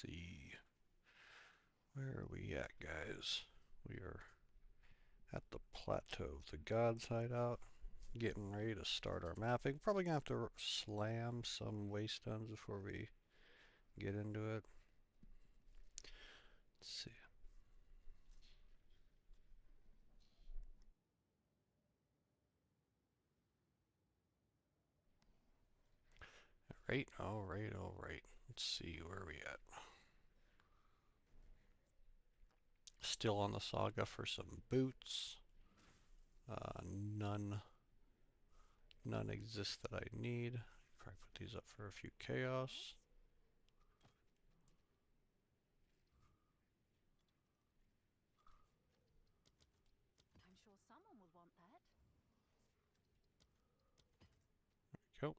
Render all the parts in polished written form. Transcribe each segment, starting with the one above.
see. Where are we at, guys? We are at the plateau of the God's Hideout, getting ready to start our mapping. Probably gonna have to slam some waystones before we get into it. Let's see. Alright. Let's see where we at. Still on the saga for some boots. None exist that I need. Probably put these up for a few chaos. I'm sure someone would want that. There we go.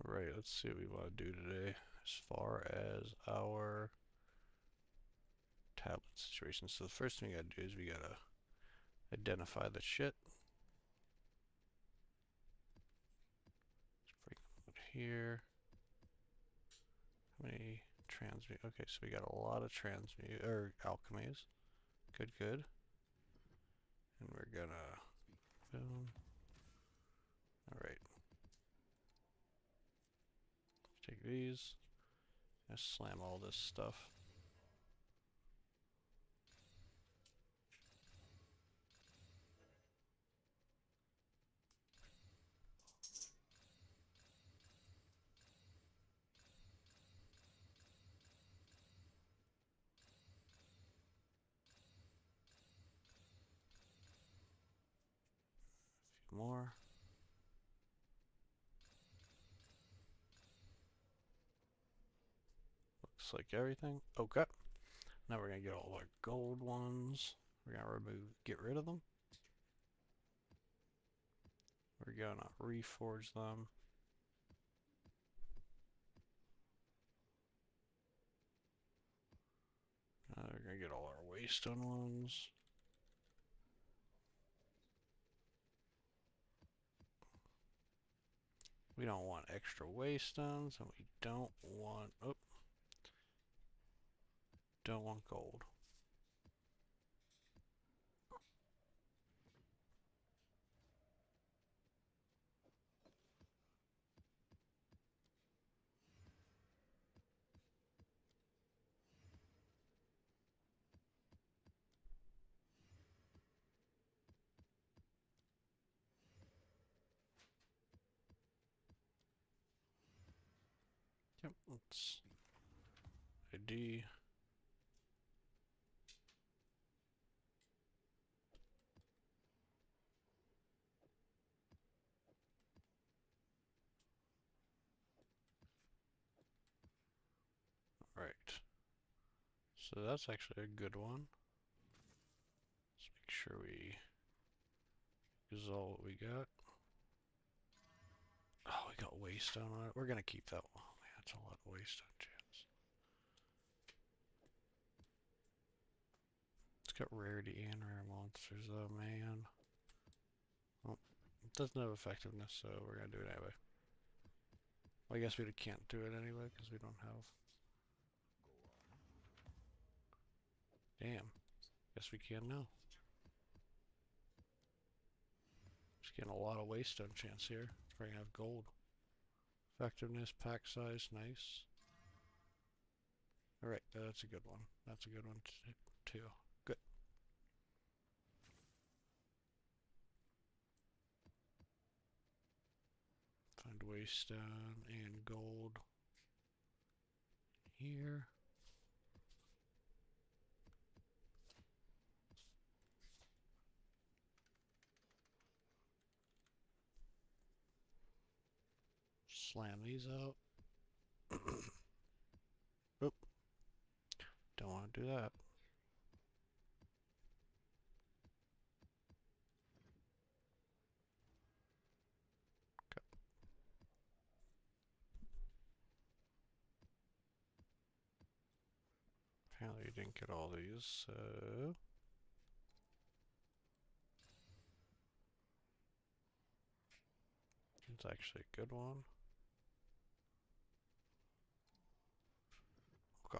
Alright, let's see what we want to do today as far as our tablet situation. So the first thing we gotta do is we gotta identify the shit. Let's bring it here. How many transmute? Okay, so we got a lot of transmute or alchemies. Good. And we're gonna boom. Alright. Take these. Just slam all this stuff. A few more. Looks like everything. Okay. Now we're gonna get all our gold ones. We're gonna get rid of them. We're gonna reforge them. We're gonna get all our waystone ones. We don't want extra waystones, and we don't want gold. Yep, let's ID. Right. So that's actually a good one. Let's make sure we use all what we got. Oh, we got waystone on it. We're gonna keep that one. Oh man, that's a lot of waystone chance. It's got rarity and rare monsters though, man. Well, it doesn't have effectiveness, so we're gonna do it anyway. Well, I guess we can't do it anyway because we don't have. Damn. Guess we can now. Just getting a lot of waystone chance here. We're gonna have gold. Effectiveness, pack size, nice. Alright, that's a good one. That's a good one too. Good. Find waystone and gold here. Slam these out. Oop. Don't want to do that. Okay. Apparently you didn't get all these, so... It's actually a good one. Okay.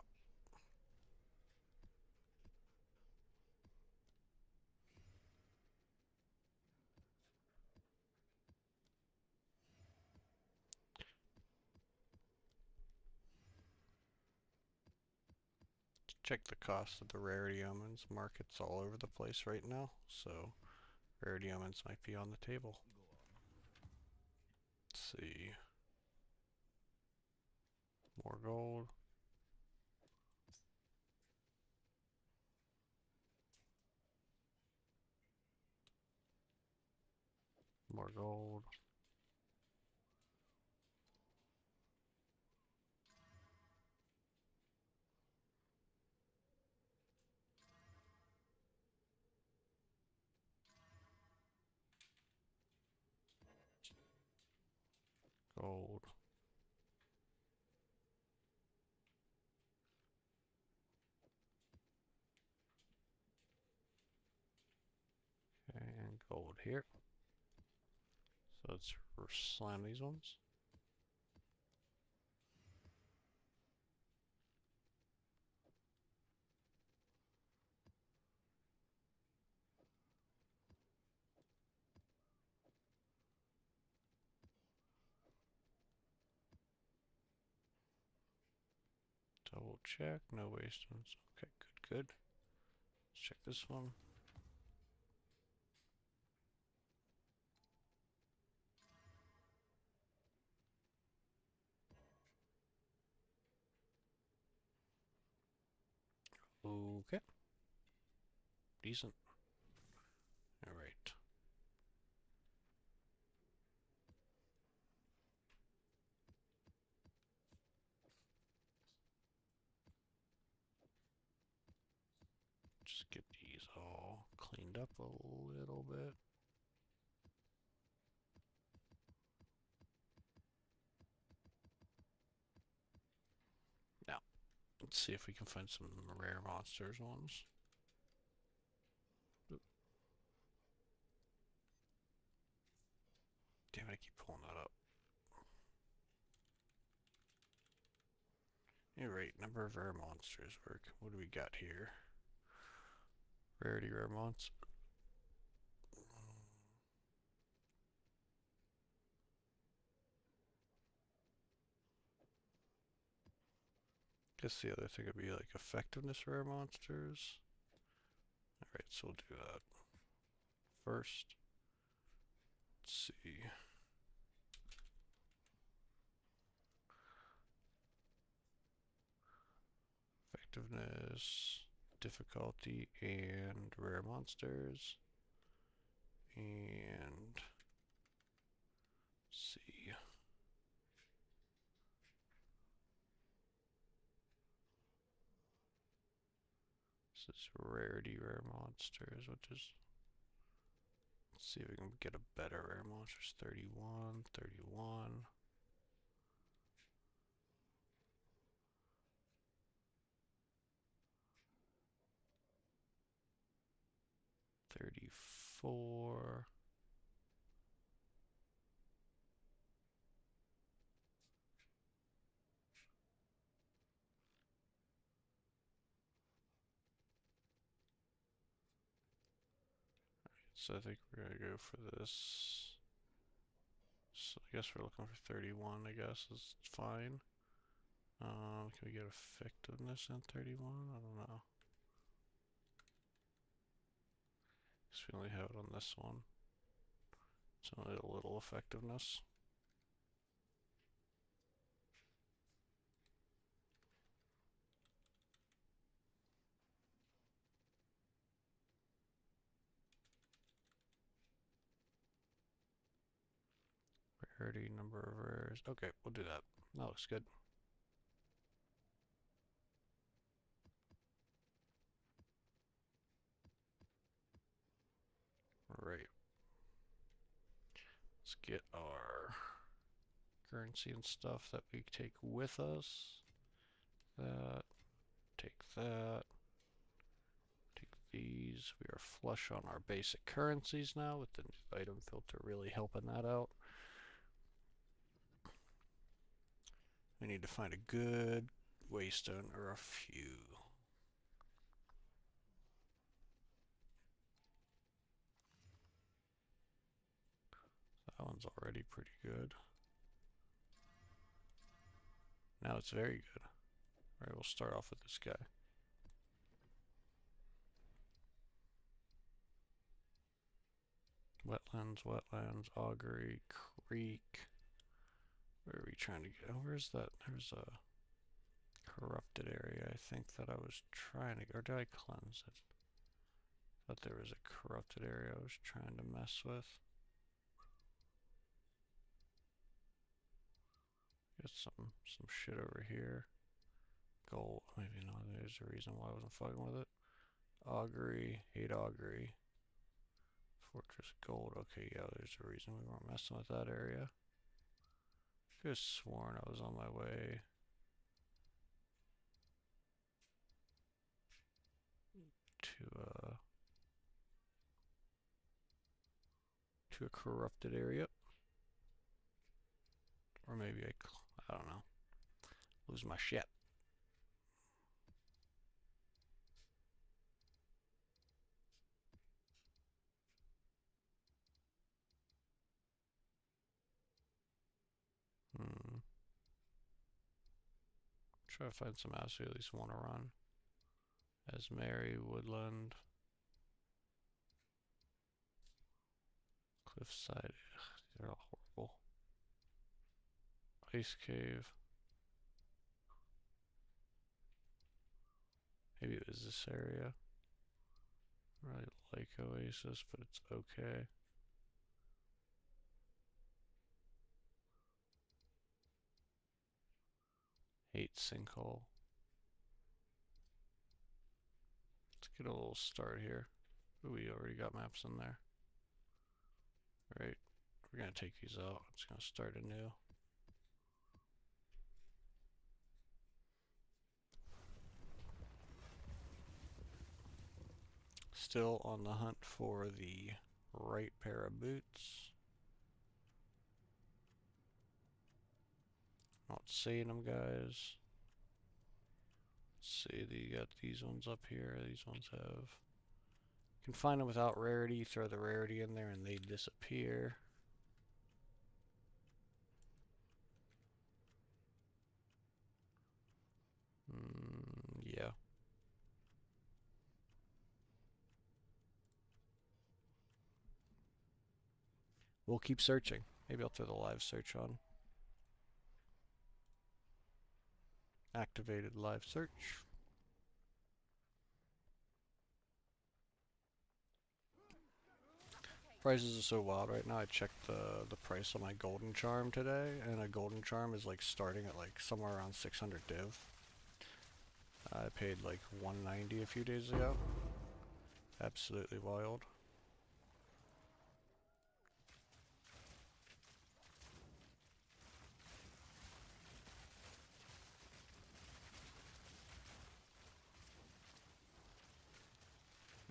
Check the cost of the rarity omens. Market's all over the place right now, so rarity omens might be on the table. Let's see. More gold. More gold. Gold. Okay, and gold here. So let's slam these ones. Double check, no waste ones. Okay, good. Let's check this one. Okay. Decent. Alright. Just get these all cleaned up a little bit. Now, let's see if we can find some rare monsters ones. Damn it, I keep pulling that up. Alright, number of rare monsters. What do we got here? Rarity rare monster. Guess the other thing would be like effectiveness rare monsters. Alright, so we'll do that first. Let's see. Effectiveness, difficulty, and rare monsters. And let's see. This is rarity rare monsters, which is, let's see if we can get a better rare monsters. 31, 31. 34. So I think we're gonna go for this. So I guess we're looking for 31, I guess is fine. Can we get effectiveness in 31? I don't know. Guess we only have it on this one. It's only a little effectiveness. Rarity, number of rares. Okay, we'll do that. That looks good. Right. Let's get our currency and stuff that we take with us. That. Take that. Take these. We are flush on our basic currencies now with the new item filter really helping that out. We need to find a good waystone or a few. That one's already pretty good. Now it's very good. Alright, we'll start off with this guy. Wetlands, augury, creek. Where are we trying to get? Oh, where's that? There's a corrupted area, I think, that I was trying to, or did I cleanse it? Thought there was a corrupted area I was trying to mess with. Got some shit over here. Gold, maybe not. There's a reason why I wasn't fucking with it. Augury, hate augury. Fortress gold. Okay, yeah, there's a reason we weren't messing with that area. Could have sworn I was on my way to a corrupted area, or maybe I don't know. Lose my shit. Try to find some apps we at least want to run. As Mary, Woodland, Cliffside. Ugh, these are all horrible. Ice Cave. Maybe it was this area. I really like Oasis, but it's okay. Hate Sinkhole. Let's get a little start here. Ooh, we already got maps in there. Alright, we're gonna take these out. It's gonna start anew. Still on the hunt for the right pair of boots. Not seeing them, guys. Let's see, you got these ones up here. These ones have. You can find them without rarity. You throw the rarity in there and they disappear. Yeah. We'll keep searching. Maybe I'll throw the live search on. Activated live search. Prices are so wild right now. I checked the price on my golden charm today, and a golden charm is like starting at like somewhere around 600 div. I paid like 190 a few days ago. Absolutely wild.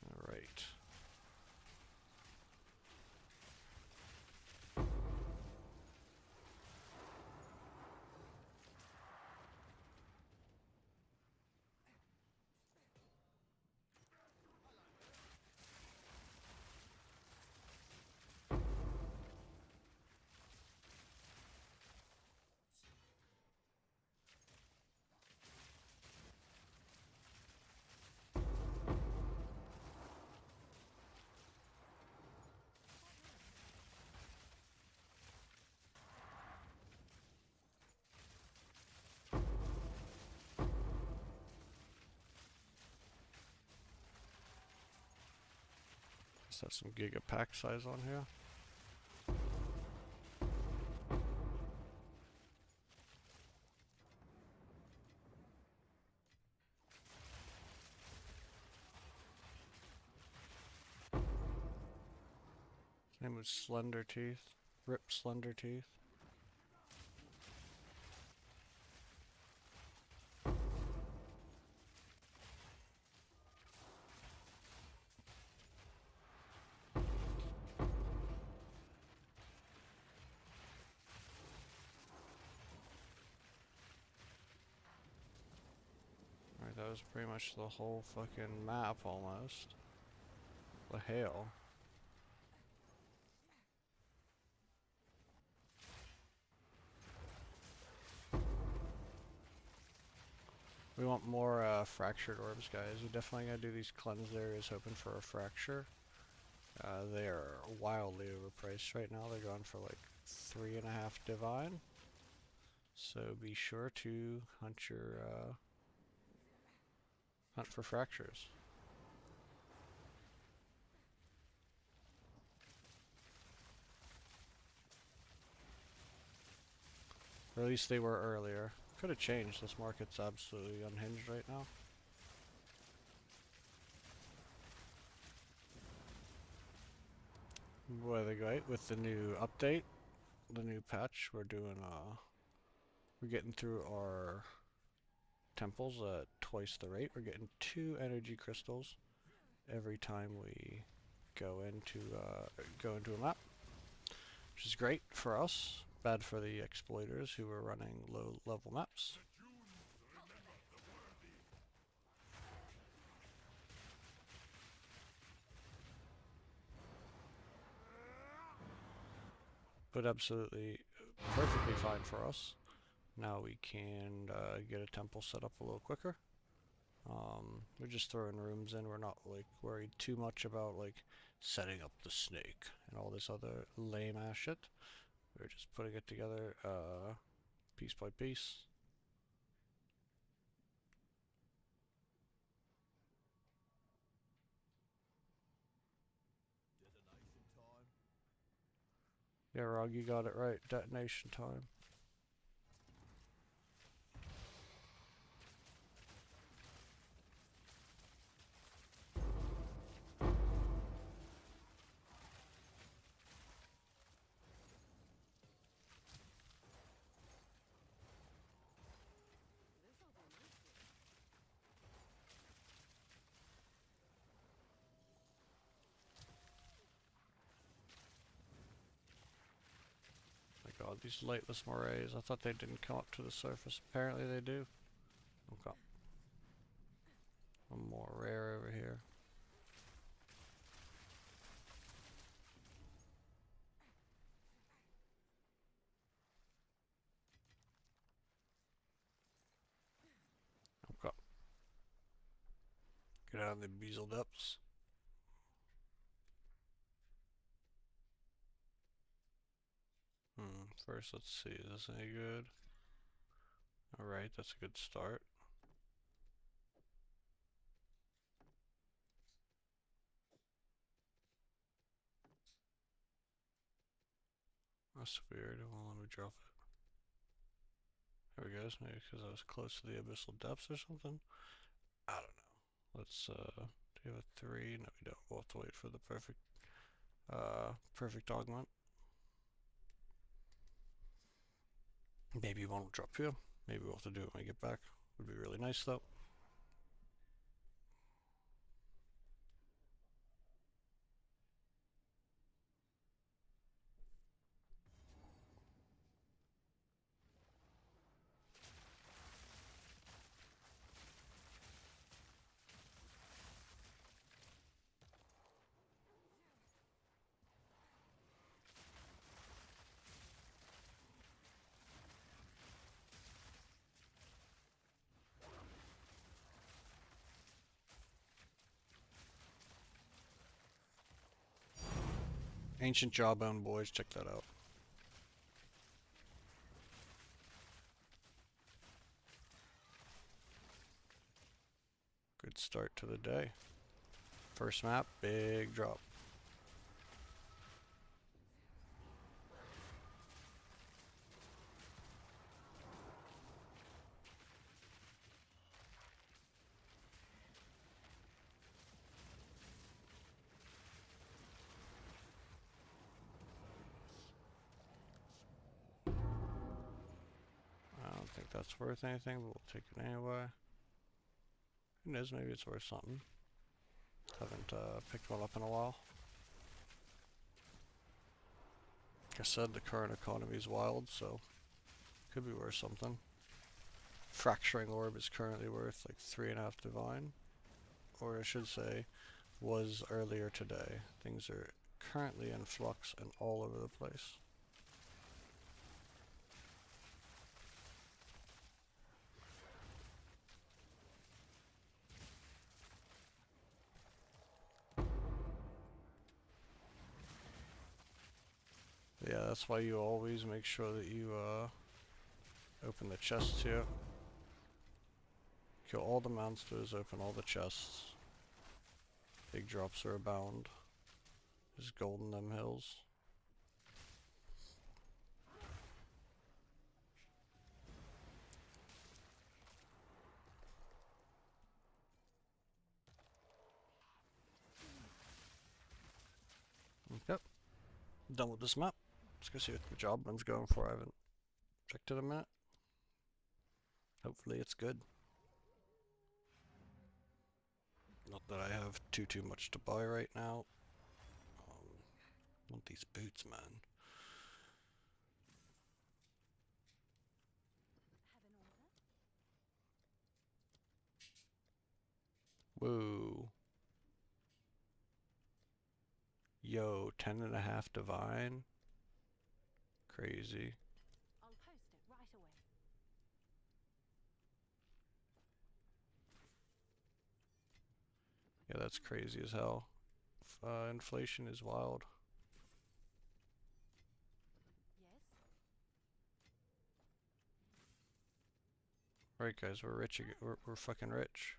Alright. Let's have some giga pack size on here. His name was Slender Teeth. Rip Slender Teeth. was pretty much the whole fucking map almost. The hell? We want more fractured orbs, guys. We definitely gotta do these cleansed areas hoping for a fracture. They are wildly overpriced right now. They're going for like 3.5 divine. So be sure to hunt your hunt for fractures. Or at least they were earlier. Could have changed. This market's absolutely unhinged right now. By the way, with the new update, the new patch, we're getting through our temples at twice the rate. We're getting 2 energy crystals every time we go into a map, which is great for us. Bad for the exploiters who are running low level maps. But absolutely perfectly fine for us. Now we can get a temple set up a little quicker. We're just throwing rooms in. We're not like worried too much about like setting up the snake and all this other lame ass shit. We're just putting it together piece by piece. Yeah, Rog, you got it right. Detonation time. My god, these lightless morays. I thought they didn't come up to the surface. Apparently they do. Okay. One more rare over here. Okay. Get out of the bezel depths. First let's see, is this any good? Alright, that's a good start. That's weird. Well, let me drop it. There we go. Maybe because I was close to the abyssal depths or something. I don't know. Let's do you have a 3? No, we don't. We'll have to wait for the perfect augment. Maybe it won't drop here. Maybe we'll have to do it when we get back. Would be really nice though. Ancient Jawbone Boys, check that out. Good start to the day. First map, big drop. I don't think that's worth anything, but we'll take it anyway. Who knows, maybe it's worth something. Haven't picked one up in a while. Like I said, the current economy is wild, so could be worth something. fracturing orb is currently worth like 3.5 divine, or I should say, was earlier today. Things are currently in flux and all over the place. Yeah, that's why you always make sure that you open the chests here. Kill all the monsters, open all the chests. Big drops are abound. There's gold in them hills. Yep. Done with this map. Let's go see what the job I'm going for. I haven't checked it a minute. Hopefully it's good. Not that I have too much to buy right now. Want these boots, man. Whoa. Yo, 10.5 divine. Crazy. I'll post it right away. Yeah, that's crazy as hell. Inflation is wild. Yes. Right, guys, we're rich. We're fucking rich.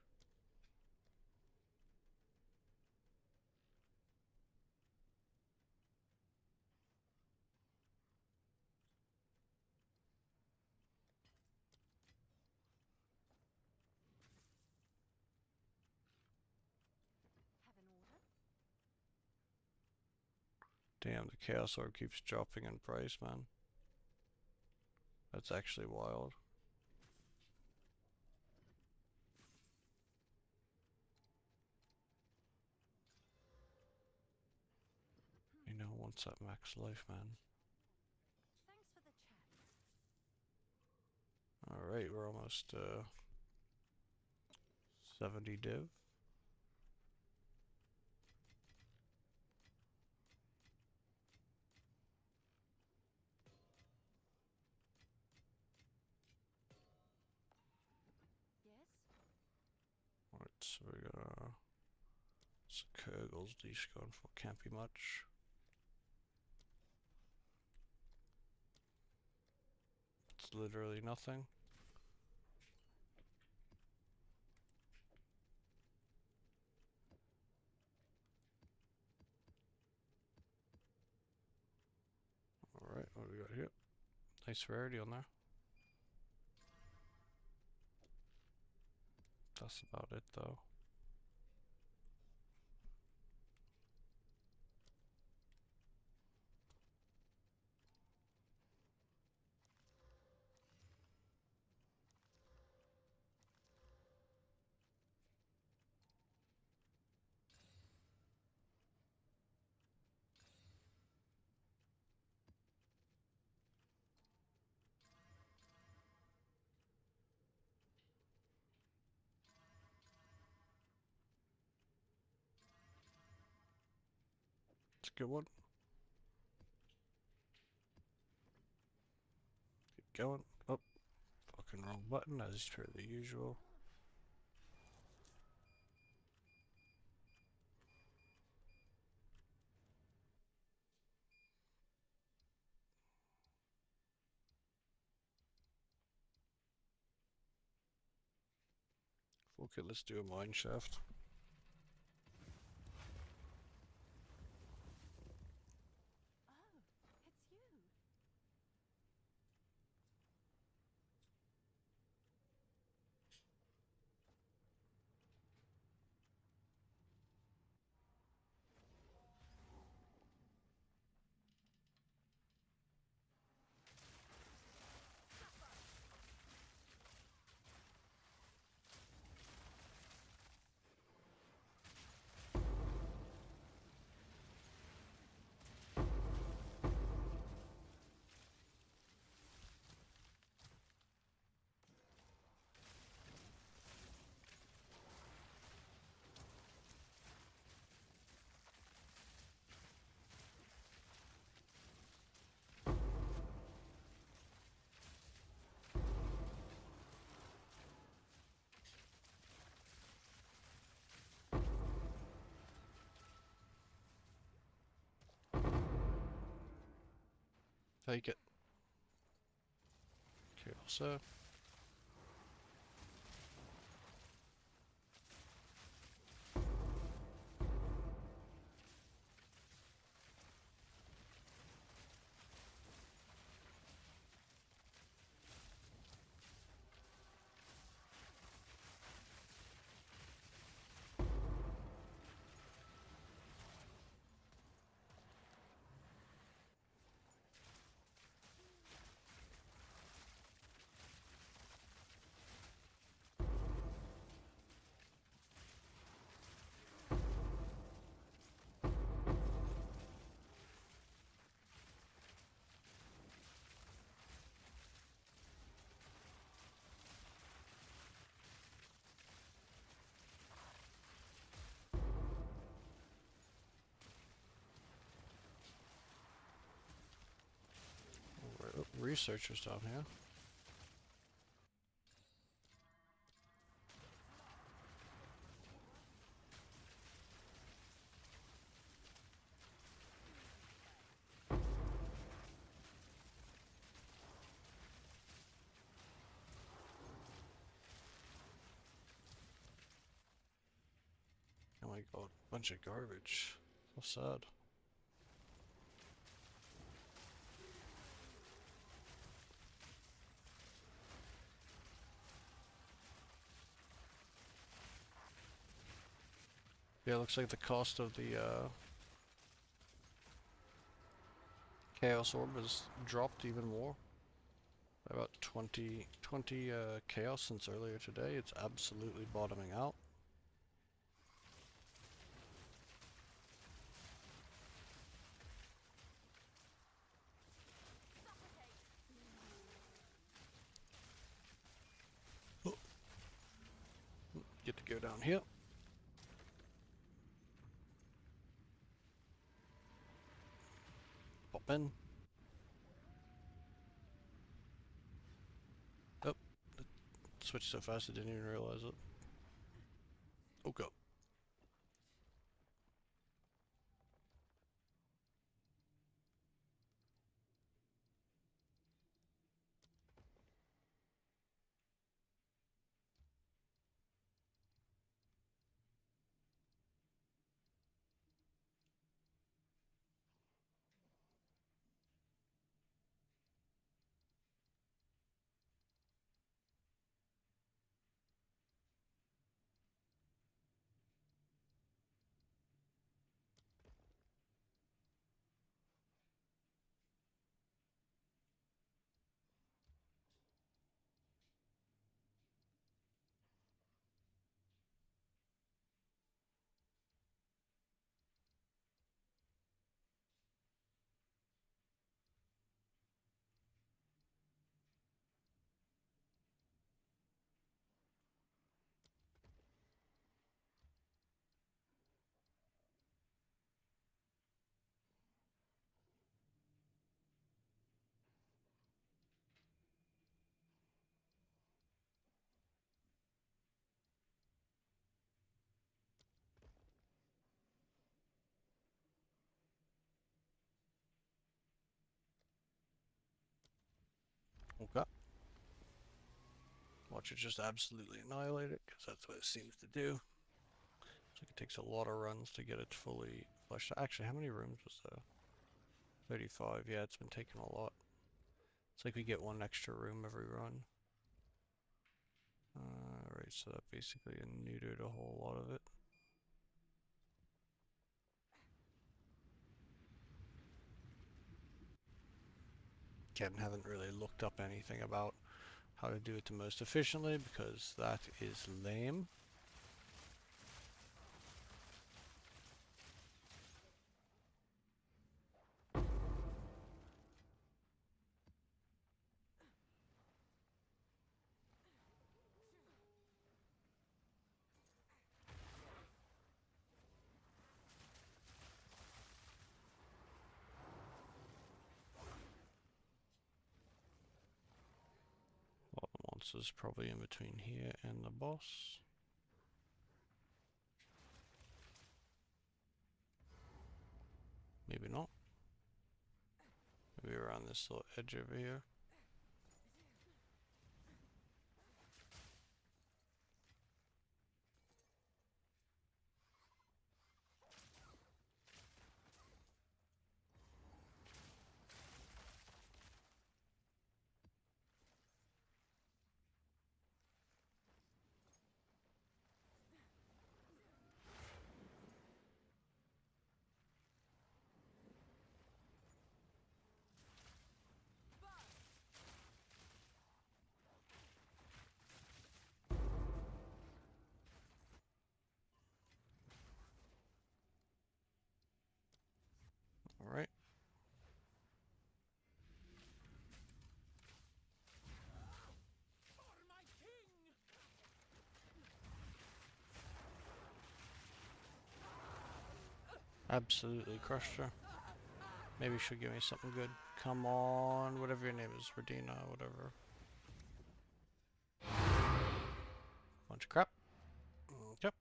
Have an order? Damn, the Chaos Orb keeps dropping in price, man. That's actually wild. You know, wants that max life, man. Thanks for the chat. Alright, we're almost 70 div. Yes. Alright, so we got Kurgle's leash going for. Can't be much. It's literally nothing. Alright, what do we got here? Nice rarity on there. That's about it though. It's a good one. Keep going. Oh, fucking wrong button as per the usual. Okay, let's do a mine shaft. Oh, it's you. Take it. Okay, also. Researchers down here. Oh my god, bunch of garbage. So sad. Yeah, looks like the cost of the Chaos Orb has dropped even more. By about 20 Chaos since earlier today. It's absolutely bottoming out. Oh. Get to go down here. Pop in. Oh, it switched so fast I didn't even realize it. Oh, go. Okay. Watch it just absolutely annihilate it, because that's what it seems to do. Looks like it takes a lot of runs to get it fully fleshed out. Actually, how many rooms was there? 35. Yeah, it's been taking a lot. It's like we get one extra room every run. Right, so that basically neutered a whole lot of it. Again, haven't really looked up anything about how to do it the most efficiently because that is lame. A lot of monsters probably in between here and the boss. Maybe not. We were on this little edge over here. Alright. Absolutely crushed her. Maybe she'll give me something good. Come on, whatever your name is, Radina, whatever. Bunch of crap. Yep.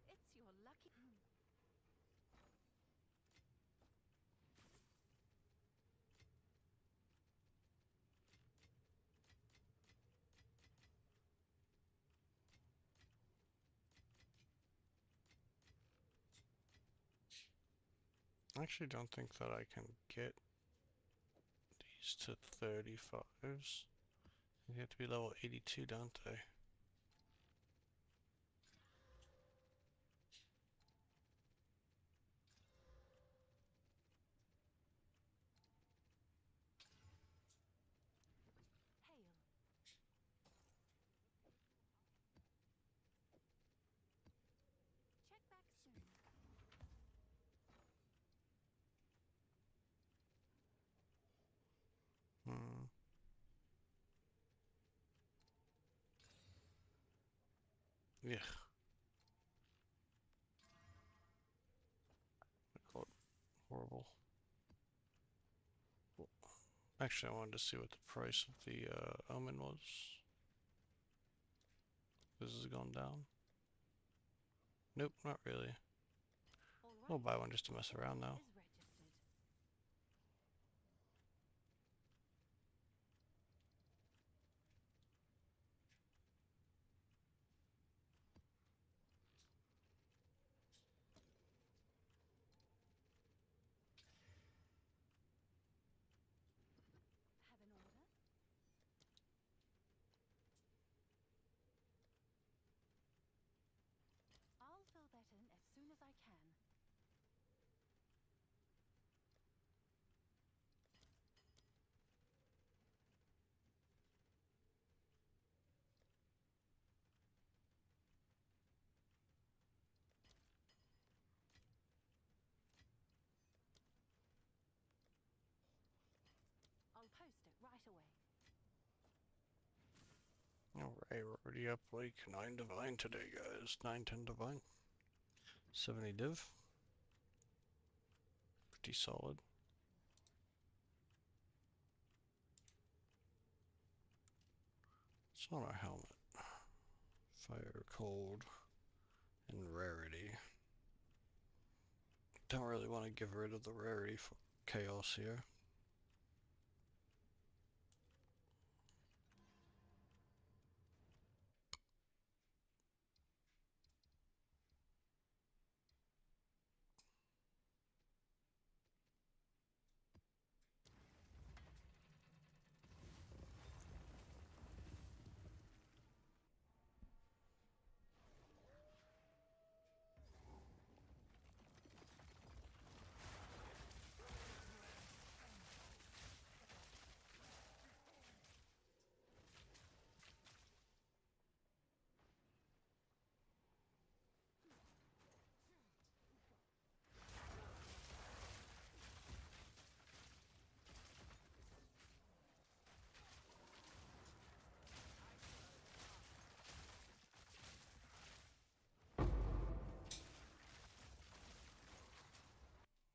It's your lucky. I actually don't think that I can get these to 35s. They have to be level 82, don't they? Hail. Check back soon. Hmm. Yeah. I call it horrible. Well, actually, I wanted to see what the price of the omen was. This has gone down. Nope, not really. All We'll right. buy one just to mess around Order now. is registered. Have an order? I'll fill that in as soon as I can. I'll post it right away. Alright, we're already up like 9 divine today, guys. 9-10 divine. 70 div. Pretty solid. It's on our helmet. Fire, cold, and rarity. Don't really want to give rid of the rarity for chaos here.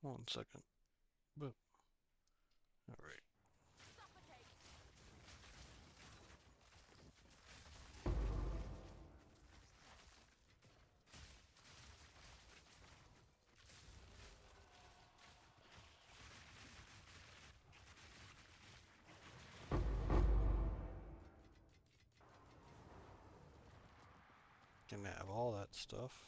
One second. Boop. Alright. Suffocate! can have all that stuff.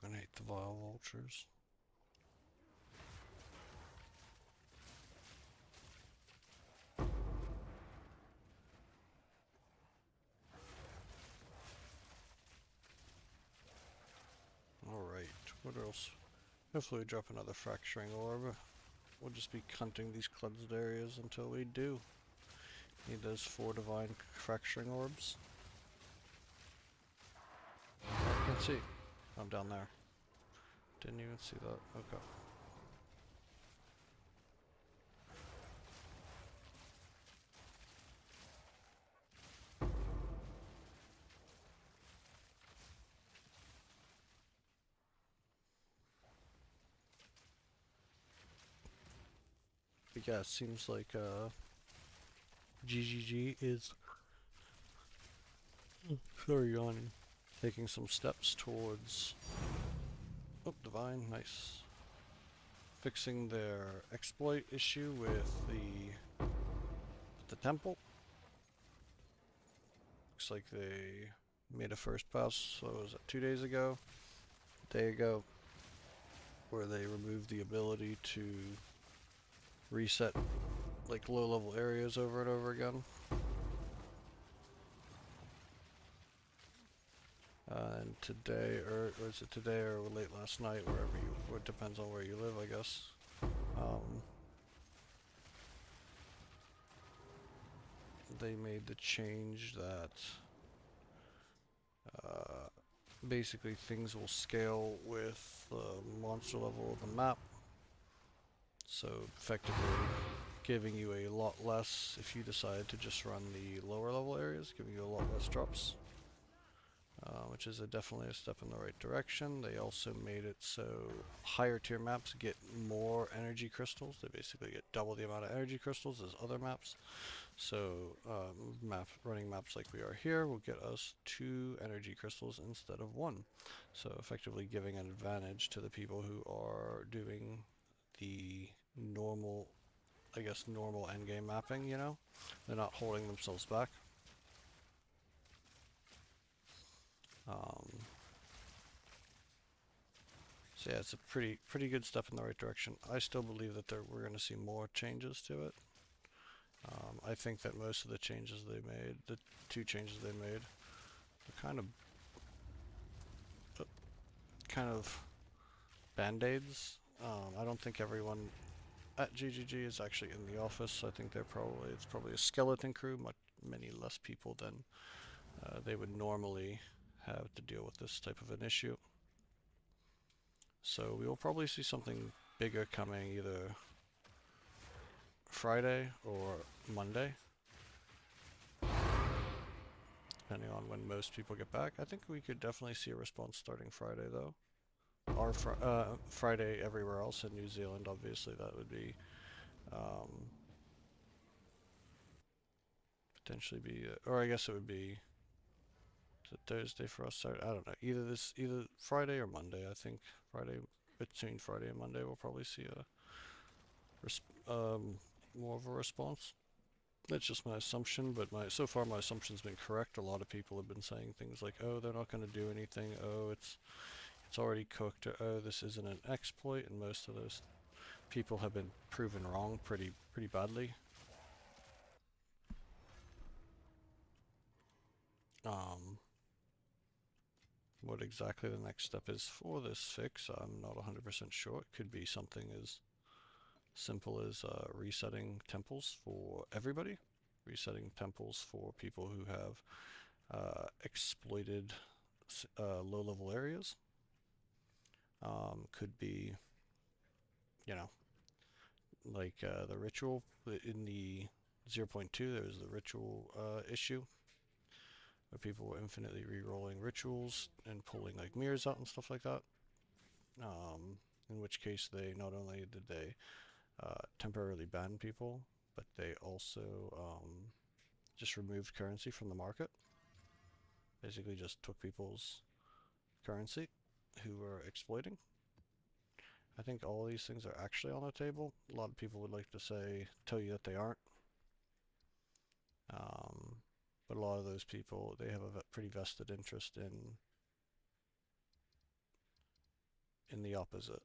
Eliminate the vile vultures. Alright, what else? Hopefully we drop another fracturing orb. We'll just be hunting these cleansed areas until we do. Need those 4 divine fracturing orbs. I can't see. I'm down there. Didn't even see that. Okay. But yeah, it seems like GGG is sorry, yawning. Taking some steps towards divine, nice. Fixing their exploit issue with the temple. Looks like they made a first pass, so was it 2 days ago? A day ago, where they removed the ability to reset like low level areas over and over again. And today, or is it today or late last night, wherever you, it depends on where you live, I guess. They made the change that basically things will scale with the monster level of the map. So effectively giving you a lot less if you decide to just run the lower level areas, giving you a lot less drops. Which is definitely a step in the right direction. They also made it so higher tier maps get more energy crystals. They basically get double the amount of energy crystals as other maps. So running maps like we are here will get us 2 energy crystals instead of 1. So effectively giving an advantage to the people who are doing the normal, I guess, normal endgame mapping, you know? They're not holding themselves back. So yeah, it's a pretty good step in the right direction. I still believe that we're going to see more changes to it. I think that most of the changes they made, the 2 changes they made, are kind of band-aids. I don't think everyone at GGG is actually in the office. I think it's probably a skeleton crew, many less people than they would normally have to deal with this type of an issue. So we will probably see something bigger coming either Friday or Monday, depending on when most people get back. I think we could definitely see a response starting Friday, though. Or Friday everywhere else in New Zealand, obviously, that would be potentially be, or I guess it would be, is it Thursday for us? I don't know. Either Friday or Monday. I think between Friday and Monday, we'll probably see more of a response. That's just my assumption, but so far my assumption's been correct. A lot of people have been saying things like, "Oh, they're not going to do anything. Oh, it's already cooked." Or, "Oh, this isn't an exploit," and most of those people have been proven wrong pretty badly. What exactly the next step is for this fix, I'm not 100% sure. It could be something as simple as resetting temples for everybody, resetting temples for people who have exploited low-level areas. Could be, you know, like the ritual in the 0.2. There was the ritual issue where people were infinitely re-rolling rituals and pulling like mirrors out and stuff like that. In which case they not only did they temporarily ban people, but they also just removed currency from the market. Basically just took people's currency who were exploiting. I think all these things are actually on the table. A lot of people would like to tell you that they aren't. Um, but a lot of those people, they have a pretty vested interest in the opposite.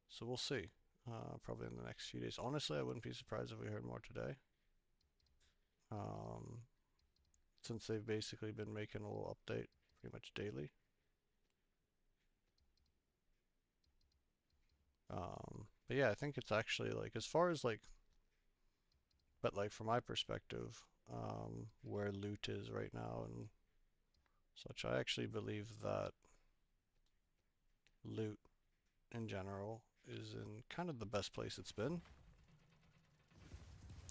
So we'll see. Probably in the next few days. Honestly, I wouldn't be surprised if we heard more today. Um, since they've basically been making a little update pretty much daily. But yeah, I think it's actually like as far as like, but like from my perspective, where loot is right now and such, I actually believe that loot in general is in kind of the best place it's been.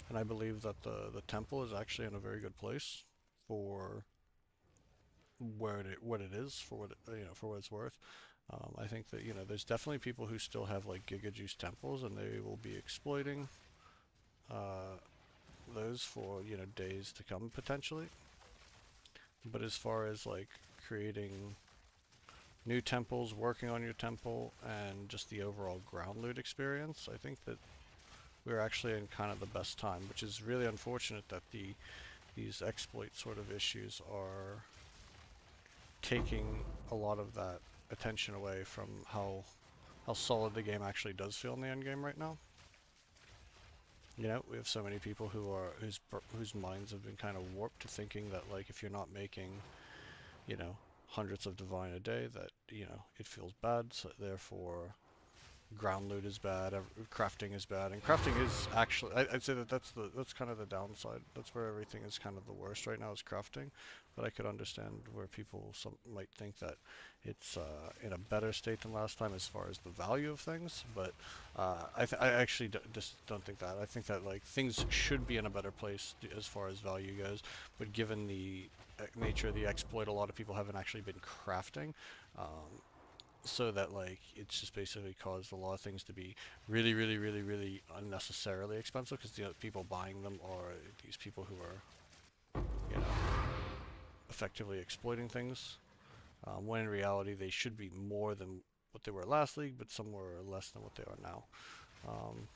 And I believe that the temple is actually in a very good place for what it is for what it, for what it's worth. I think that there's definitely people who still have like Giga Juice temples, and they will be exploiting uh, those for days to come potentially. But as far as like creating new temples, working on your temple, and just the overall ground loot experience, I think that we're actually in kind of the best time, which is really unfortunate that these exploit sort of issues are taking a lot of that attention away from how solid the game actually does feel in the end game right now. We have so many people whose minds have been kind of warped to thinking that like if you're not making, you know, hundreds of divine a day, that it feels bad. So therefore, ground loot is bad, crafting is bad, and crafting is actually I'd say that that's kind of the downside. That's where everything is kind of the worst right now is crafting. But I could understand where might think that it's in a better state than last time as far as the value of things. But I actually just don't think that. I think that like things should be in a better place as far as value goes. But given the nature of the exploit, a lot of people haven't actually been crafting. So that like it's just basically caused a lot of things to be really, really, really, really unnecessarily expensive because the people buying them are these people who are, you know, effectively exploiting things. When in reality they should be more than what they were last league, but somewhere less than what they are now. Um,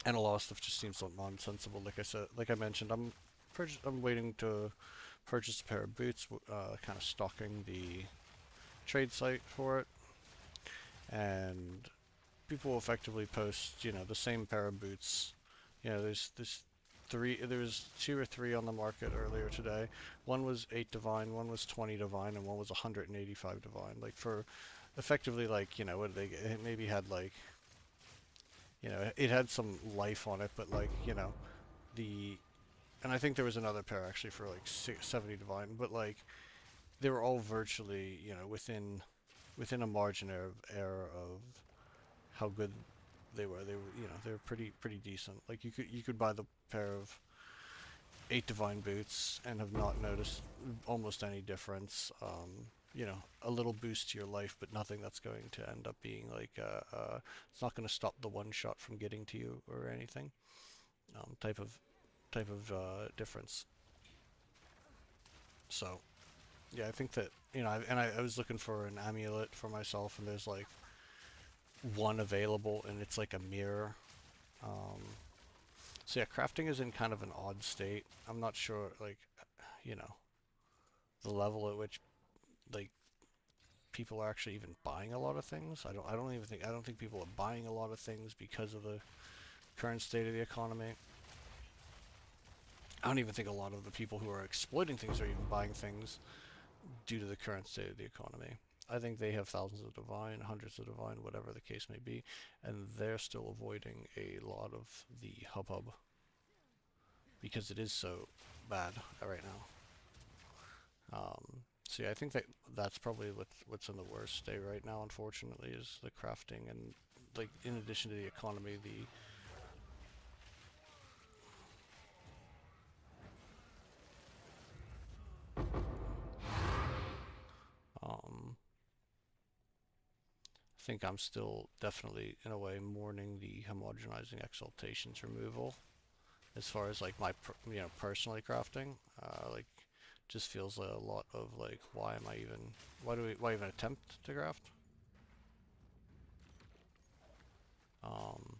and a lot of stuff just seems so nonsensical. Like I said, like I mentioned, I'm waiting to purchase a pair of boots, kind of stalking the trade site for it, and people will effectively post, the same pair of boots. There was two or three on the market earlier today. One was 8 divine, one was 20 divine, and one was 185 divine. Like for effectively like, what did they get? It maybe had like, it had some life on it, but like, the and I think there was another pair actually for like 70 divine, but like they were all virtually, within a margin of error of how good they were. They were pretty decent. Like you could buy the pair of 8 divine boots and have not noticed almost any difference. A little boost to your life, but nothing that's going to end up being like it's not going to stop the one shot from getting to you or anything. Type of difference. So yeah, I think that I was looking for an amulet for myself, and there's like one available, and it's like a mirror. Um, so yeah, crafting is in kind of an odd state. I'm not sure, like, you know, the level at which like people are actually even buying a lot of things. I don't think people are buying a lot of things because of the current state of the economy. I don't even think a lot of the people who are exploiting things are even buying things due to the current state of the economy. I think they have thousands of divine, hundreds of divine, whatever the case may be, and they're still avoiding a lot of the hubbub because it is so bad right now. So yeah, I think that's probably what's in the worst state right now. Unfortunately, is the crafting and like in addition to the economy, the um, I think I'm still definitely in a way mourning the homogenizing exaltations removal as far as like my personally crafting. Like Just feels like a lot of like, why even attempt to craft? Um,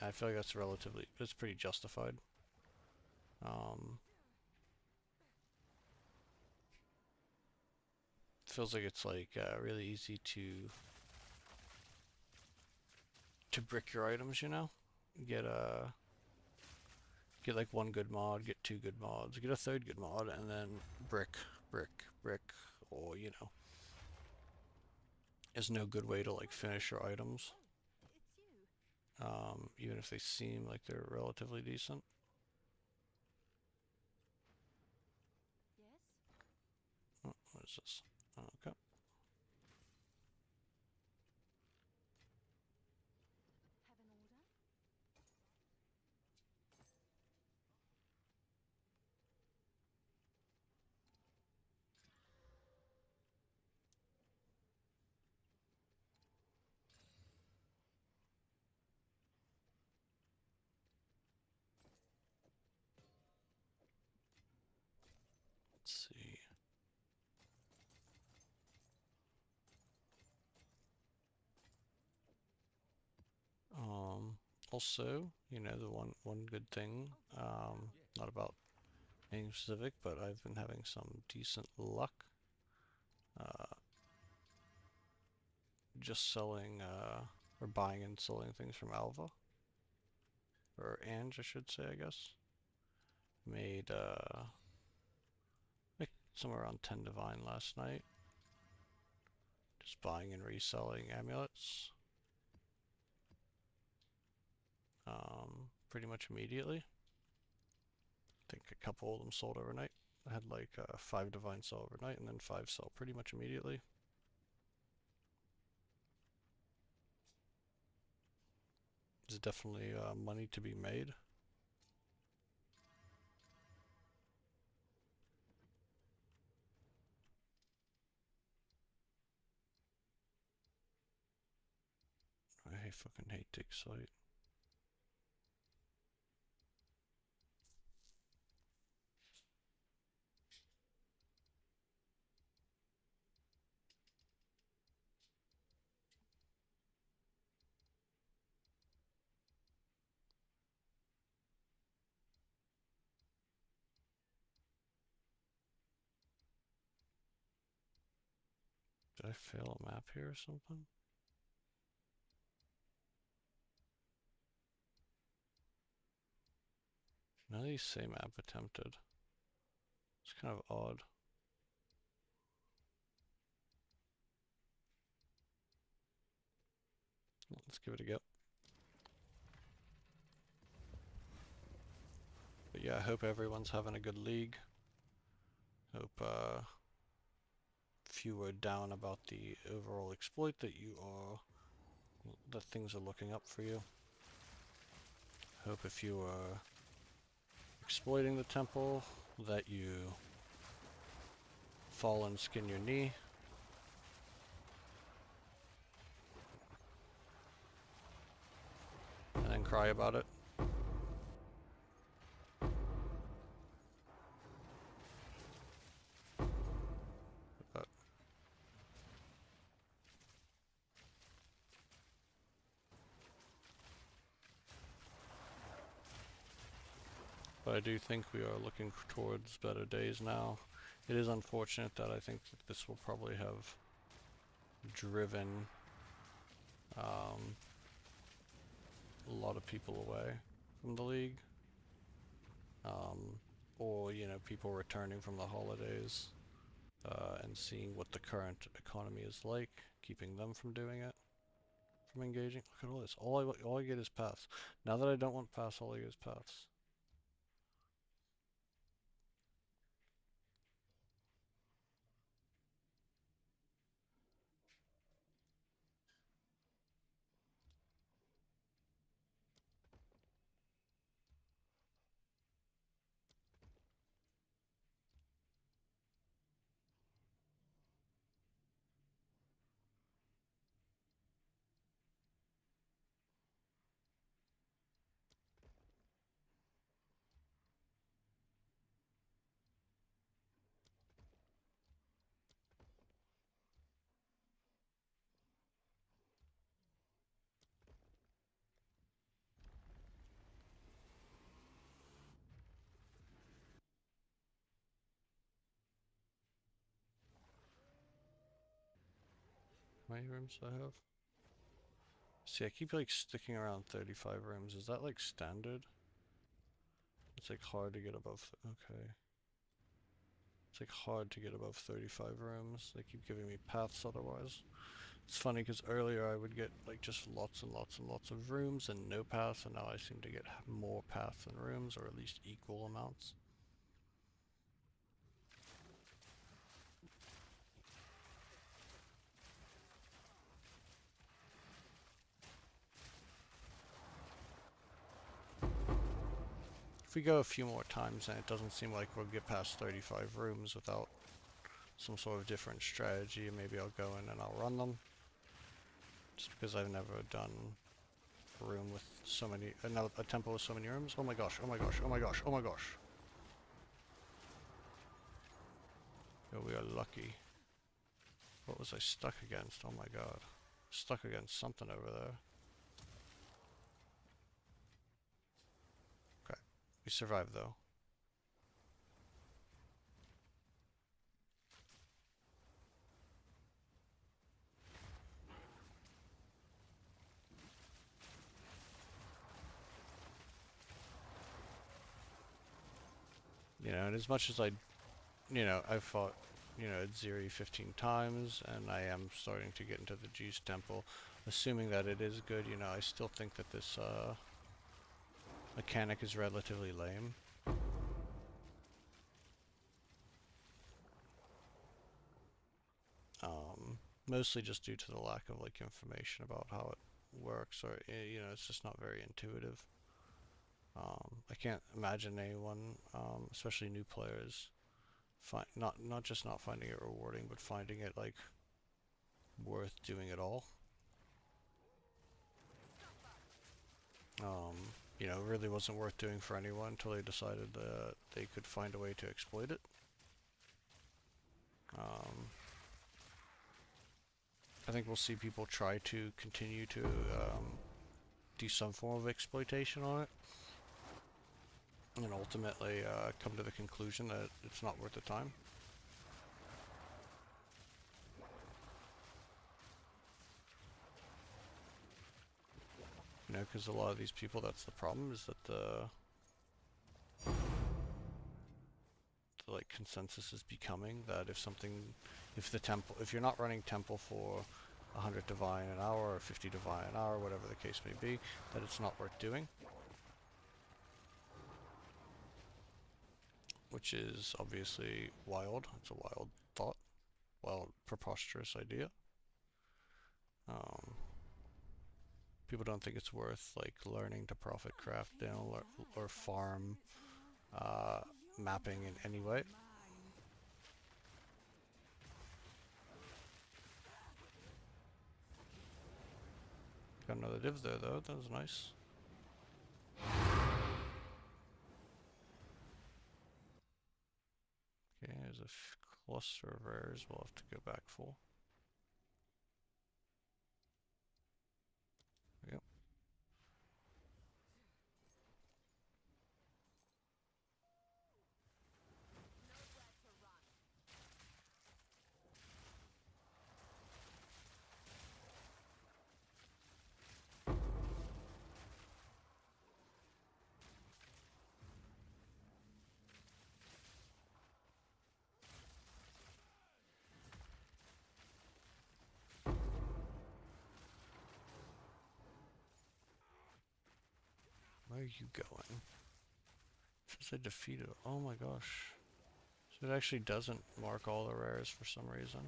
I feel like it's pretty justified. Um, feels like it's like really easy to brick your items, you know? Get a get like one good mod, get two good mods, get a third good mod, and then brick, brick, or you know, there's no good way to like finish your items, Oh, it's you. even if they seem like they're relatively decent. Yes? Oh, what is this? Okay, Have an order? let's see. Um, Also, you know, the one good thing, not about anything specific, but I've been having some decent luck, uh, just selling, or buying and selling things from Alva, or Ange, I should say, I guess. Made, like somewhere around 10 divine last night, just buying and reselling amulets, pretty much immediately. I think a couple of them sold overnight. I had like 5 divine sell overnight, and then 5 sell pretty much immediately. There's definitely money to be made. I fucking hate dig site. Did I fail a map here or something? None of these say map attempted. It's kind of odd. Let's give it a go. But yeah, I hope everyone's having a good league. Hope if you were down about the overall exploit that things are looking up for you. Hope if you are exploiting the temple that you fall and skin your knee. And then cry about it. But But I do think we are looking towards better days now. It is unfortunate that I think that this will probably have driven a lot of people away from the league. Or, you know, people returning from the holidays and seeing what the current economy is like, keeping them from doing it, from engaging. Look at all this. All I get is paths. Now that I don't want paths, all I get is paths. many rooms do I have? See, I keep like sticking around 35 rooms. Is that like standard? It's like hard to get above. Okay. It's like hard to get above 35 rooms. They keep giving me paths otherwise. It's funny because earlier I would get like just lots and lots and lots of rooms and no paths, and now I seem to get more paths than rooms, or at least equal amounts. If we go a few more times, then it doesn't seem like we'll get past 35 rooms without some sort of different strategy, and maybe I'll go in and I'll run them. Just because I've never done a room with so many, a temple with so many rooms. Oh my gosh, oh my gosh, oh my gosh, oh my gosh. Oh, we are lucky. What was I stuck against? Oh my god. Stuck against something over there. Okay. We survived though. You know, and as much as I've fought, Ziri 15 times, and I am starting to get into the Juice Temple, assuming that it is good, I still think that this, mechanic is relatively lame. Mostly just due to the lack of, like, information about how it works, or, it's just not very intuitive. I can't imagine anyone, especially new players, not just not finding it rewarding, but finding it like worth doing at all. It really wasn't worth doing for anyone until they decided that they could find a way to exploit it. I think we'll see people try to continue to do some form of exploitation on it, and ultimately come to the conclusion that it's not worth the time. Because a lot of these people, that's the problem, is that the like consensus is becoming that if you're not running temple for 100 divine an hour or 50 divine an hour, whatever the case may be, that it's not worth doing. Which is obviously wild. It's a wild thought. Wild, preposterous idea. People don't think it's worth like learning to profit craft, or farm mapping in any way. Got another div there though, that was nice. Okay, there's a cluster of rares we'll have to go back for. Yep. Where are you going? It says I defeated. Oh my gosh. So it actually doesn't mark all the rares for some reason.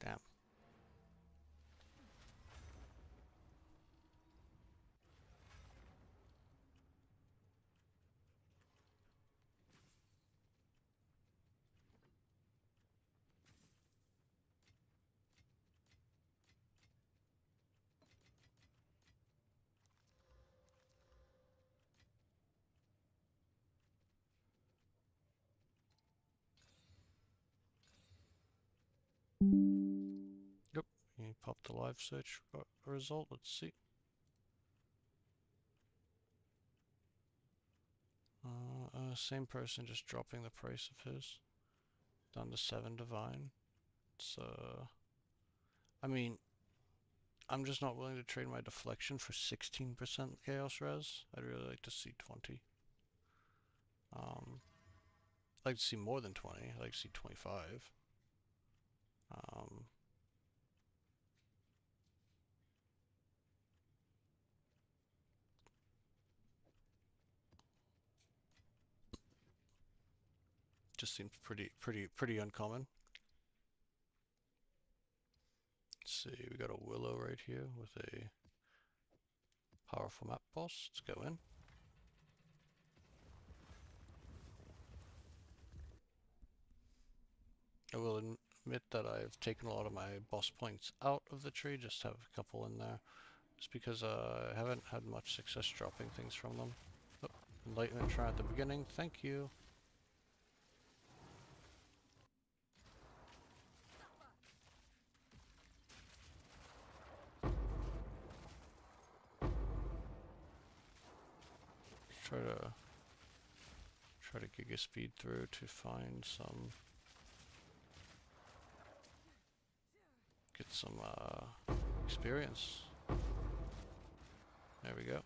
Damn. Yep. You pop the live search result. Let's see. Same person, just dropping the price of his down to 7 divine. It's I mean, I'm just not willing to trade my deflection for 16% chaos res. I'd really like to see 20. I'd like to see more than 20. I'd like to see 25. Um, just seems pretty uncommon. Let's see, we got a willow right here with a powerful map boss. Let's go in. I will admit that I've taken a lot of my boss points out of the tree, just have a couple in there. Just because I haven't had much success dropping things from them. Oh, enlightenment try at the beginning, thank you. Try to giga speed through to find some, get some experience. There we go.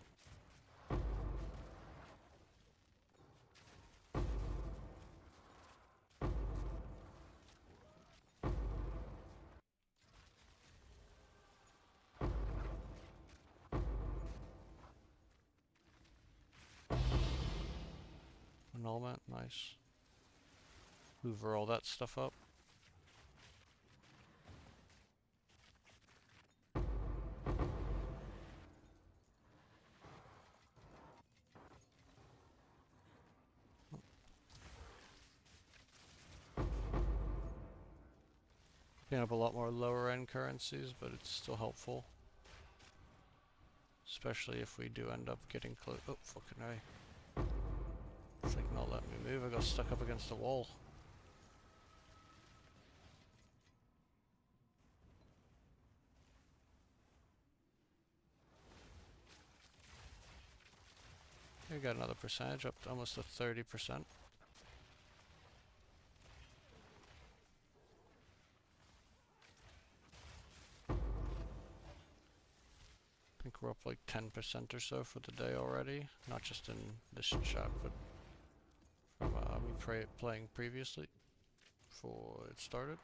Annulment, nice. Hoover all that stuff up. Picking up a lot more lower end currencies, but it's still helpful. Especially if we do end up getting close. Oh, fucking A. It's like not letting me move. I got stuck up against the wall. We got another percentage, up to almost to 30%. I think we're up like 10% or so for the day already. Not just in this chat, but from me playing previously before it started.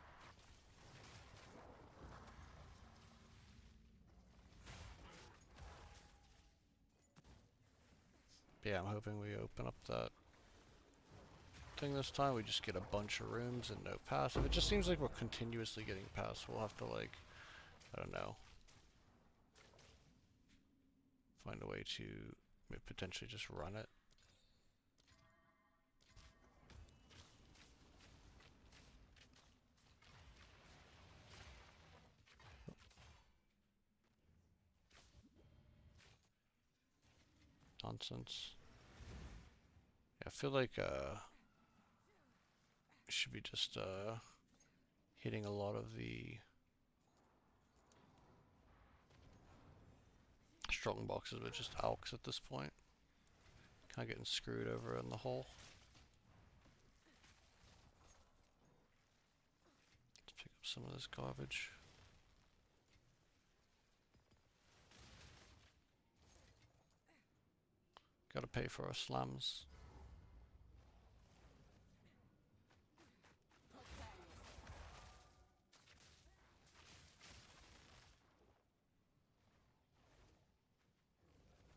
But yeah, I'm hoping we open up that thing this time. We just get a bunch of rooms and no passive. It just seems like we're continuously getting passive. We'll have to like, I don't know, find a way to potentially just run it. Nonsense. Yeah, I feel like should be just hitting a lot of the strong boxes with just alks at this point. Kind of getting screwed over in the hole. Let's pick up some of this garbage. Gotta pay for our slams.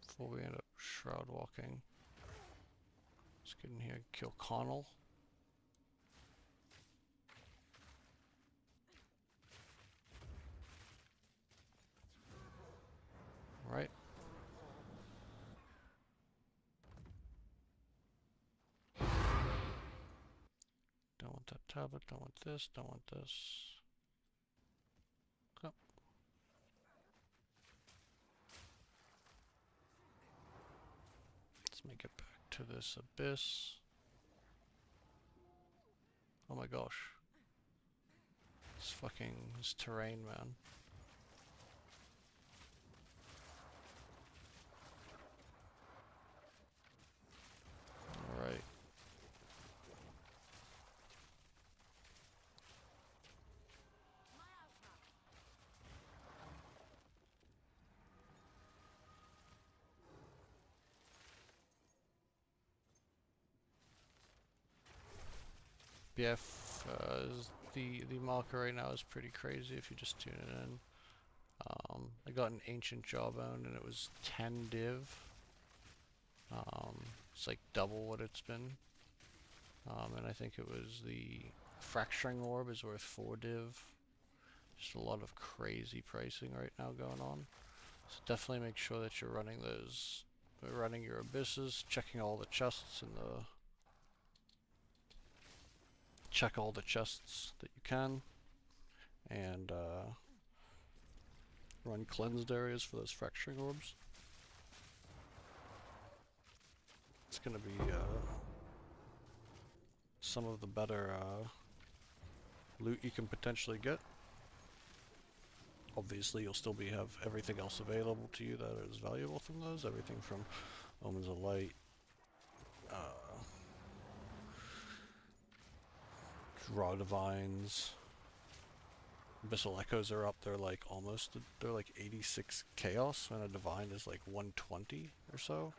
Before we end up shroud walking. Let's get in here and kill Connell. Right. Don't want that tablet, don't want this, don't want this. Go. Let's make it back to this abyss. Oh my gosh. This terrain, man. Alright. Yeah, the marker right now is pretty crazy if you just tune it in. I got an ancient jawbone and it was 10 div. It's like double what it's been. And I think it was the fracturing orb is worth 4 div. Just a lot of crazy pricing right now going on. So definitely make sure that you're running running your abysses, checking all the chests in the check all the chests that you can, and run cleansed areas for those fracturing orbs. It's gonna be some of the better loot you can potentially get. Obviously, you'll still have everything else available to you that is valuable from those. Everything from Omens of Light, uh, Raw Divines, Abyssal Echoes are up. They're like they're like 86 Chaos, and a Divine is like 120 or so.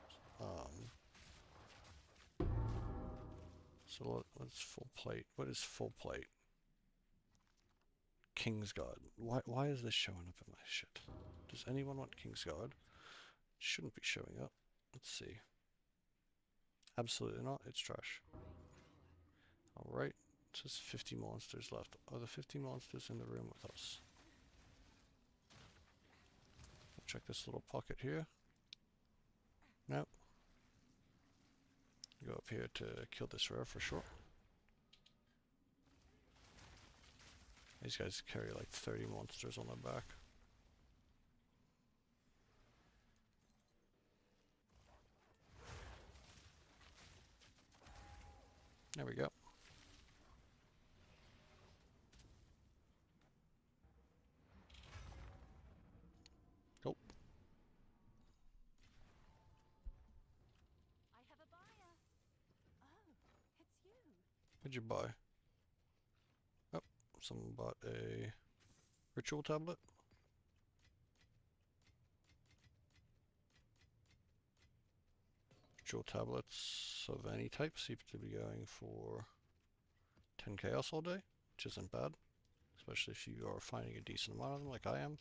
So let's full plate. What is full plate? King's God. Why is this showing up in my shit? Does anyone want King's God? It shouldn't be showing up. Let's see. Absolutely not. It's trash. Alright. It says 50 monsters left. Are the 50 monsters in the room with us? I'll check this little pocket here. Nope. Go up here to kill this rare for sure. These guys carry like 30 monsters on their back. There we go. Nope. I have a buyer. Oh, it's you. What'd you buy? Oh, someone bought a ritual tablet. Ritual tablets of any type seem to be going for 10 chaos all day, which isn't bad, especially if you are finding a decent amount of them like I am.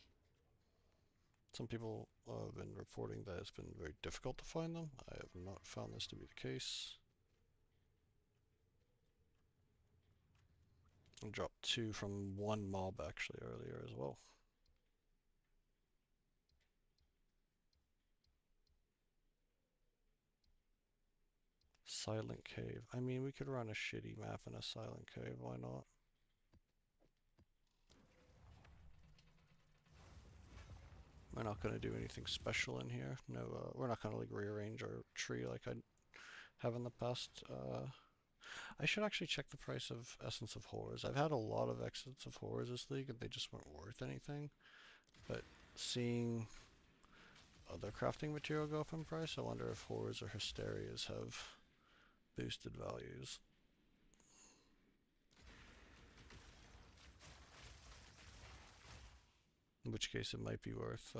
Some people have been reporting that it's been very difficult to find them. I have not found this to be the case. I dropped 2 from 1 mob actually earlier as well. Silent Cave. I mean, we could run a shitty map in a Silent Cave, why not? We're not going to do anything special in here. No, we're not going to like rearrange our tree like I have in the past. I should actually check the price of Essence of Horrors. I've had a lot of Essence of Horrors this league and they just weren't worth anything. But seeing other crafting material go up in price, I wonder if Horrors or Hysterias have boosted values. In which case it might be worth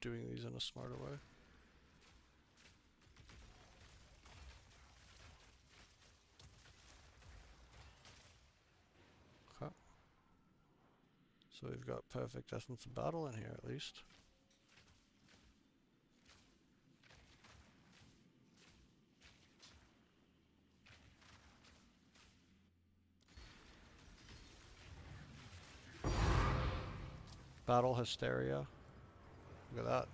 doing these in a smarter way. Okay. So we've got perfect Essence of Battle in here at least. Battle Hysteria. Look at that.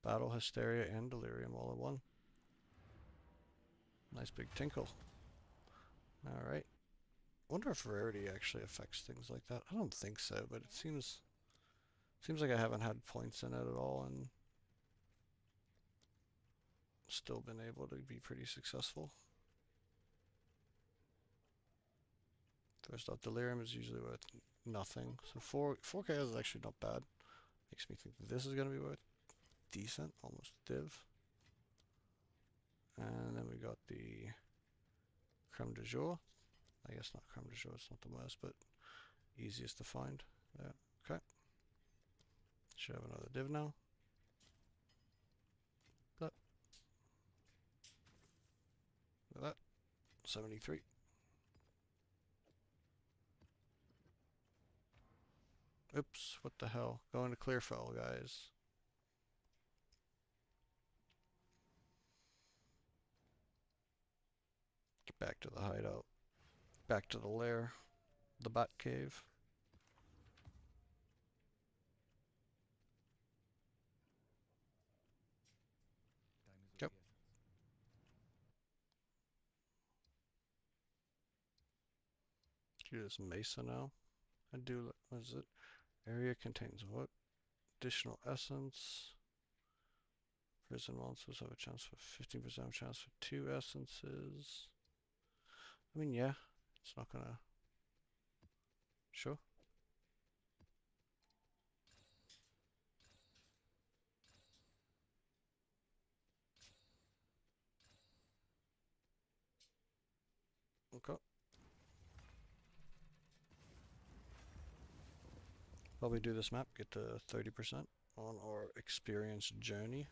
Battle Hysteria and Delirium all in one. Nice big tinkle. Alright. Wonder if rarity actually affects things like that. I don't think so, but it seems like I haven't had points in it at all and still been able to be pretty successful. First off, Delirium is usually worth nothing. So 4K is actually not bad. Makes me think this is going to be worth decent, almost div. And then we got the Creme de Jour. I guess not creme de jour, it's not the most, but easiest to find. Yeah, okay. Should have another div now. Look at that. 73. Oops, what the hell? Going to Clearfell, guys. Get back to the hideout. Back to the lair. The bat cave. Yep. Do this mesa now. I do, what is it? Area contains what? Additional essence. Prison monsters have a chance for 15% chance for 2 essences. I mean, yeah, it's not gonna. Sure. Okay. While we do this map, get to 30% on our experience journey.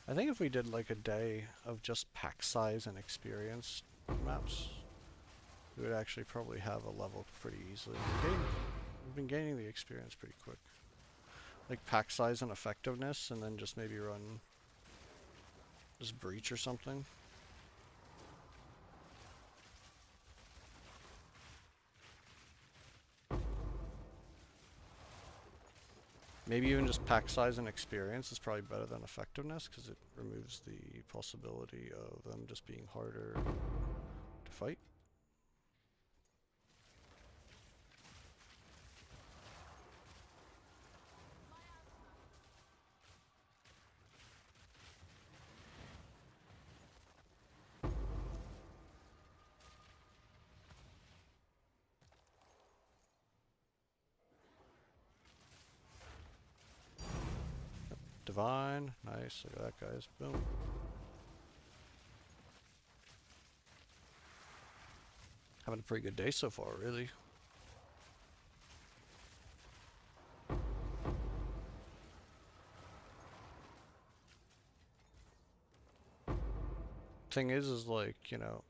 I think if we did like a day of just pack size and experience maps, we would actually probably have a level pretty easily. We've been gaining the experience pretty quick. Like pack size and effectiveness, and then just maybe run just breach or something. Maybe even just pack size and experience is probably better than effectiveness because it removes the possibility of them just being harder to fight. Divine, nice, look at that guys, boom. Having a pretty good day so far, really. Thing is like, you know,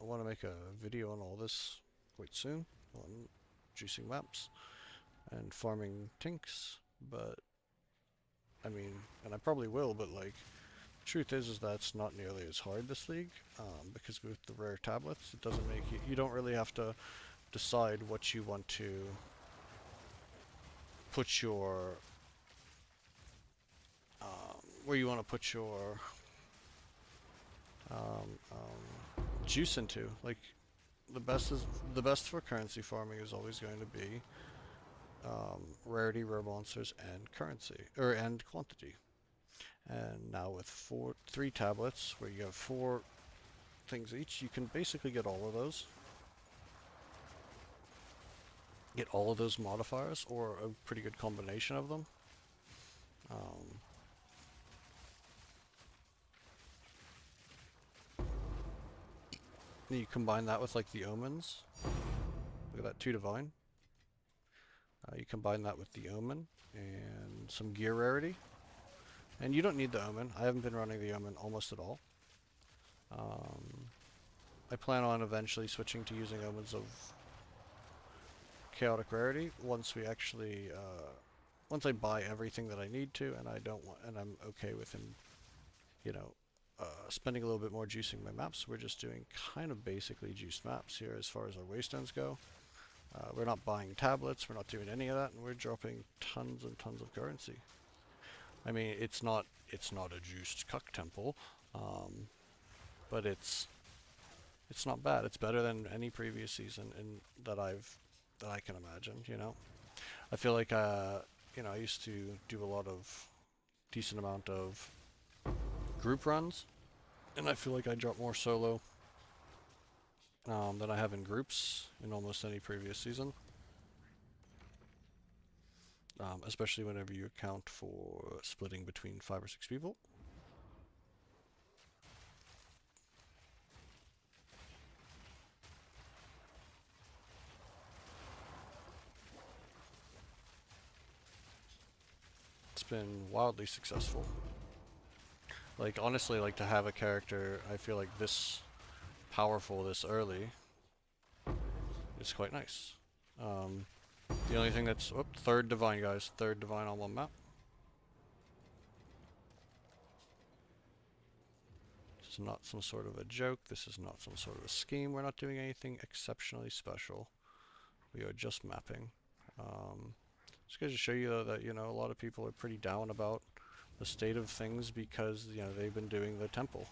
I want to make a video on all this quite soon, on juicing maps and farming tinks, but I mean, and I probably will, but like, truth is that it's not nearly as hard this league, because with the rare tablets, it doesn't make you don't really have to decide what you want to put your, where you want to put your juice into. Like, the best for currency farming is always going to be rarity, rare monsters, and currency and quantity. And now with three tablets, where you have 4 things each, you can basically get all of those. Get all of those modifiers, or a pretty good combination of them. You combine that with like the omens. Look at that, 2 divine. You combine that with the omen and some gear rarity. And you don't need the omen. I haven't been running the omen almost at all. I plan on eventually switching to using omens of chaotic rarity once we actually, once I buy everything that I need to, and I don't want, and I'm okay with him, you know, spending a little bit more juicing my maps. We're just doing kind of basically juiced maps here as far as our waystones go. We're not buying tablets, we're not doing any of that, and we're dropping tons and tons of currency. I mean, it's not a juiced cuck temple, but it's not bad. It's better than any previous season that I can imagine. You know, I feel like you know, I used to do a lot of decent amount of group runs, and I feel like I drop more solo than I have in groups in almost any previous season. Especially whenever you account for splitting between 5 or 6 people. been wildly successful. Like, honestly, like, to have a character, I feel like this powerful this early is quite nice. Um, the only thing that's... Oh, third divine, guys. Third divine on one map. This is not some sort of a joke. This is not some sort of a scheme. We're not doing anything exceptionally special. We are just mapping. Just goes to show you, though, that, you know, a lot of people are pretty down about the state of things because, you know, they've been doing the temple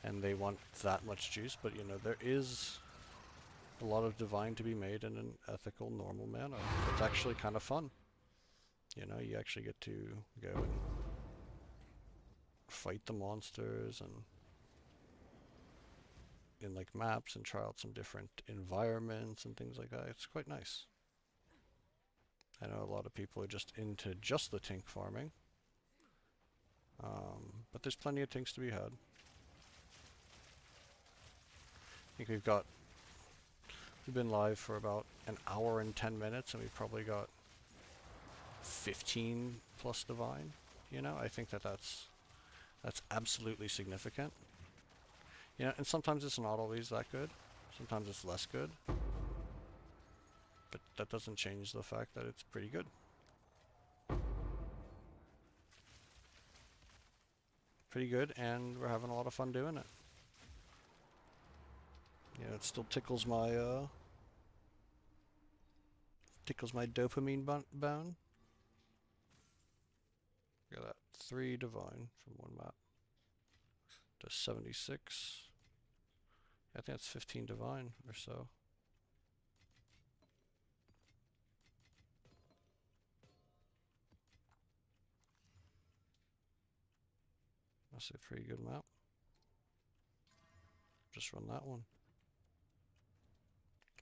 and they want that much juice, but, you know, there is a lot of divine to be made in an ethical, normal manner. It's actually kind of fun. You know, you actually get to go and fight the monsters and in like maps and try out some different environments and things like that. It's quite nice. I know a lot of people are just into just the tink farming, but there's plenty of tinks to be had. I think we've been live for about an hour and 10 minutes and we've probably got 15 plus divine. You know, I think that's absolutely significant. You know, and sometimes it's not always that good. Sometimes it's less good. But that doesn't change the fact that it's pretty good. Pretty good, and we're having a lot of fun doing it. Yeah, it still tickles my dopamine bone. Look at that, 3 divine from one map. Does 76. I think that's 15 divine or so. That's a pretty good map. Just run that one.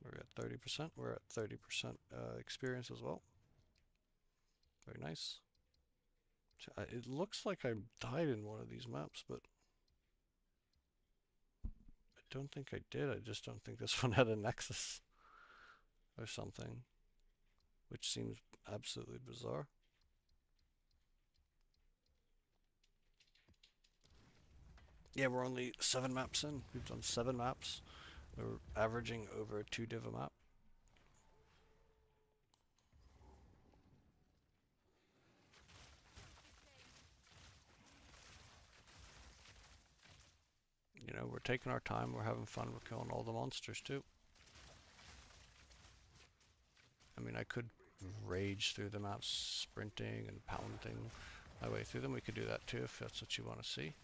We're at 30%. We're at 30% experience as well. Very nice. It looks like I died in one of these maps, but I don't think I did. I just don't think this one had a nexus or something, which seems absolutely bizarre. Yeah, we're only 7 maps in. We've done 7 maps. We're averaging over 2 div a map. You know, we're taking our time, we're having fun, we're killing all the monsters too. I mean, I could rage through the maps, sprinting and pounding my way through them. We could do that too if that's what you want to see.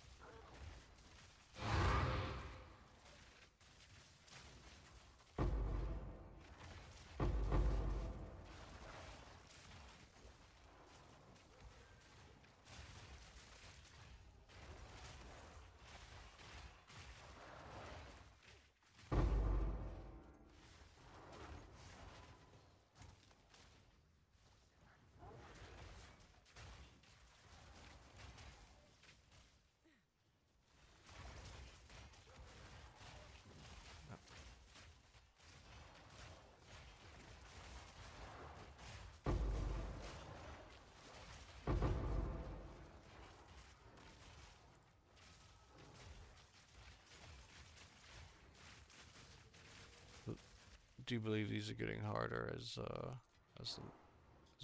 Do you believe these are getting harder as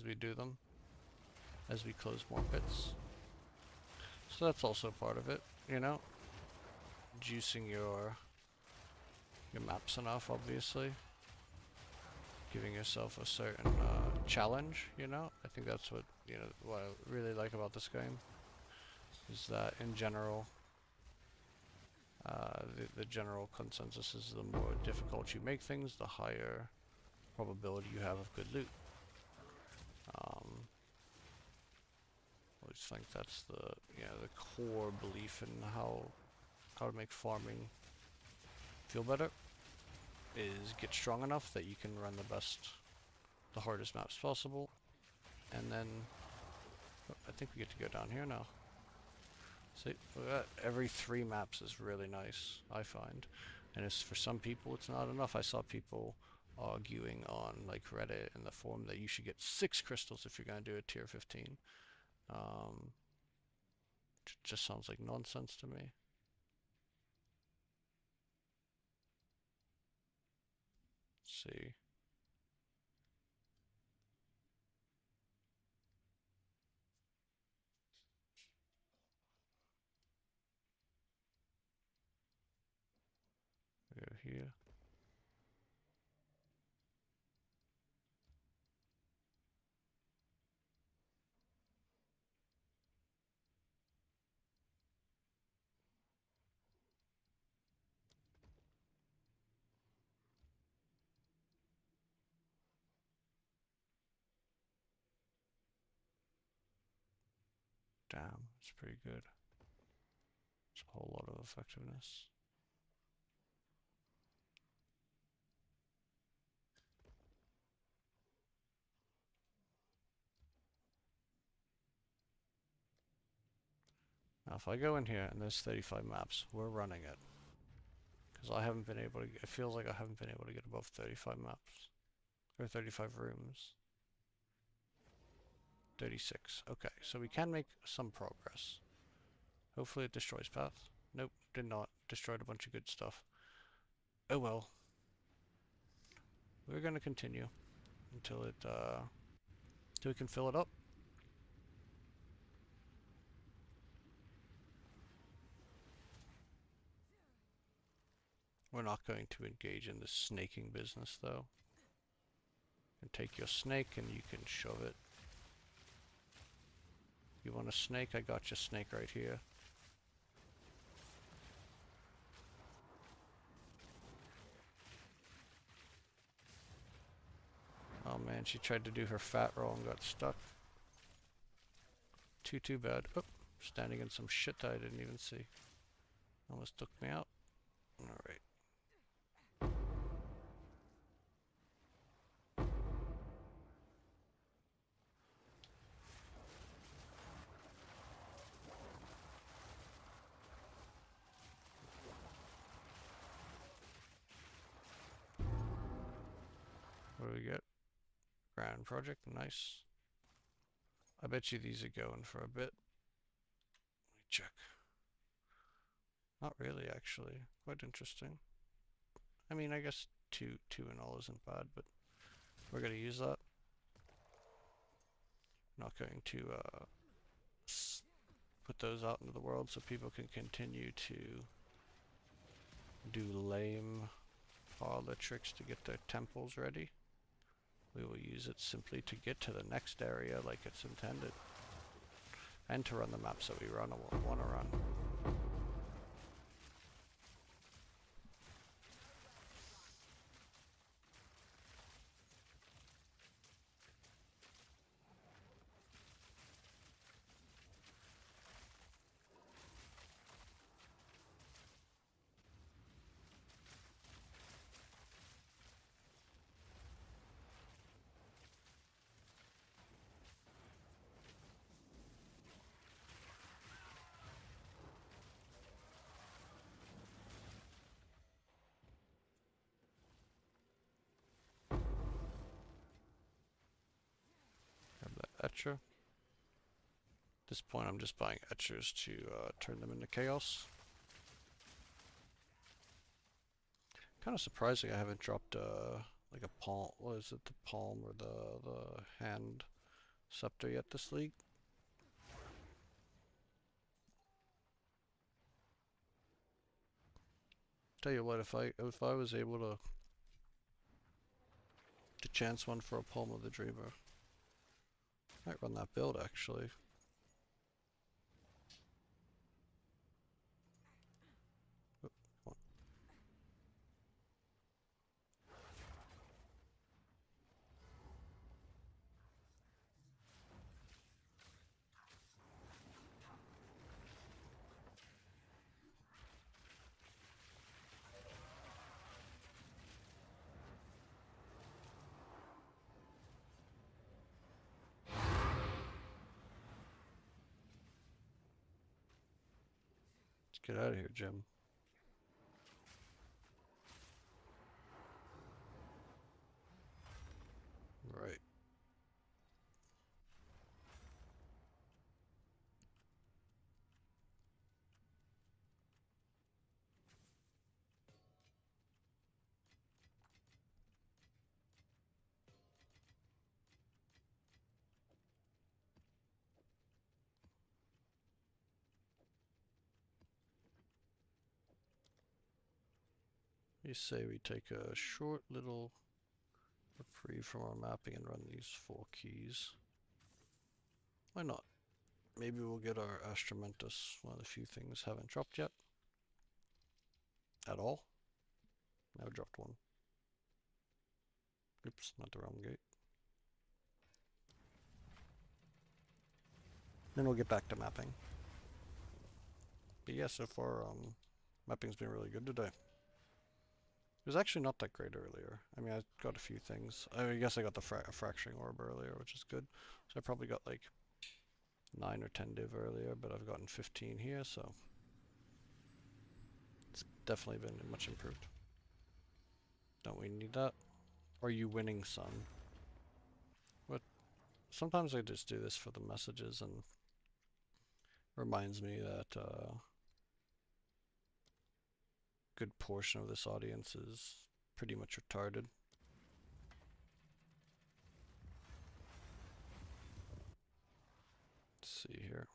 we do them, as we close more pits? So that's also part of it, you know, juicing your maps enough, obviously, giving yourself a certain challenge. You know, I think that's what what I really like about this game is that in general. The general consensus is the more difficult you make things, the higher probability you have of good loot. I just think that's the the core belief in how to make farming feel better is get strong enough that you can run the hardest maps possible, and then I think we get to go down here now. See, every 3 maps is really nice, I find. And it's, for some people, it's not enough. I saw people arguing on like Reddit in the forum that you should get 6 crystals if you're going to do a tier 15. Um, just sounds like nonsense to me. Let's see. We go here. Damn, it's pretty good. It's a whole lot of effectiveness. Now, if I go in here and there's 35 maps, we're running it. Because I haven't been able to, it feels like I haven't been able to get above 35 maps. Or 35 rooms. 36. Okay, so we can make some progress. Hopefully it destroys path. Nope, did not. Destroyed a bunch of good stuff. Oh well. We're gonna continue until till we can fill it up. We're not going to engage in this snaking business though. You can take your snake and you can shove it. You want a snake? I got your snake right here. Oh man, she tried to do her fat roll and got stuck. Too bad. Oh, standing in some shit that I didn't even see. Almost took me out. Alright. What do we get? Grand project, nice. I bet you these are going for a bit. Let me check. Not really, actually. Quite interesting. I mean, I guess two and all isn't bad, but we're gonna use that. Not going to put those out into the world so people can continue to do lame parlor tricks to get their temples ready. We will use it simply to get to the next area like it's intended. And to run the maps that we want to run. Grab that etcher. At this point I'm just buying etchers to turn them into chaos. Kind of surprising I haven't dropped like a palm, what is it, the palm or the hand scepter yet this league. Tell you what, if I was able to chance one for a palm of the dreamer, might run that build actually. Oh, come on. Let's get out of here, Jim. Right. me say we take a short little reprieve from our mapping and run these 4 keys. Why not? Maybe we'll get our Astramentus, one of the few things haven't dropped yet. At all. Now dropped one. Oops, not the wrong gate. Then we'll get back to mapping. But yeah, so far, mapping's been really good today. It was actually not that great earlier. I mean, I got a few things. I guess I got the fracturing orb earlier, which is good. So I probably got like 9 or 10 div earlier, but I've gotten 15 here, so it's definitely been much improved. Don't we need that? Are you winning, son? What? Sometimes I just do this for the messages and reminds me that good portion of this audience is pretty much retarded. Let's see here.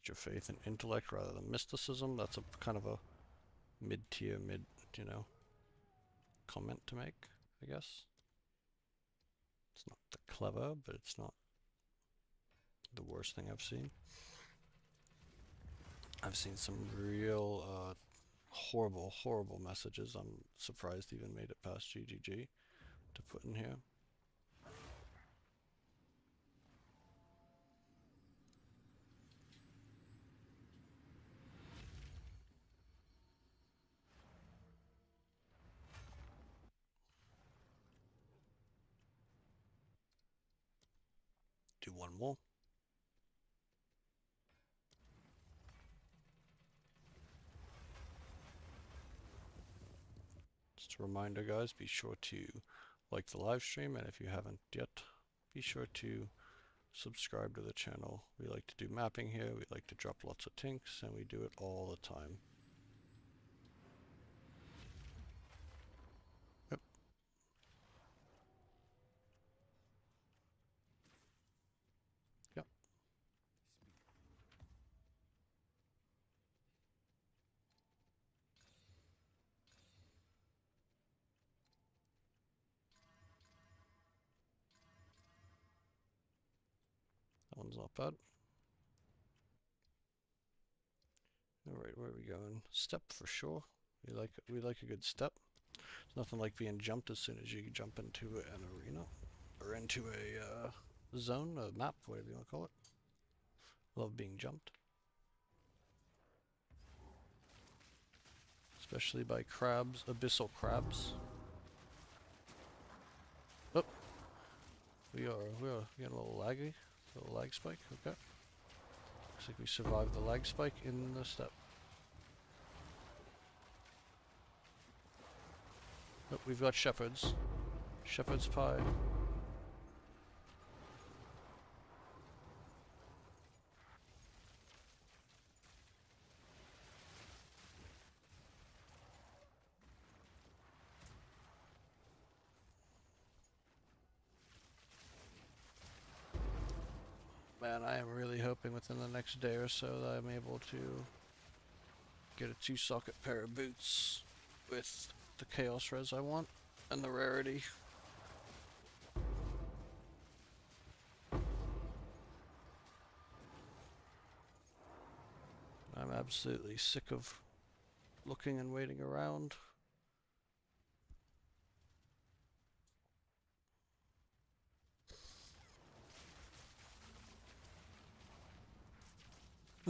Put your faith in intellect rather than mysticism. That's a kind of a mid-tier, you know, comment to make, I guess. It's not that clever, but it's not the worst thing I've seen. I've seen some real horrible, horrible messages. I'm surprised even made it past GGG to put in here. Do one more. Just a reminder, guys, be sure to like the live stream, and if you haven't yet, be sure to subscribe to the channel. We like to do mapping here, we like to drop lots of tinks, and we do it all the time. Yep. Yep. That one's not bad. Alright, where are we going? Step for sure. We like a good step. It's nothing like being jumped as soon as you jump into an arena. Or into a zone, a map, whatever you want to call it. Love being jumped. Especially by crabs, abyssal crabs. Oh, we are getting a little laggy. A little lag spike, okay. Looks like we survived the lag spike in the step. Oh, we've got shepherds. Shepherd's pie. Man, I am really hoping within the next day or so that I'm able to get a 2-socket pair of boots with the chaos res I want and the rarity. I'm absolutely sick of looking and waiting around.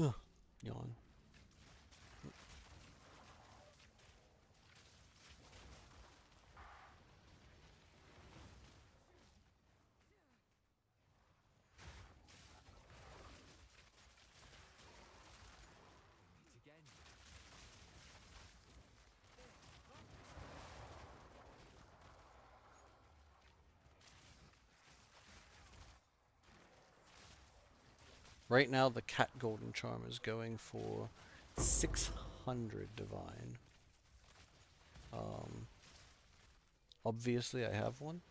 Ugh, yawn. Right now, the cat golden charm is going for 600 600 divine. Obviously I have one.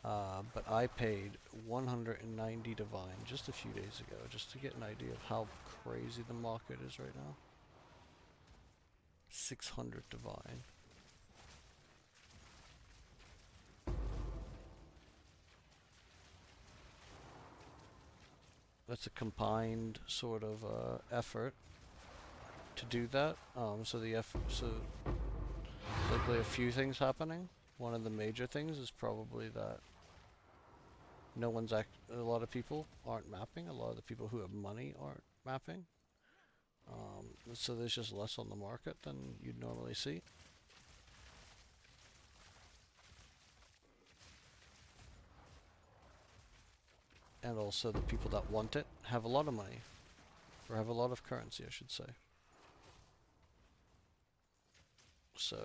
But I paid 190 divine just a few days ago, just to get an idea of how crazy the market is right now. 600 divine. That's a combined sort of effort to do that. So likely a few things happening. One of the major things is probably that a lot of people aren't mapping. A lot of the people who have money aren't mapping. So there's just less on the market than you'd normally see. And also the people that want it have a lot of money, or have a lot of currency, I should say. So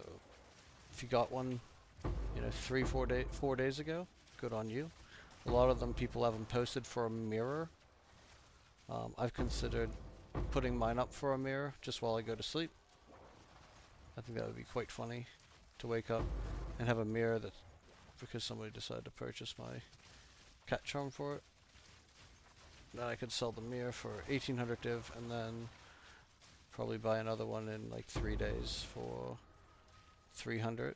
if you got one, 4 days ago, good on you. A lot of them people haven't posted for a mirror. I've considered putting mine up for a mirror just while I go to sleep. I think that would be quite funny to wake up and have a mirror that, because somebody decided to purchase my cat charm for it. Then I could sell the mirror for 1800 div and then probably buy another one in like 3 days for 300.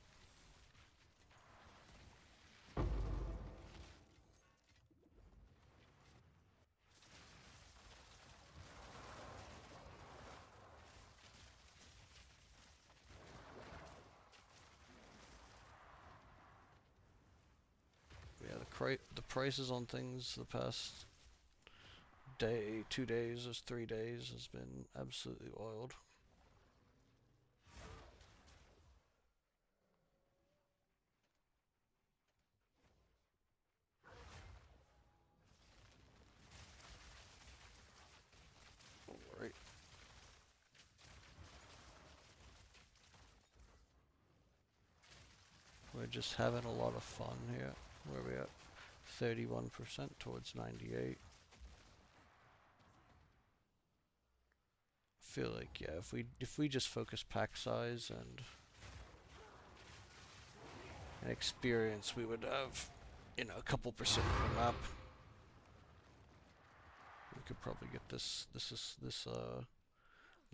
Yeah, the prices on things the past day, 2 days, or 3 days has been absolutely wild. Alright. We're just having a lot of fun here. Where are we at? 31% towards 98. I feel like, yeah, if we just focus pack size and experience, we would have, a couple percent of the map. We could probably get this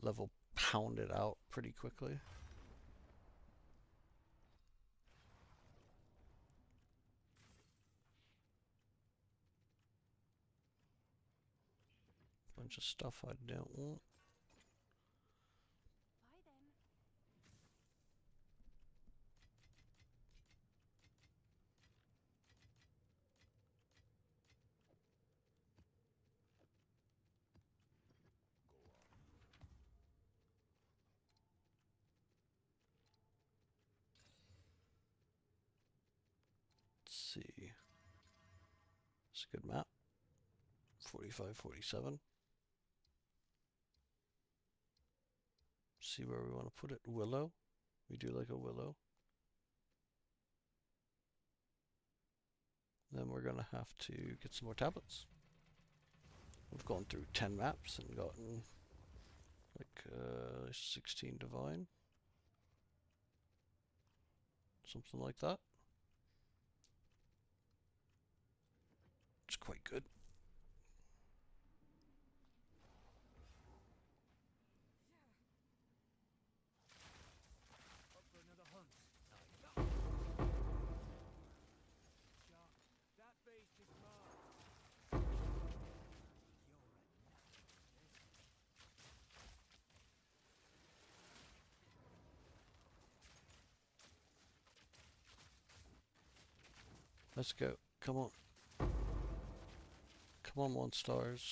level pounded out pretty quickly. Bunch of stuff I don't want. Bye then. Let's see. It's a good map. 45, 47. See where we want to put it. Willow. We do like a willow. Then we're gonna have to get some more tablets. We've gone through 10 maps and gotten like 16 divine. Something like that. It's quite good. Up for another hunt. Shark, that beast is marked. Let's go. Come on. Come on, Monstars.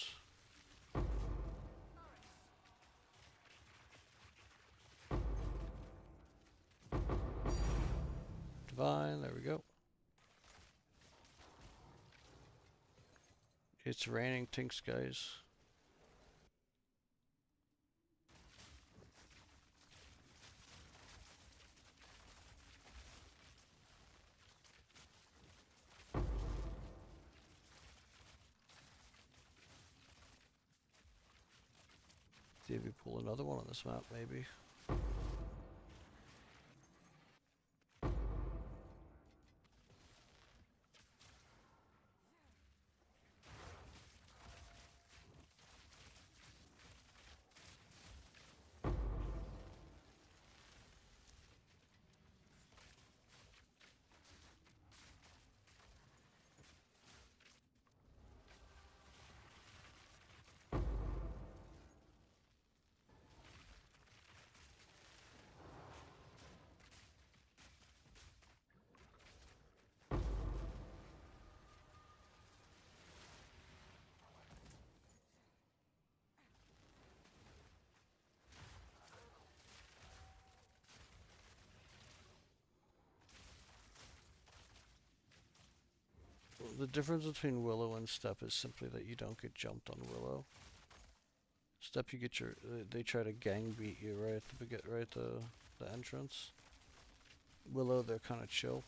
Divine, there we go. It's raining tinks, guys. See if we pull another one on this map, maybe. The difference between Willow and Step is simply that you don't get jumped on Willow. Step, you get your. They try to gang beat you right at the entrance. Willow, they're kind of chill.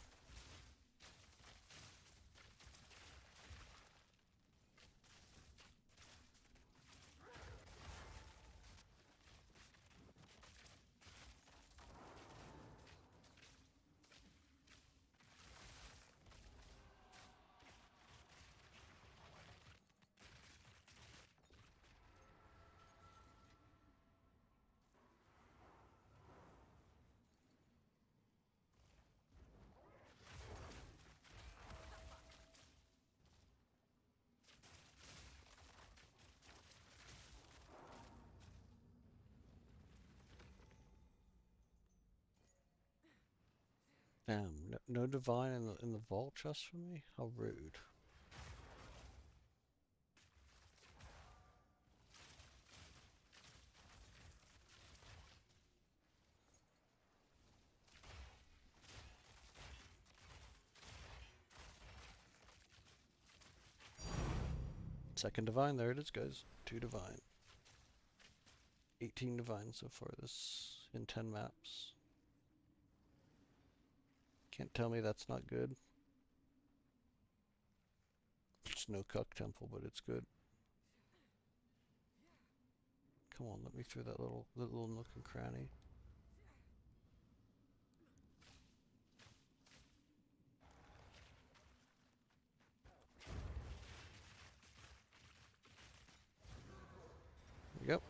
Damn, no divine in the vault chest for me? How rude. Second divine, there it is, guys. 2 divine. 18 divine so far this in 10 maps. Can't tell me that's not good. It's no cuck temple, but it's good. Come on, let me through that little nook and cranny. Yep.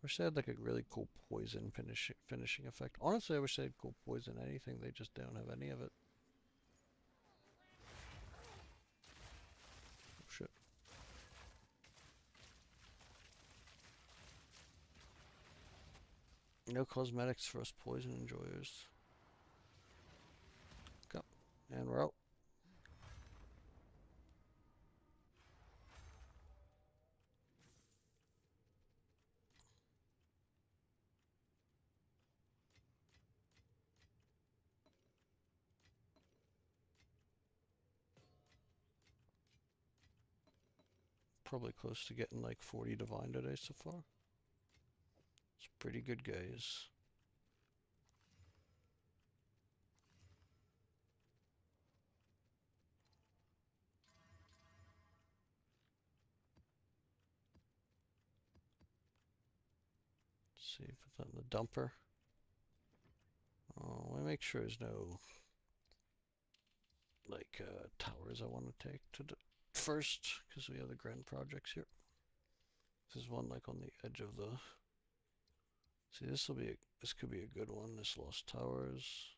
Wish they had like a really cool poison finishing effect. Honestly, I wish they had cool poison anything. They just don't have any of it. Oh shit. No cosmetics for us poison enjoyers. Go. And we're out. Probably close to getting like 40 divine today so far. It's pretty good, guys. Let's see if it's on the dumper. Oh, let me make sure there's no like towers I want to take to the first because we have the grand projects here. This is one like on the edge of the. See, this could be a good one. This Lost Towers.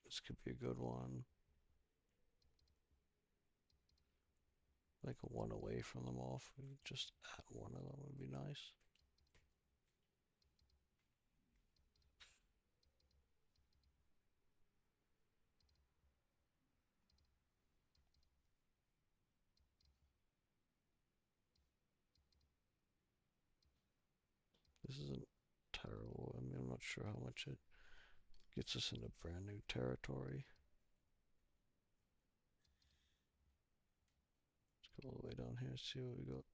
This could be a good one. Like a one away from them all. If we just at one of them would be nice. This isn't terrible. I mean, I'm not sure how much it gets us into brand new territory. Let's go all the way down here, see what we got.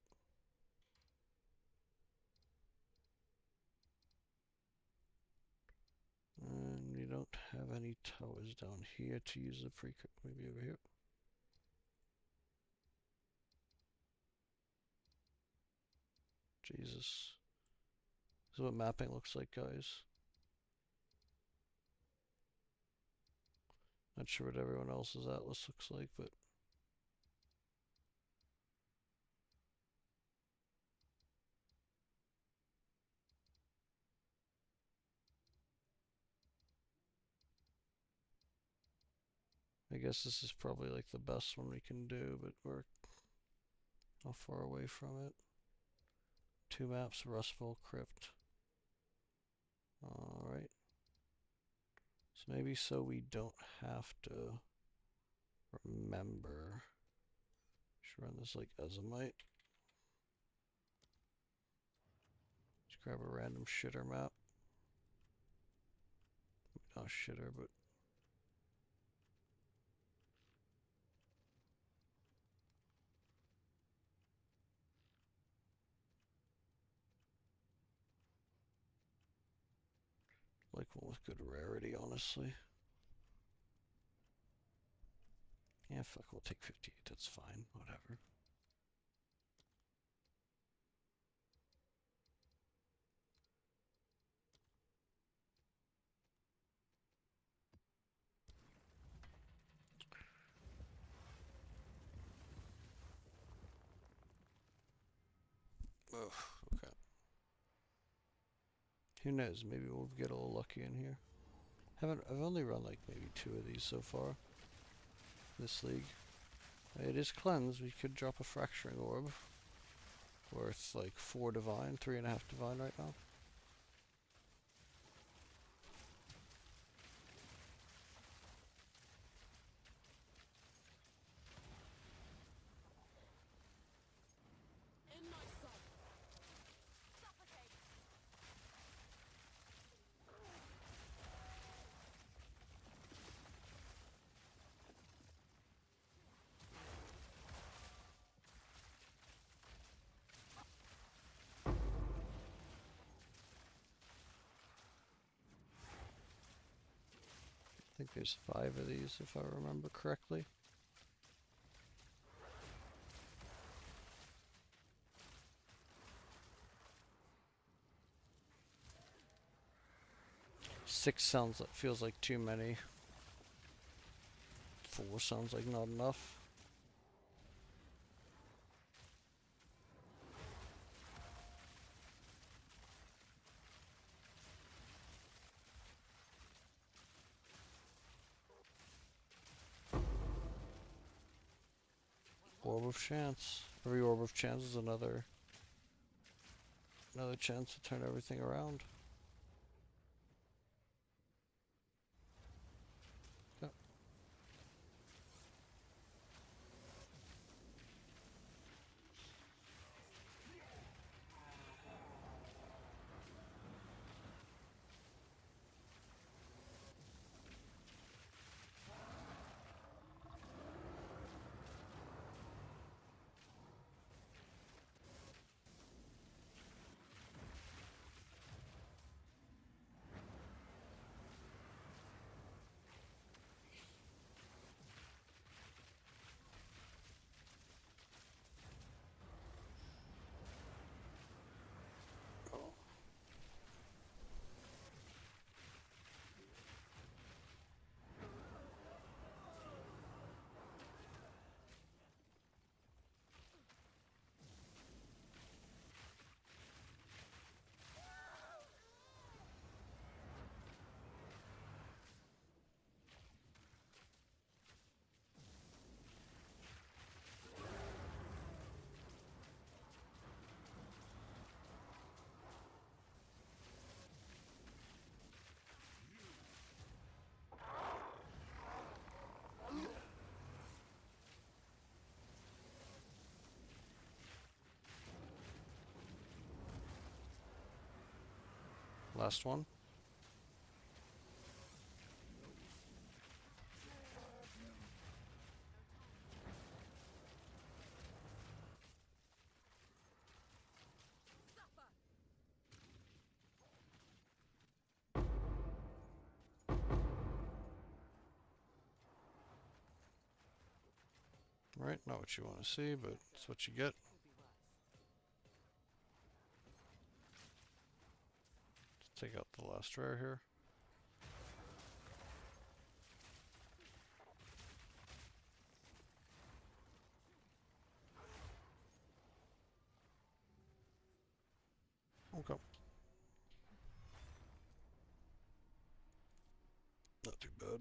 And we don't have any any towers down here to use the pre? Maybe over here. Jesus. This is what mapping looks like, guys. Not sure what everyone else's atlas looks like, but I guess this is probably like the best one we can do, but we're how far away from it? 2 maps, Rustful Crypt. Alright. So maybe so we don't have to remember. Should run this like Ezomite. Just grab a random shitter map. Not shitter, but like one with good rarity, honestly. Yeah, fuck, we'll take 58, that's fine, whatever. Ugh, okay. Who knows, maybe we'll get a little lucky in here. I've only run like maybe 2 of these so far. This league. It is cleansed, we could drop a fracturing orb. Worth like 4 divine, 3.5 divine right now. In my sight. Suffocate. I think there's 5 of these if I remember correctly. Six feels like too many. 4 sounds like not enough. Orb of chance. Every orb of chance is another chance to turn everything around. Yep. Last one. Right, not what you want to see, but it's what you get. Could be worse. Let's take out the last rare here. Okay. Not too bad.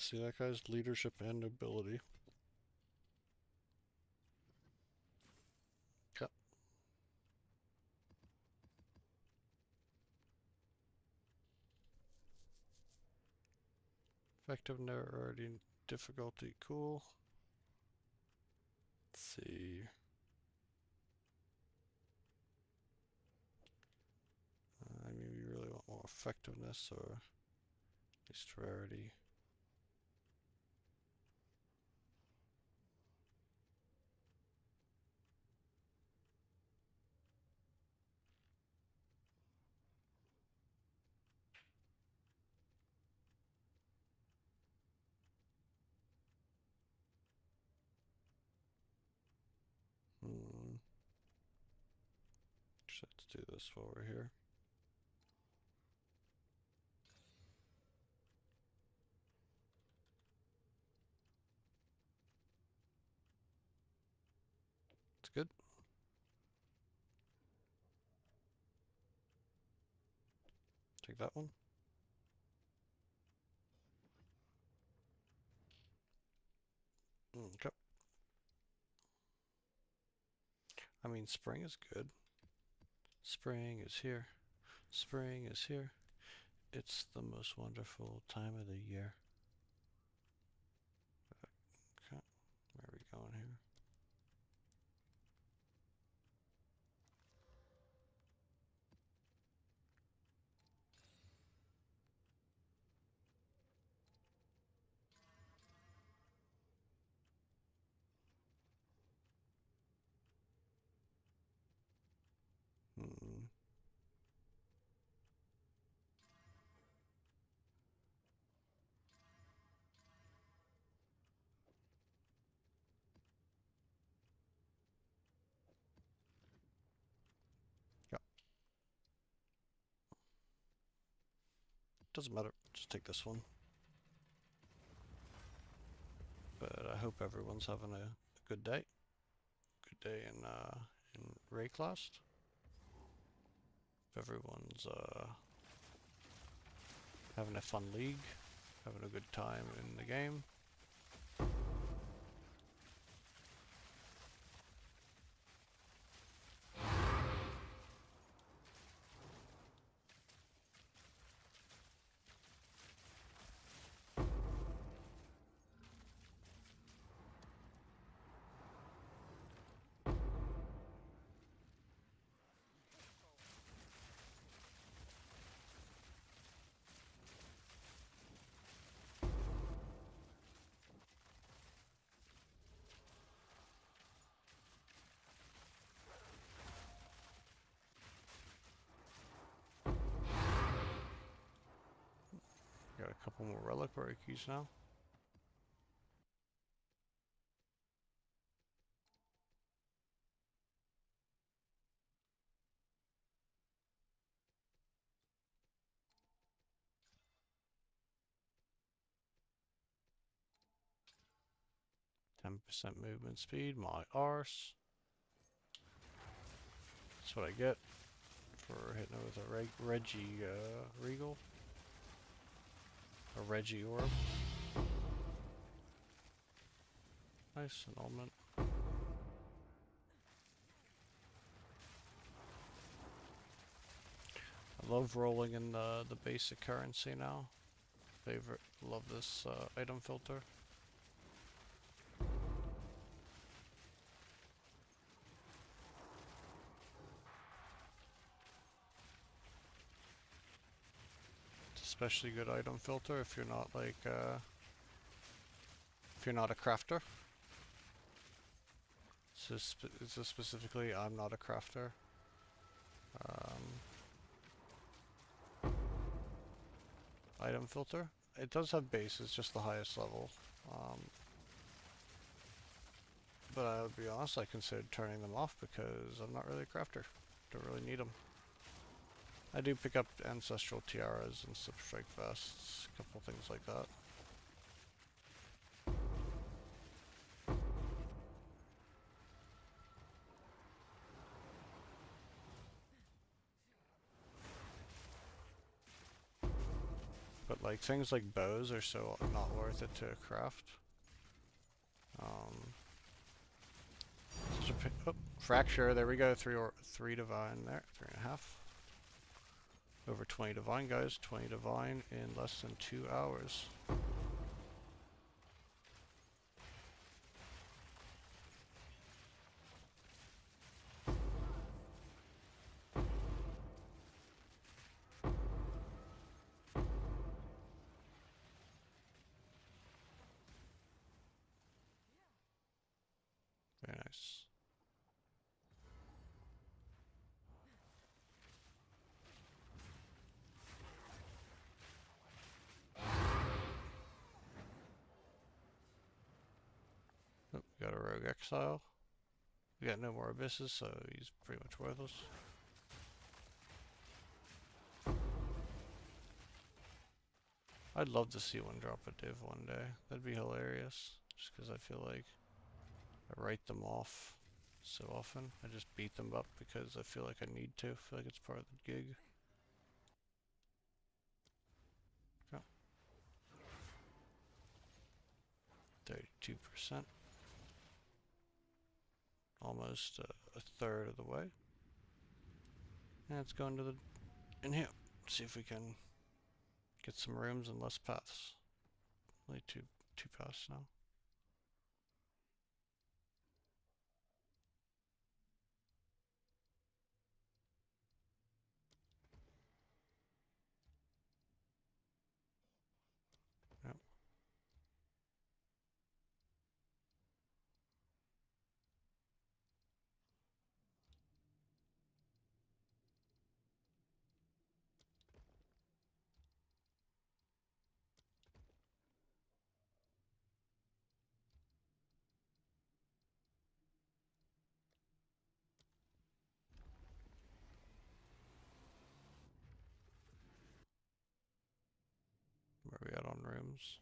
See that guy's leadership and ability. Okay. Effective already difficulty, cool. Let's see. I mean, we really want more effectiveness or at least rarity. Just have to do this while we're here. It's good. Take that one. Okay. I mean, spring is good. Spring is here. Spring is here. It's the most wonderful time of the year. Okay. Where are we going here? Hmm. Yeah. Doesn't matter. Just take this one. But I hope everyone's having a good day. Good day in Rayclast. If everyone's having a fun league, having a good time in the game. Got a couple more reliquary keys now. %, movement speed, my arse. That's what I get for hitting it with a Reggie Regal. A Reggie Orb. Nice annulment. I love rolling in the basic currency now. Favorite. Love this item filter. It's especially good item filter if you're not like if you're not a crafter. Is this specifically I'm not a crafter? Item filter? It does have base, it's just the highest level. But I'll be honest, I considered turning them off because I'm not really a crafter. Don't really need them. I do pick up ancestral tiaras and slip strike vests, a couple things like that. But like things like bows are so not worth it to craft. Oh, fracture. There we go. Three divine there. 3.5. Over 20 divine, guys. 20 divine in less than 2 hours. Very nice. Oh, we got a rogue exile. We got no more abysses, so he's pretty much worthless. I'd love to see one drop a div one day. That'd be hilarious. Just because I feel like I write them off so often. I just beat them up because I feel like I need to. I feel like it's part of the gig. Oh. 32%. Almost a third of the way. And let's go into in here. See if we can get some rooms and less paths. Only two paths now. Yep. Where are we at on rooms?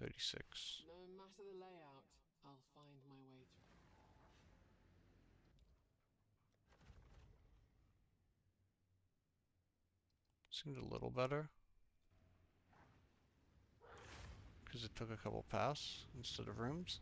36. No matter the layout, I'll find my way through. Seemed a little better. Because it took a couple paths instead of rooms.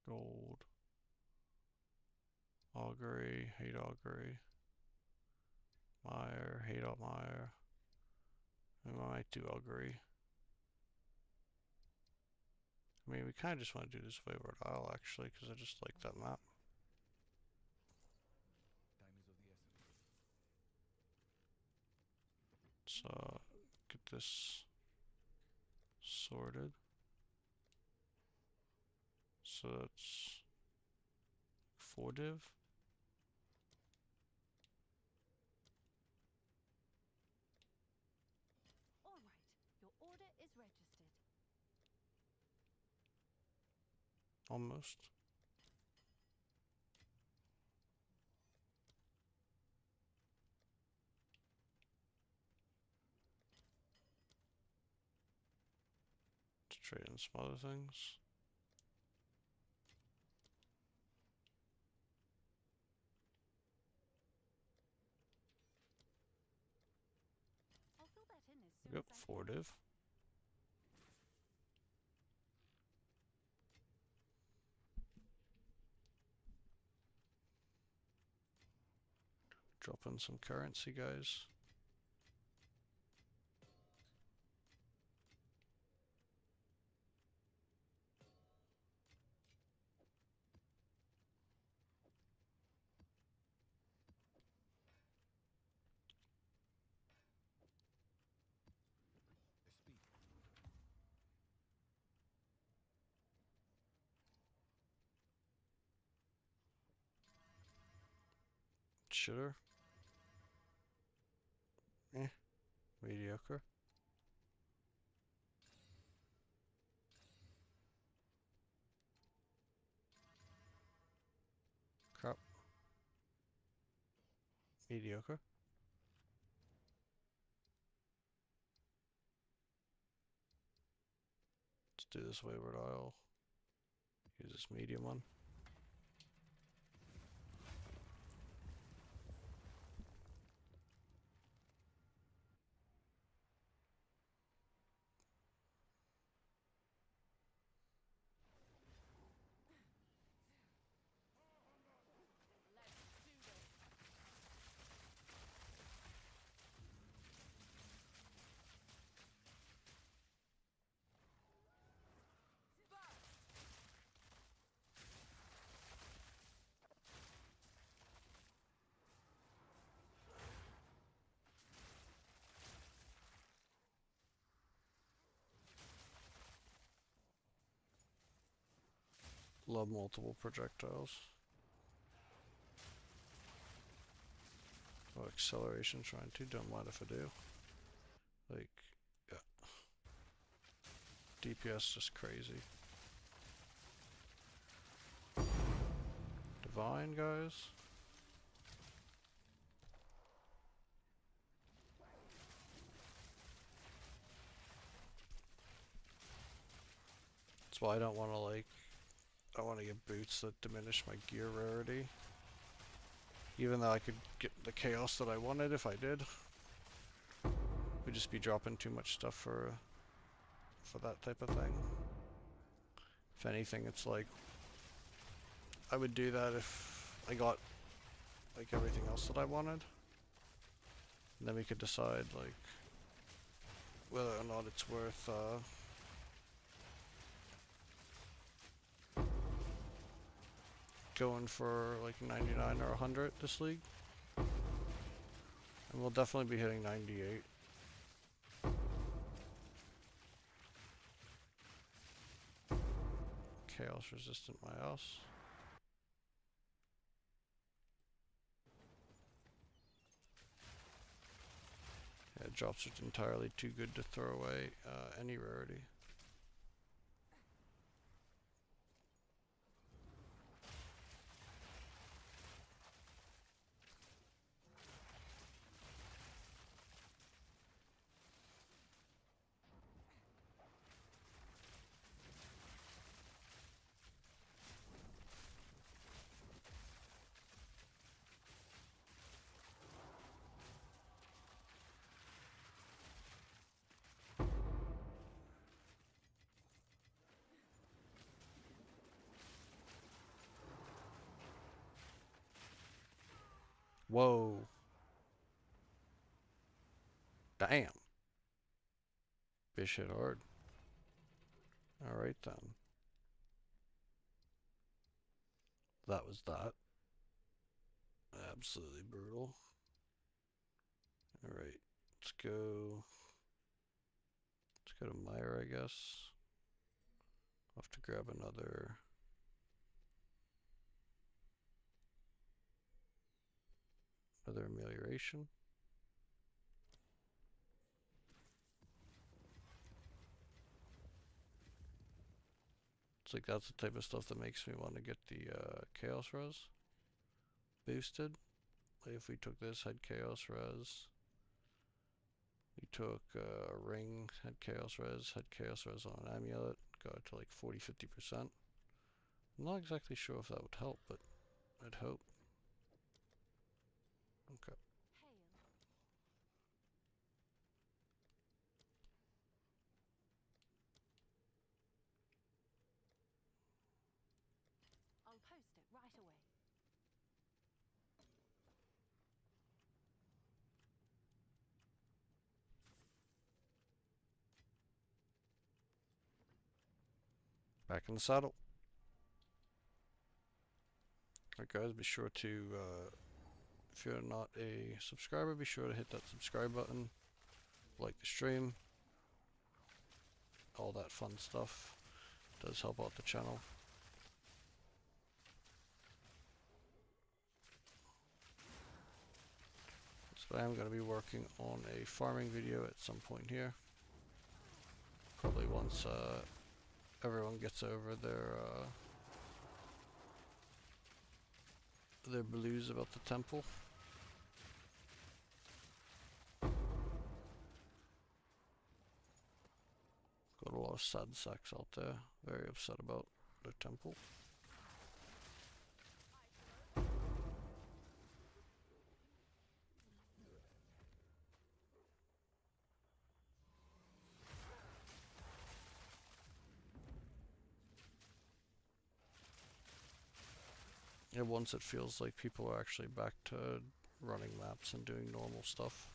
Gold. Augury, hate augury. Mire, hate all mire. We might do augury. I mean, we kind of just want to do this Wayward Isle, actually, because I just like that map. Time is of the essence. So, get this sorted. So that's 4 div. All right. Your order is registered. Almost. To trade in some other things. Yep, furtive. Drop in some currency, guys. They speak. Shitter. Eh, mediocre. Crap. Mediocre. Let's do this wayward isle. Use this medium one. Love multiple projectiles. Oh, acceleration trying to. Don't mind if I do. Like, yeah. DPS just crazy. Divine, guys. That's why I don't want to, like, I want to get boots that diminish my gear rarity. Even though I could get the chaos that I wanted if I did. We'd just be dropping too much stuff for that type of thing. If anything, it's like, I would do that if I got, like, everything else that I wanted. And then we could decide, like, whether or not it's worth, going for like 99 or 100 this league. And we'll definitely be hitting 98. Chaos resistant my ass. Yeah, drops are entirely too good to throw away any rarity. Whoa. Damn. Fish hit hard. Alright then. That was that. Absolutely brutal. Alright. Let's go. Let's go to Myra, I guess. I'll have to grab another amelioration. It's like that's the type of stuff that makes me want to get the Chaos Res boosted. Like if we took this, had Chaos Res. We took a ring, had Chaos Res on an amulet, got it to like 40-50%. I'm not exactly sure if that would help, but I'd hope. Okay. Back in the saddle. Alright guys, be sure to, if you're not a subscriber, be sure to hit that subscribe button, like the stream, all that fun stuff. Does help out the channel. So I am going to be working on a farming video at some point here. Probably once everyone gets over their blues about the temple. Got a lot of sad sacks out there, very upset about the temple. And once it feels like people are actually back to running maps and doing normal stuff.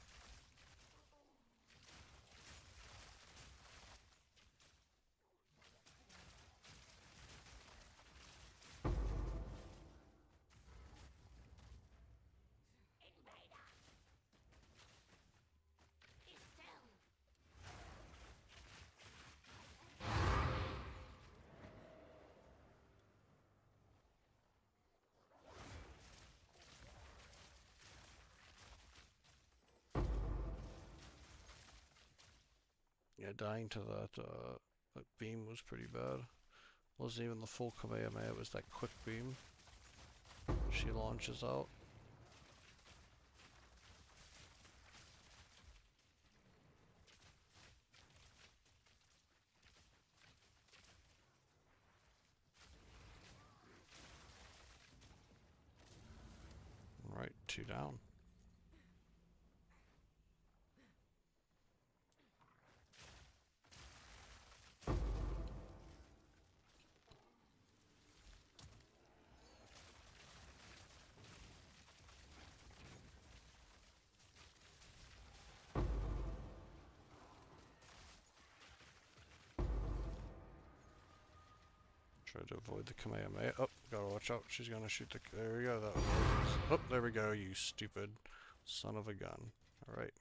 Yeah, dying to that beam was pretty bad. Wasn't even the full Kamehameha, it was that quick beam she launches out. Right, 2 down. Try to avoid the Kamehameha. Oh, gotta watch out. She's gonna shoot the. There we go. That was. Oh, there we go. You stupid son of a gun. Alright.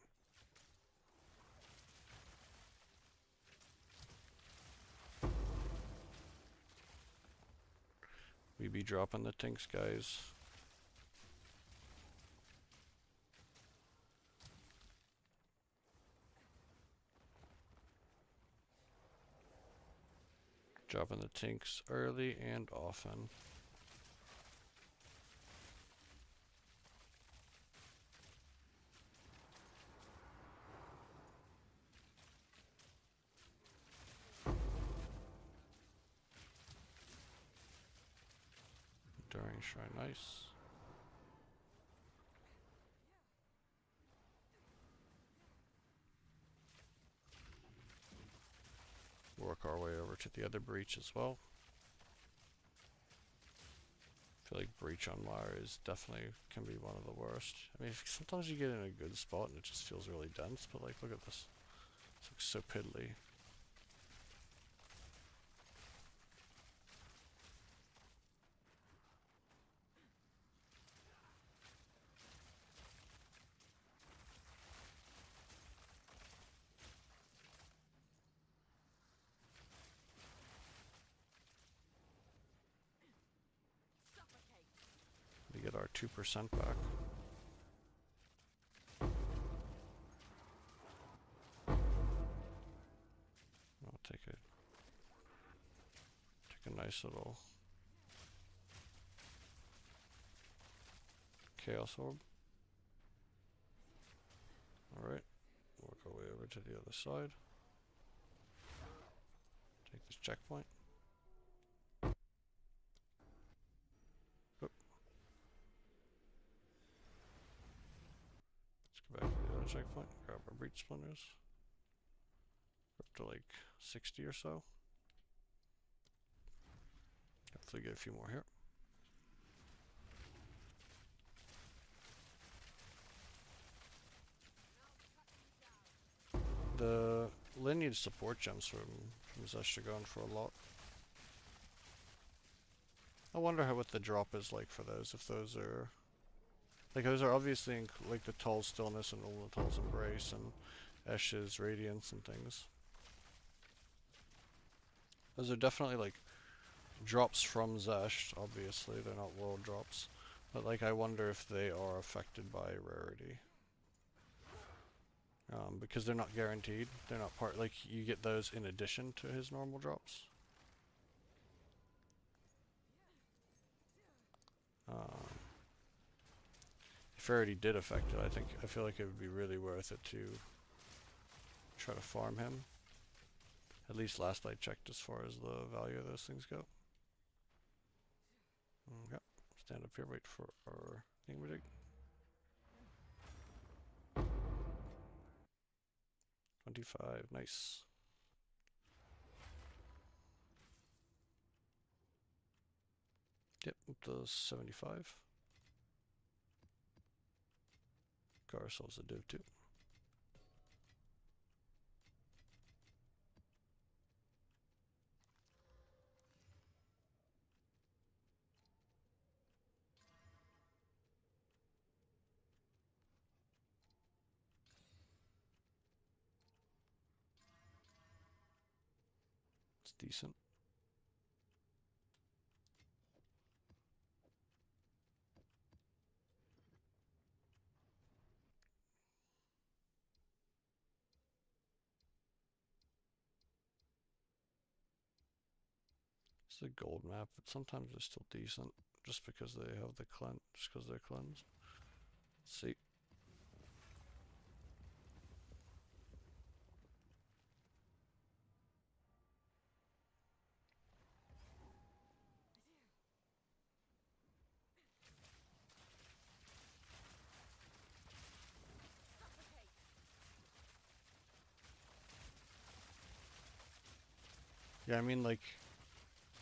We be dropping the tinks, guys. Dropping the tinks early and often. During Shrine, nice. Work our way over to the other breach as well. I feel like breach on wire is definitely can be one of the worst. I mean, sometimes you get in a good spot and it just feels really dense, but like, look at this. It looks so piddly. We get our 2% back. I'll take a nice little Chaos Orb. Alright, work our way over to the other side. Take this checkpoint. Oop. Let's go back to the other checkpoint, grab our breach splinters. Up to like 60 or so. Hopefully get a few more here. The lineage support gems from Zesh are going for a lot. I wonder how what the drop is like for those. If those are like those are obviously like the Tull's Stillness and Tull's Embrace and Esh's Radiance and things. Those are definitely like drops from Zesht. Obviously, they're not world drops, but like I wonder if they are affected by rarity. Because they're not guaranteed. They're not part, like, you get those in addition to his normal drops. If rarity did affect it, I feel like it would be really worth it to try to farm him. At least last I checked as far as the value of those things go. Okay, stand up here, wait for our thingamajig. 25, nice. Yep, up to 75. Got ourselves a div too. It's decent. It's a gold map, but sometimes they're still decent just because they have the cleanse, just because they're cleansed. Let's see. Yeah, I mean, like,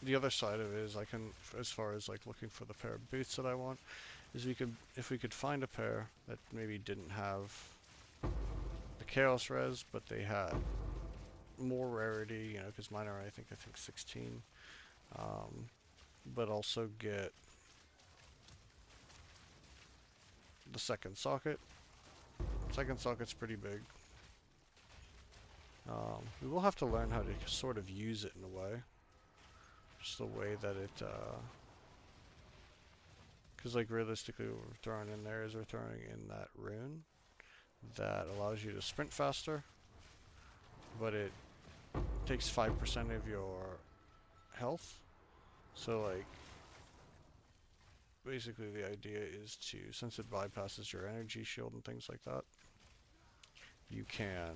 the other side of it is I can, as far as like looking for the pair of boots that I want, is if we could find a pair that maybe didn't have the Chaos Res, but they had more rarity, you know, because mine are, I think 16, but also get the second socket. Second socket's pretty big. We will have to learn how to sort of use it in a way. Just the way that it, because like realistically what we're throwing in there is we're throwing in that rune that allows you to sprint faster, but it takes 5% of your health. So like, basically the idea is to, since it bypasses your energy shield and things like that, you can,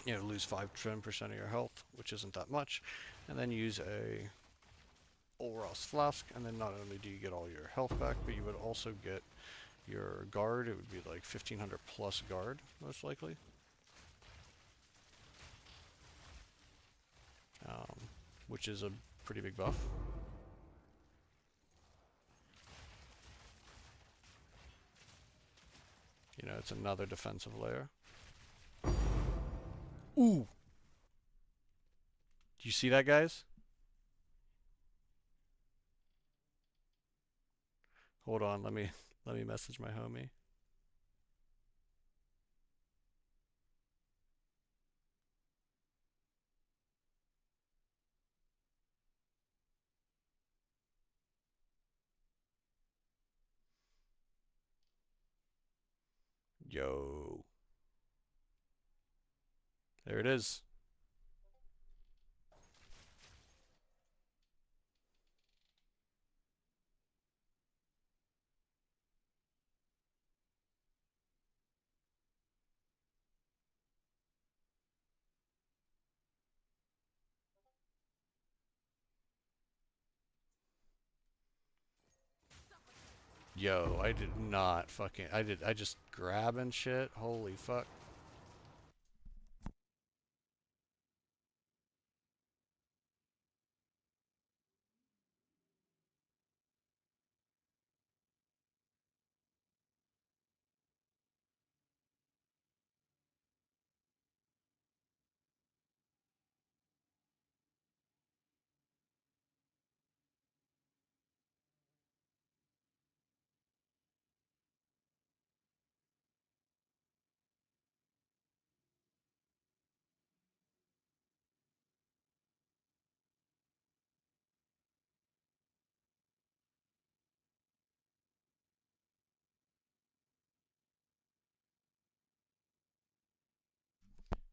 you know, lose 5-10% of your health, which isn't that much, and then use a Olros Flask, and then not only do you get all your health back, but you would also get your guard. It would be like 1500 plus guard, most likely. Which is a pretty big buff. You know, it's another defensive layer. Ooh! Do you see that, guys? Hold on, let me message my homie. Yo. There it is. Yo, I did not fucking, I just grabbing shit. Holy fuck.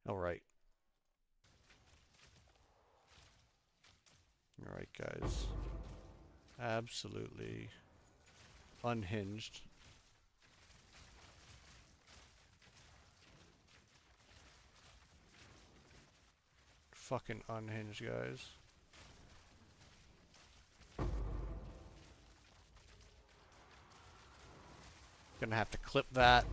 Alright. Alright, guys. Absolutely unhinged. Fucking unhinged, guys. Gonna have to clip that.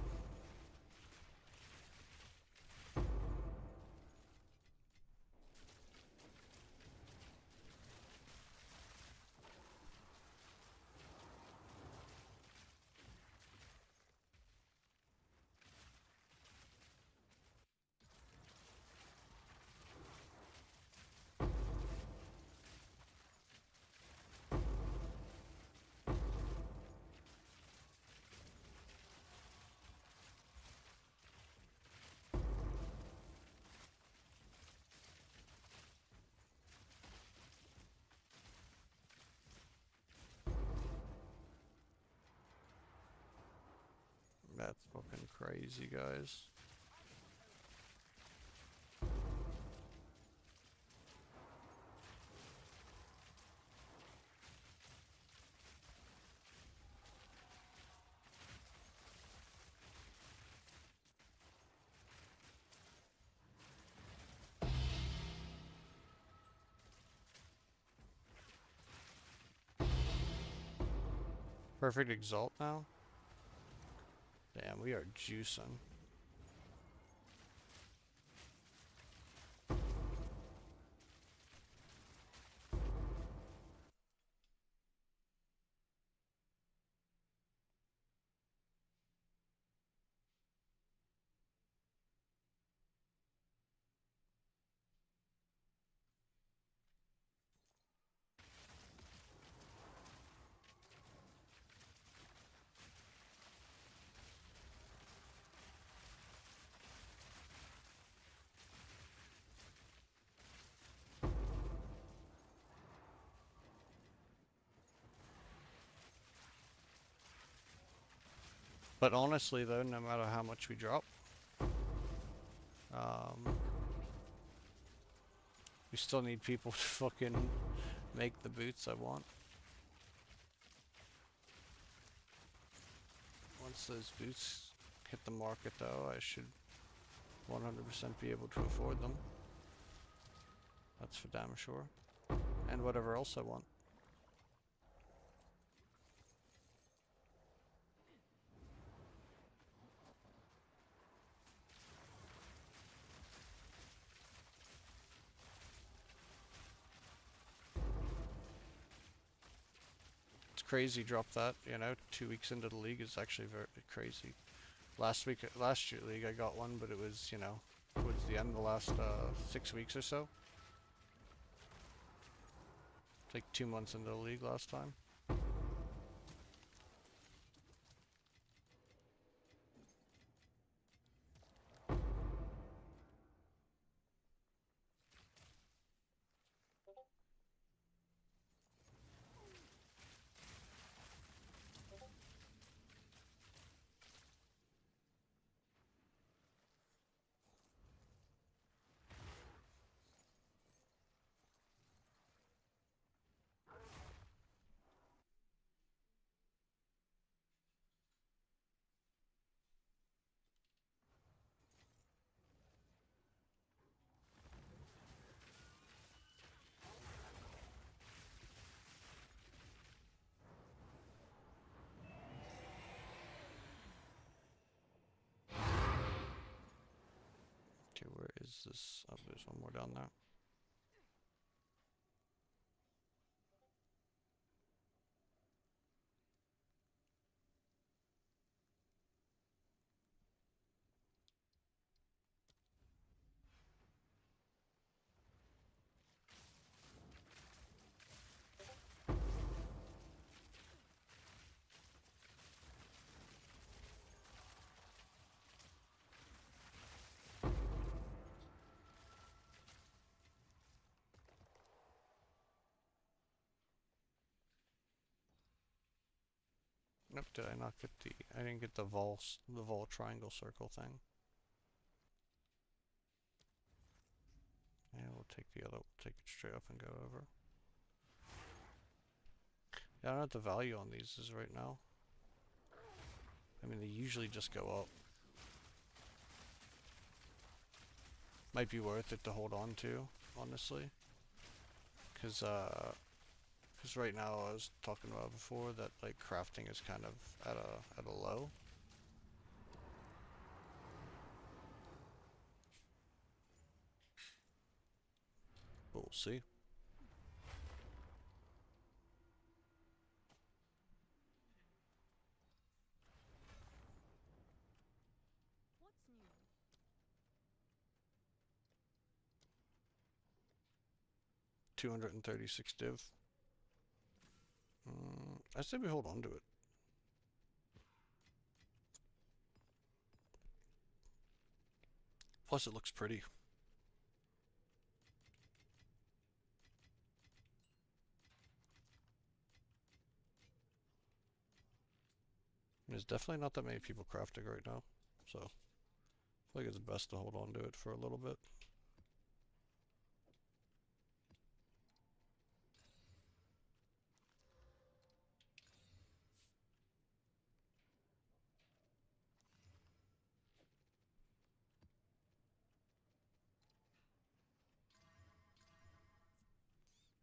That's fucking crazy, guys. Perfect exalt now? Damn, we are juicing. But honestly though, no matter how much we drop, we still need people to fucking make the boots I want. Once those boots hit the market though, I should 100% be able to afford them. That's for damn sure. And whatever else I want. It's crazy drop that, you know, 2 weeks into the league is actually very crazy. Last year league I got one, but it was, you know, towards the end of the last 6 weeks or so. It's like 2 months into the league last time. Okay, where is this? Oh, there's one more down there. Nope, did I not get the... I didn't get the vol triangle circle thing. take it straight up and go over. Yeah, I don't know what the value on these is right now. I mean, they usually just go up. Might be worth it to hold on to, honestly. Cause right now I was talking about before that like crafting is kind of at a low. But we'll see. What's new? 236 div. I say we hold on to it. Plus it looks pretty. There's definitely not that many people crafting right now, so I feel like it's best to hold on to it for a little bit.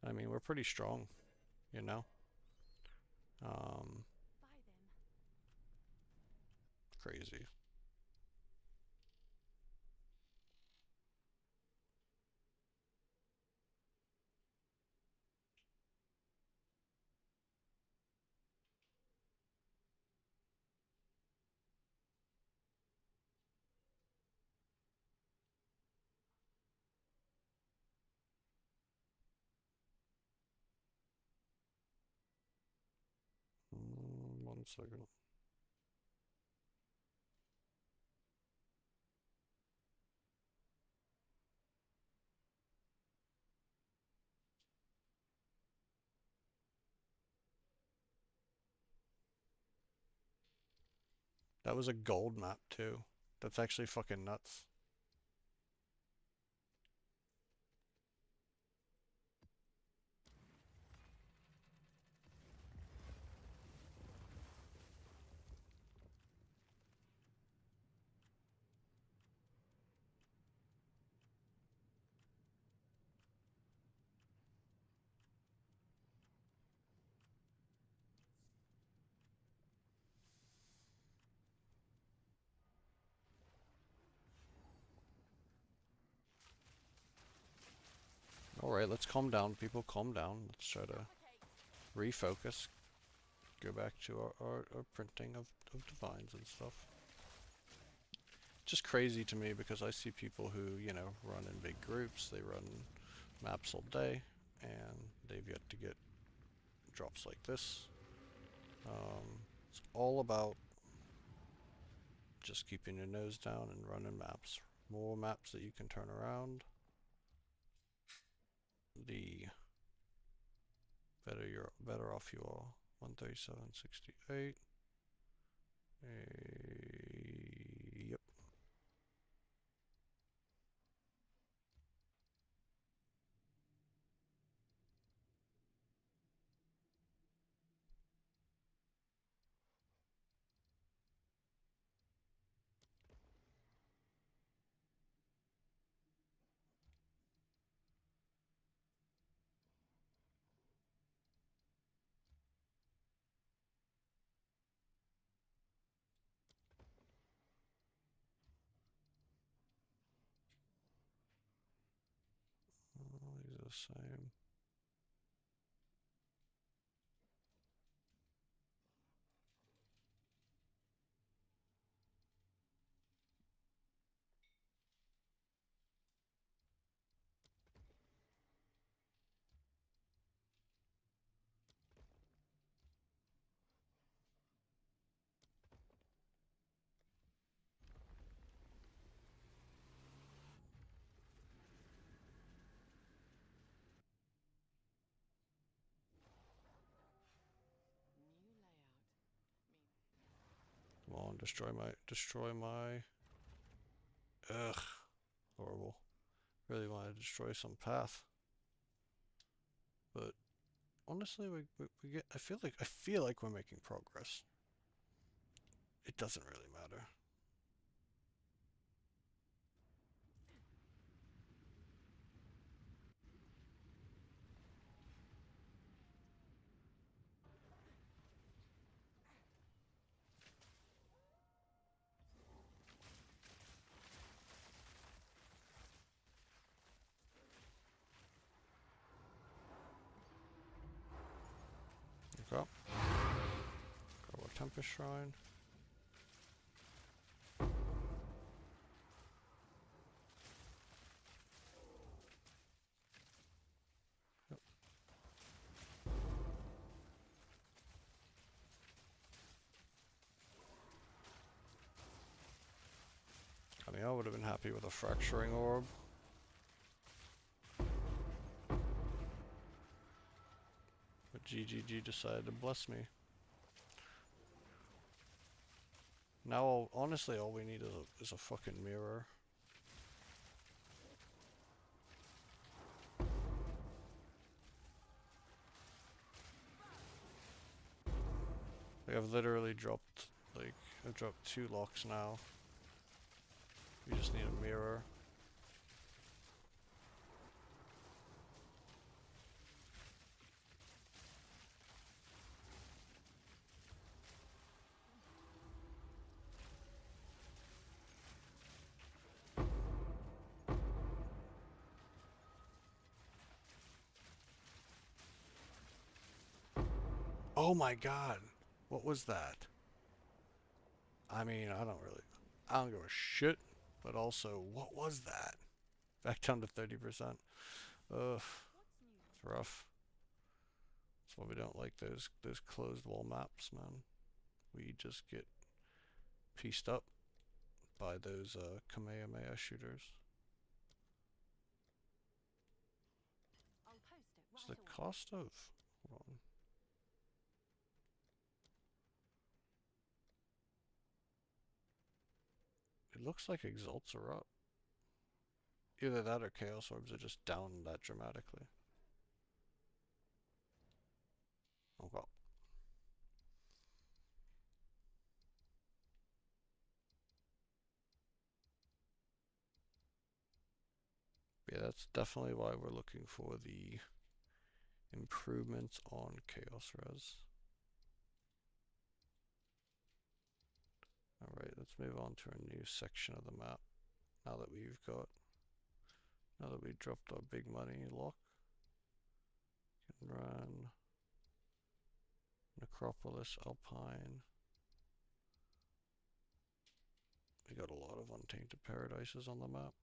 I mean, we're pretty strong, you know? Buy them. Crazy. One second. That was a gold map too. That's actually fucking nuts. Alright, let's calm down, people. Calm down. Let's try to refocus. Go back to our printing of divines and stuff. Just crazy to me because I see people who, you know, run in big groups. They run maps all day, and they've yet to get drops like this. It's all about just keeping your nose down and running maps. More maps that you can turn around, the better off you are. 137.68. Yep. These are the same. New layout. Come on, destroy my. Ugh. Horrible. Really want to destroy some path. But honestly, we get. I feel like we're making progress. It doesn't really matter. Okay. Grab our Tempest Shrine. Yep. I mean, I would have been happy with a Fracturing Orb. But GGG decided to bless me. Now, honestly, all we need is a fucking mirror. Like, I've literally dropped, like, I've dropped 2 locks now. We just need a mirror. Oh my god! What was that? I mean, I don't give a shit. But also, what was that? Back down to 30%. Ugh, it's rough. That's why we don't like those closed wall maps, man. We just get pieced up by those Kamehameha shooters. I'll post it It's right the away. cost of... Hold on. It looks like Exalts are up. Either that or Chaos Orbs are just down that dramatically. Oh well. Yeah, that's definitely why we're looking for the improvements on Chaos Res. Alright, let's move on to a new section of the map. Now that we dropped our big money lock. Can run Necropolis, Alpine. We got a lot of Untainted Paradises on the map.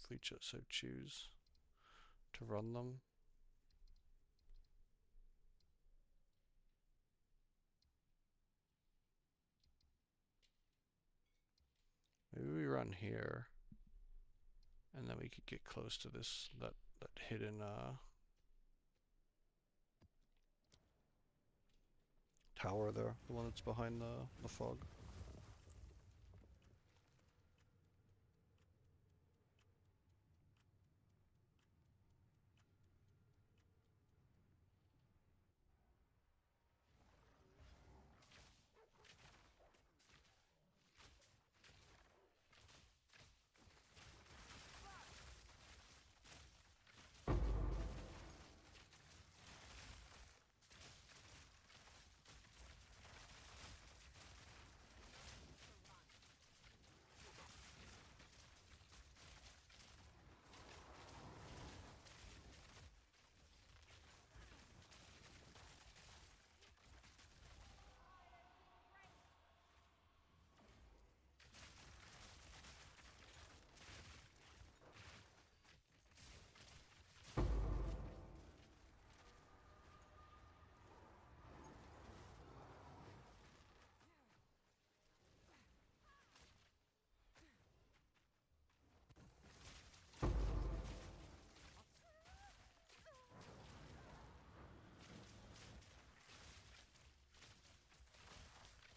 If we so choose to run them. Maybe we run here, and then we could get close to that hidden tower there, the one that's behind the fog.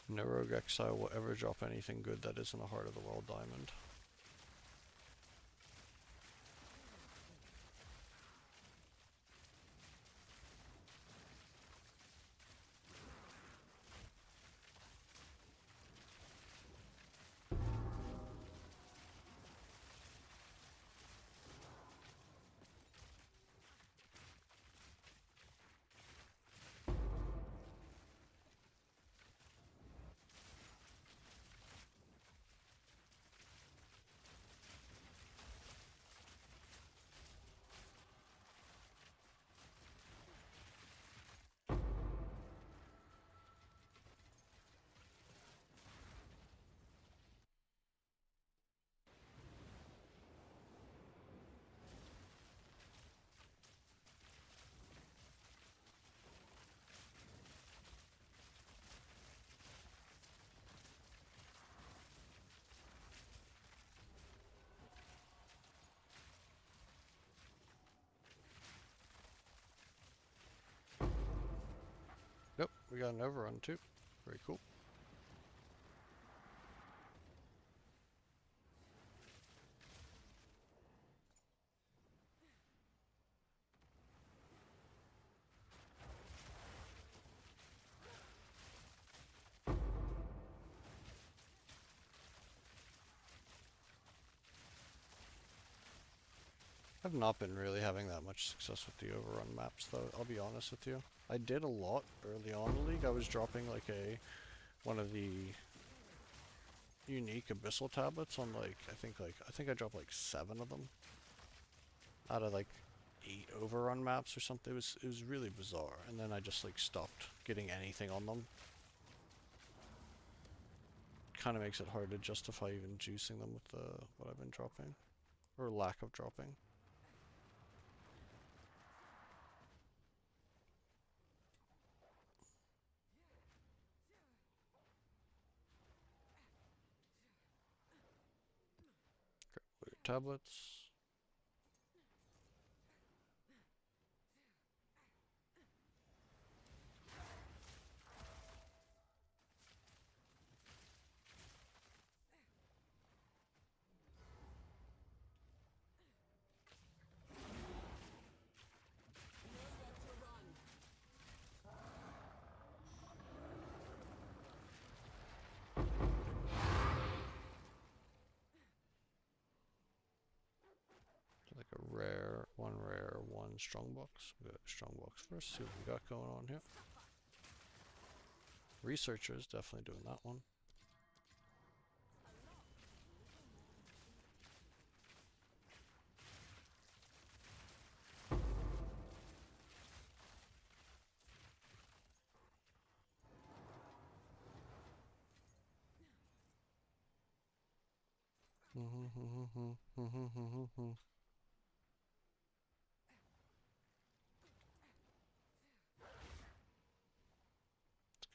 No Rogue Exile will ever drop anything good that isn't a Heart of the World diamond. we got an overrun too. Very cool. I've not been really having that much success with the overrun maps though, I'll be honest with you. I did a lot early on in the league. I was dropping like one of the unique abyssal tablets on I think I dropped like 7 of them out of like 8 overrun maps or something. It was really bizarre, and then I just like stopped getting anything on them. Kind of makes it hard to justify even juicing them with what I've been dropping, or lack of dropping. Grab your tablets. Like a rare, one strongbox. We got strongbox first, see what we got going on here. Researchers, definitely doing that one.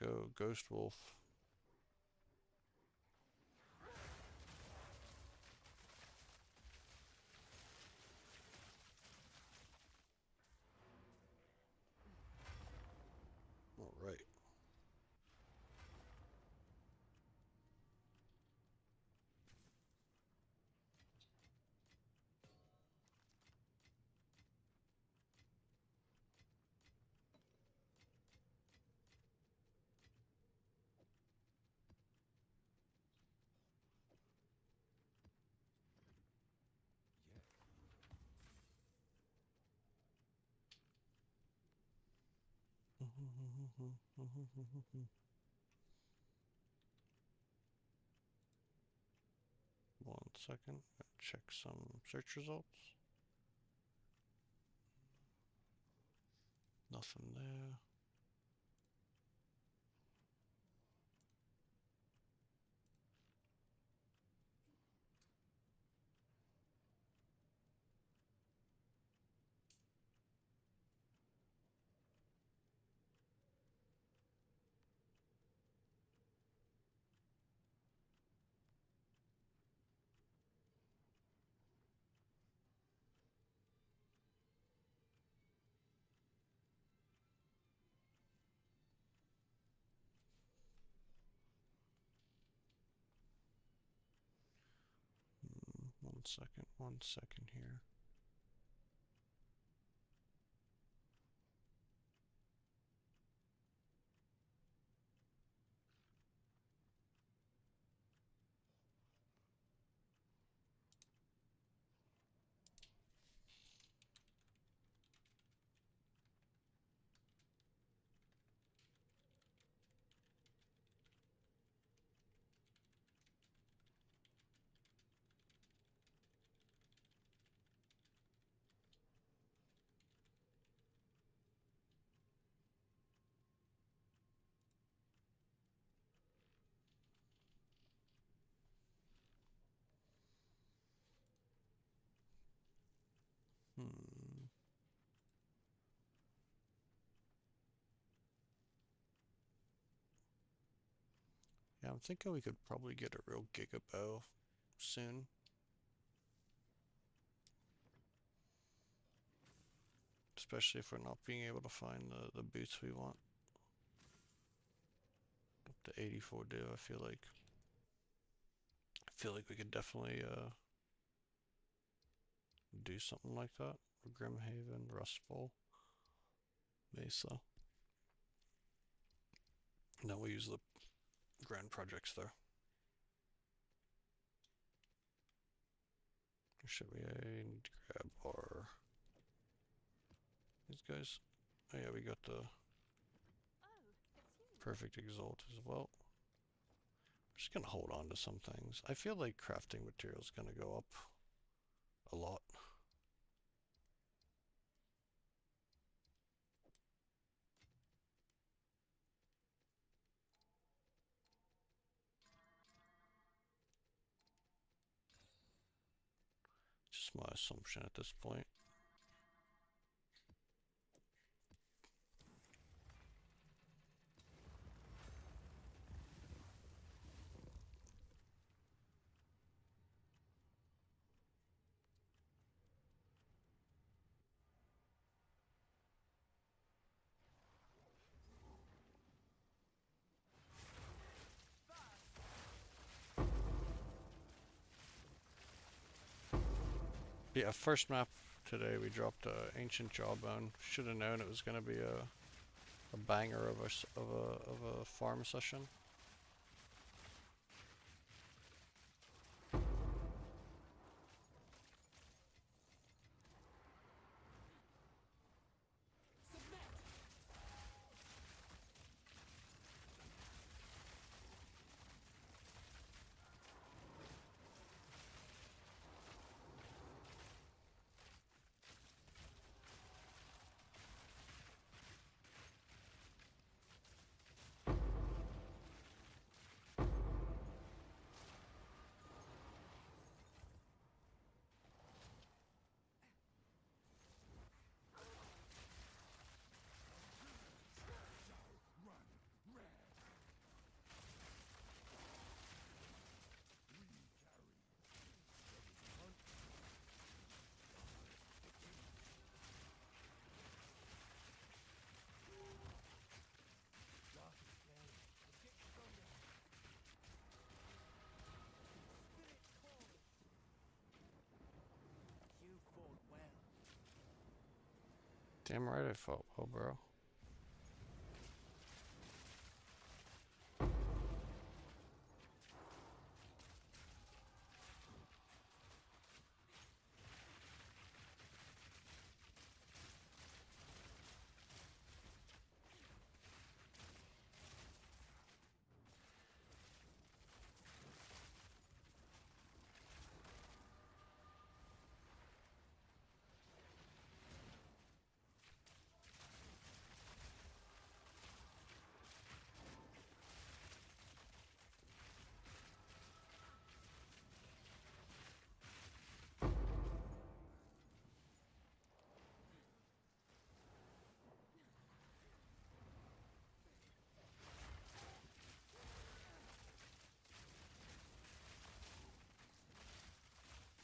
Let's go, Ghost Wolf. All right. One second, check some search results. Nothing there. One second here. Hmm. Yeah, I'm thinking we could probably get a real giga bow soon. Especially if we're not being able to find the boots we want. the 84 do. I feel like we could definitely do something like that. Grimhaven, Rust Bowl, Mesa. No, we use the grand projects there. Should we need to grab our these guys? Oh yeah, we got the Oh, it's you. perfect exalt as well. I'm just gonna hold on to some things. I feel like crafting material is gonna go up a lot. Just my assumption at this point. Yeah, first map today we dropped Ancient Jawbone. Should have known it was gonna be a banger of a farm session. You fought well. Damn right I fought well, bro.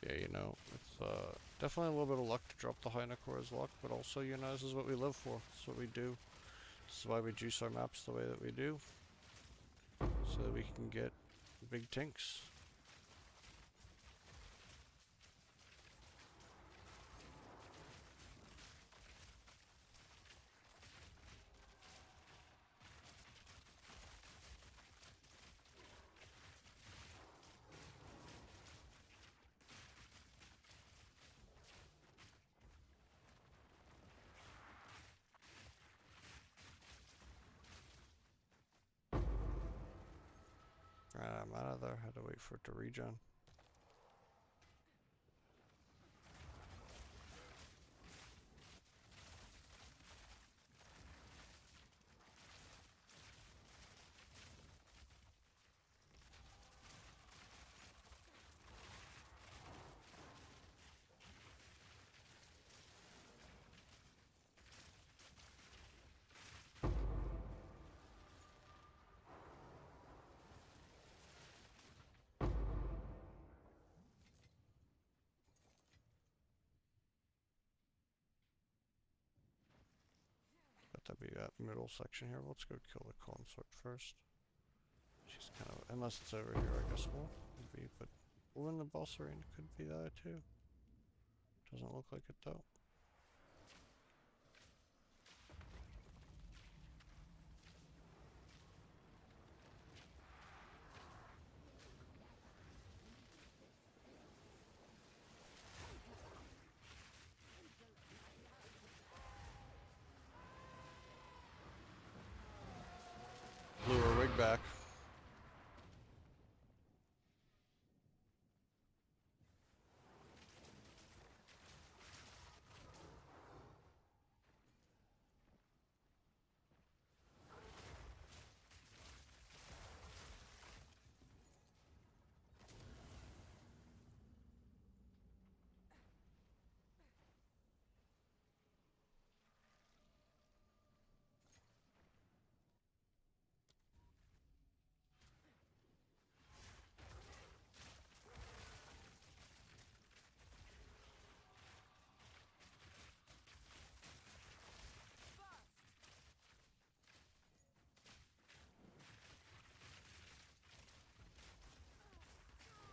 Yeah, you know, it's definitely a little bit of luck to drop the Hinekora's luck, but also, you know, this is what we live for. This is what we do. This is why we juice our maps the way that we do. So that we can get big tinks. I'm out of there. Had to wait for it to regen. Got to be that middle section here. Let's go kill the consort first. She's kind of, unless it's over here, I guess we'll be, but we're in the boss arena, could be there too. Doesn't look like it though. Blew her wig back.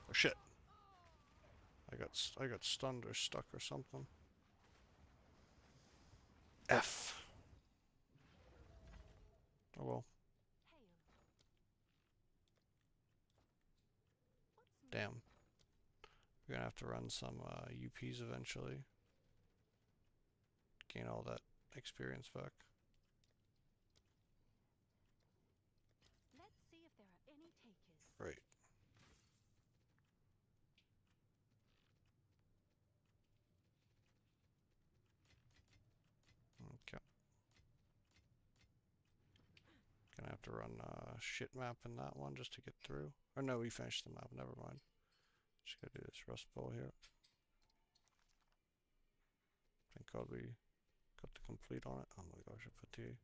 Oh shit. I got stunned or stuck or something. F. Oh well. Damn. We're gonna have to run some UPs eventually. Gain all that experience back. Let's see if there are any takers. Right. Okay. Gonna have to run shit map in that one just to get through. Or no, we finished the map. Never mind. Just gotta do this rust bowl here. Thank God we got the complete on it. Oh my gosh, I put the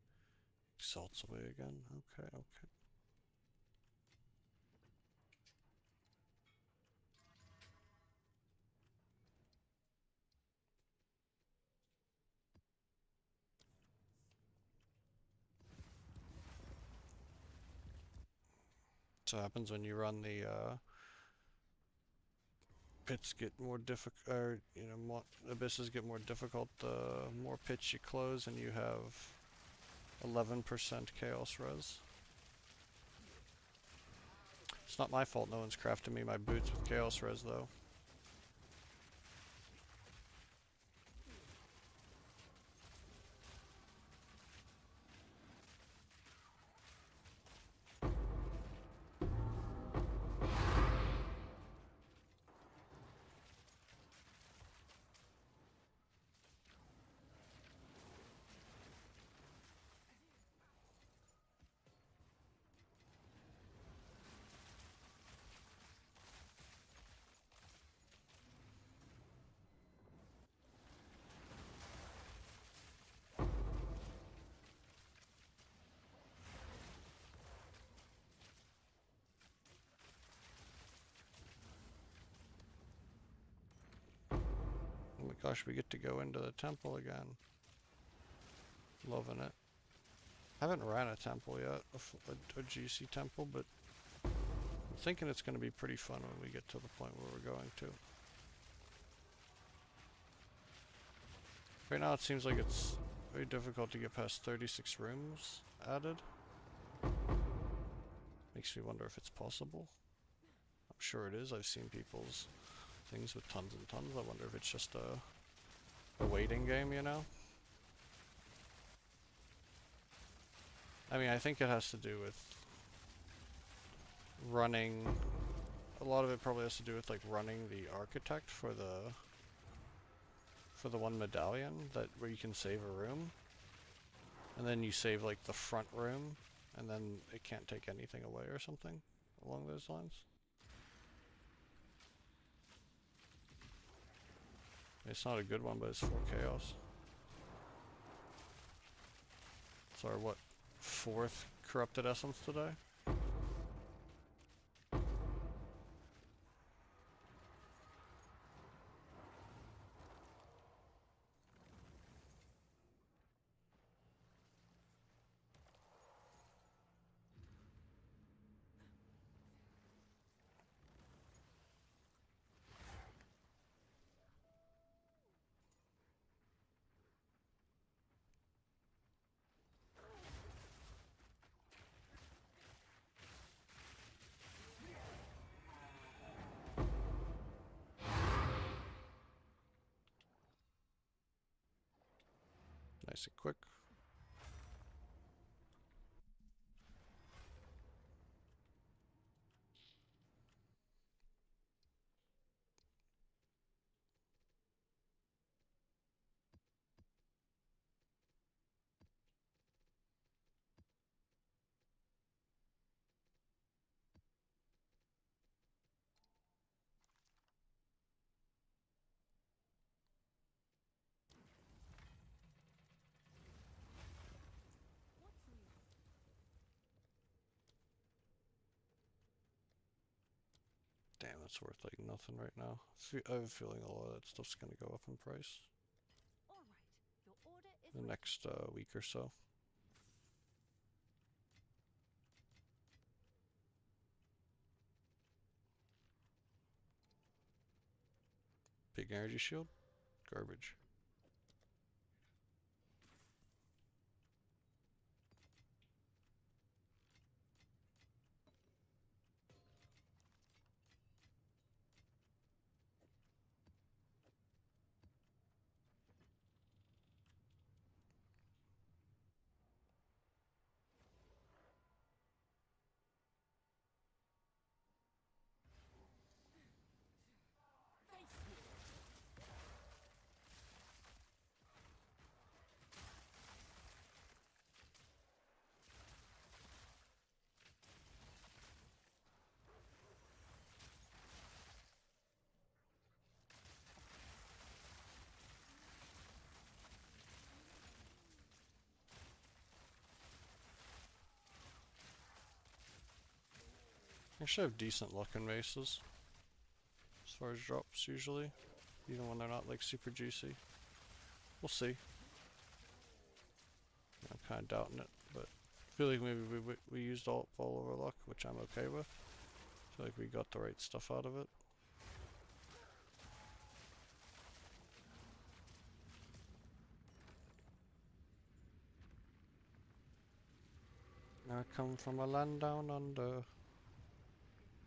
exalts away again. Okay, okay. So happens when you run the pits get more difficult, or more abysses get more difficult the more pits you close, and you have 11% chaos res. It's not my fault no one's crafted me my boots with chaos res though. Oh my gosh, we get to go into the temple again. Loving it. Haven't ran a temple yet, a GC temple, but I'm thinking it's going to be pretty fun when we get to the point where we're going to. Right now it seems like it's very difficult to get past 36 rooms added. Makes me wonder if it's possible. I'm sure it is. I've seen people's things with tons and tons. I wonder if it's just a waiting game, you know? I mean, I think it has to do with running. A lot of it probably has to do with like running the architect for the one medallion that where you can save a room, and then you save like the front room, and then it can't take anything away or something along those lines. It's not a good one, but it's 4 chaos. It's our what, 4th corrupted essence today? Nice and quick. What's new? Damn, it's worth like nothing right now. I have a feeling a lot of that stuff's gonna go up in price All right. Your order is the ready. next week or so. Big energy shield? Garbage. I should have decent luck in races as far as drops usually, even when they're not like super juicy. We'll see. I'm kind of doubting it, but I feel like maybe we used all of our luck, which I'm okay with. I feel like we got the right stuff out of it. I come from a land down under.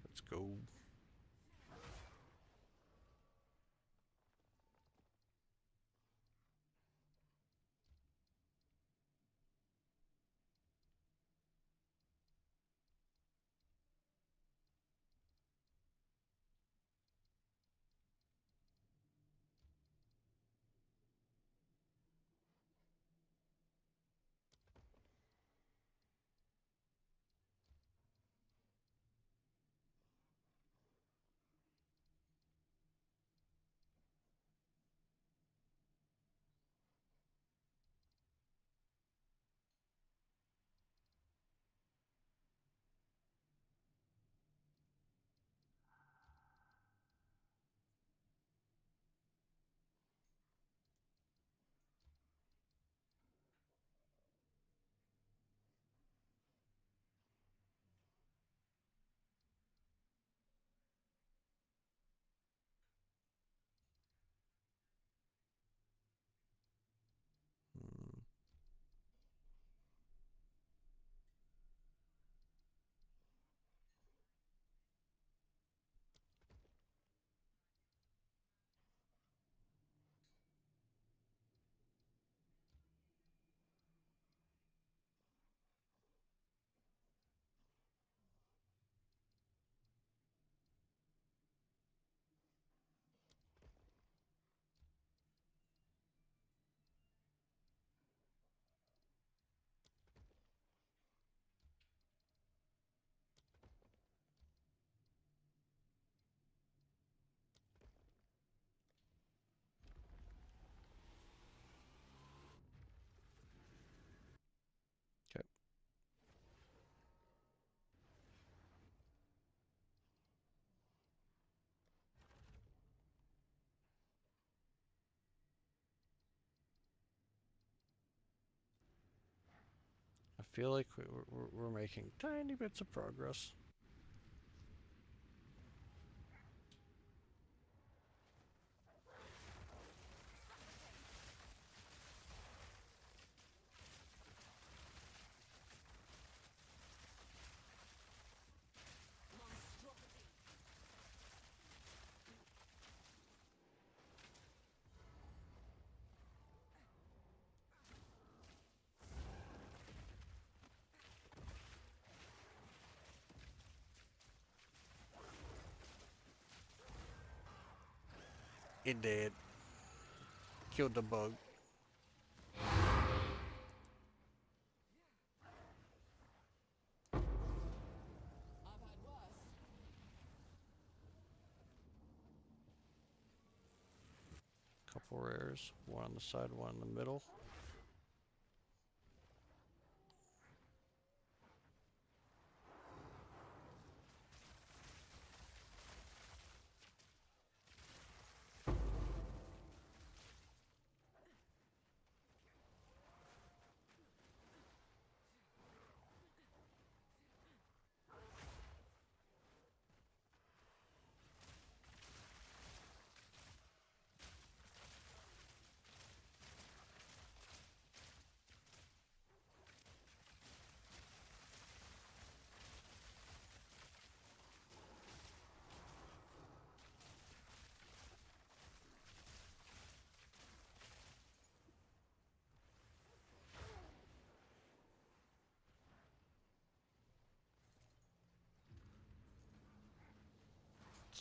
Let's go. Hmm. Okay. I feel like we're making tiny bits of progress. It did. Killed the bug. I've had worse. Couple rares. One on the side, one in the middle.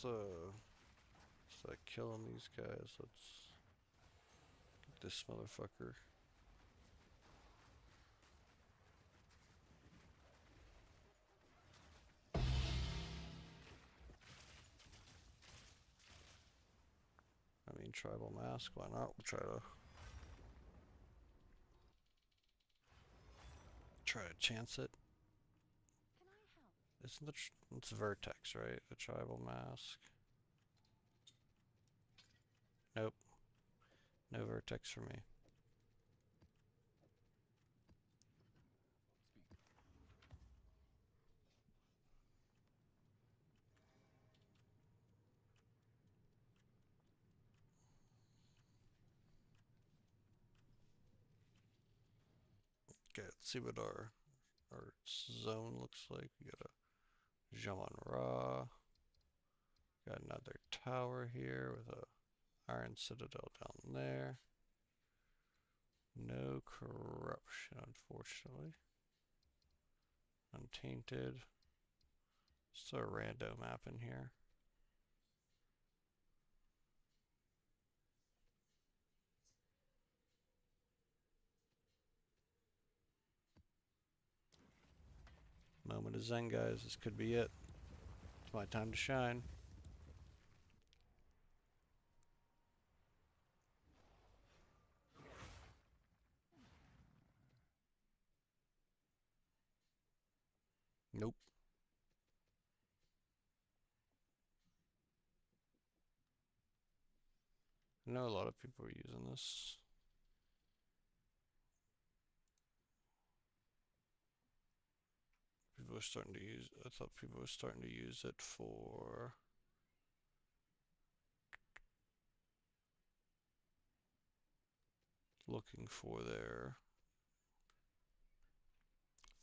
Let's like killing these guys. Let's get this motherfucker. I mean, tribal mask. Why not? We'll try to chance it. Can I help? Isn't it's vertex, right? The tribal mask. Nope. No vertex for me. Okay, let's see what our zone looks like. We got a Jaman Ra. Got another tower here with a iron citadel down there. No corruption, unfortunately. Untainted. Just a rando map in here. Moment of zen, guys. This could be it. It's my time to shine. Nope. I know a lot of people are using this. People are starting to use. I thought people were starting to use it for looking for their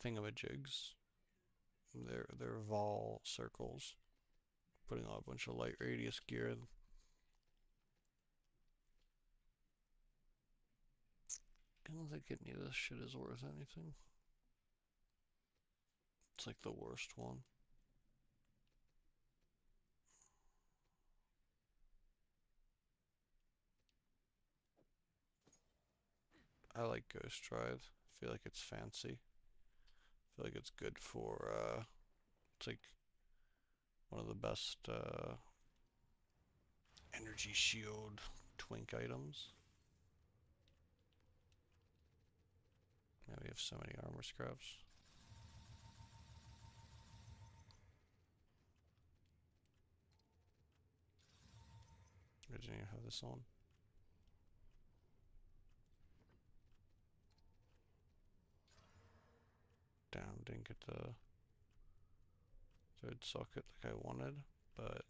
thingamajigs, their vol circles, putting on a bunch of light radius gear. I don't think any of this shit is worth anything. It's like the worst one. I like Ghost Drive. I feel like it's fancy. I feel like it's good for it's like one of the best energy shield twink items. Now we have so many armor scraps. I didn't even have this on. Damn, didn't get the third socket like I wanted, but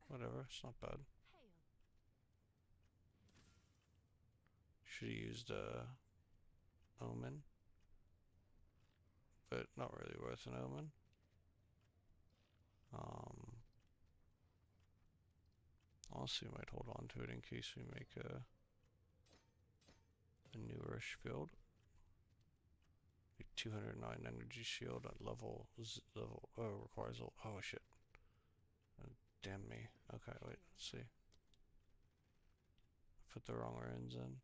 whatever, it's not bad. Hail. Should have used Omen, but not really worth an Omen. Honestly, might hold on to it in case we make a newerish build. 209 energy shield at level requires oh shit. Damn me. Okay, wait, let's see. Put the wrong runes in.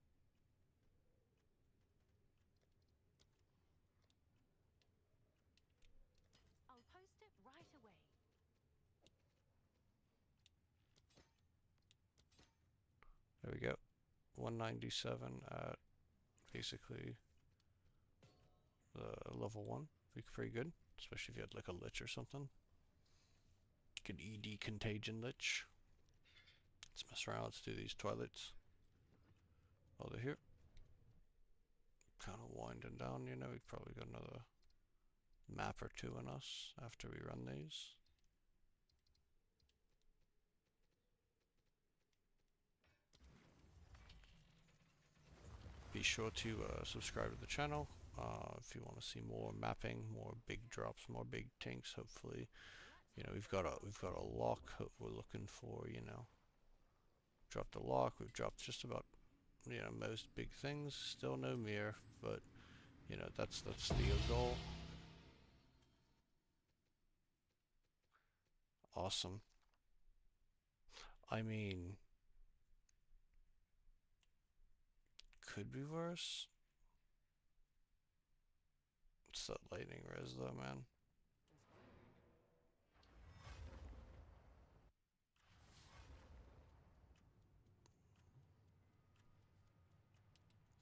I'll post it right away. There we go. 197 at basically the level 1. Pretty good, especially if you had like a lich or something. Good ED contagion lich. Let's mess around. Let's do these toilets. Oh, they're here. Kind of winding down, you know. We've probably got another map or two in us after we run these. Be sure to subscribe to the channel if you want to see more mapping, more big drops, more big tinks. Hopefully, you know, we've got a lock we're looking for. You know, dropped a lock. We've dropped just about, you know, most big things. Still no mirror, but you know, that's the goal. Awesome. I mean, could be worse. It's that lightning res though, man.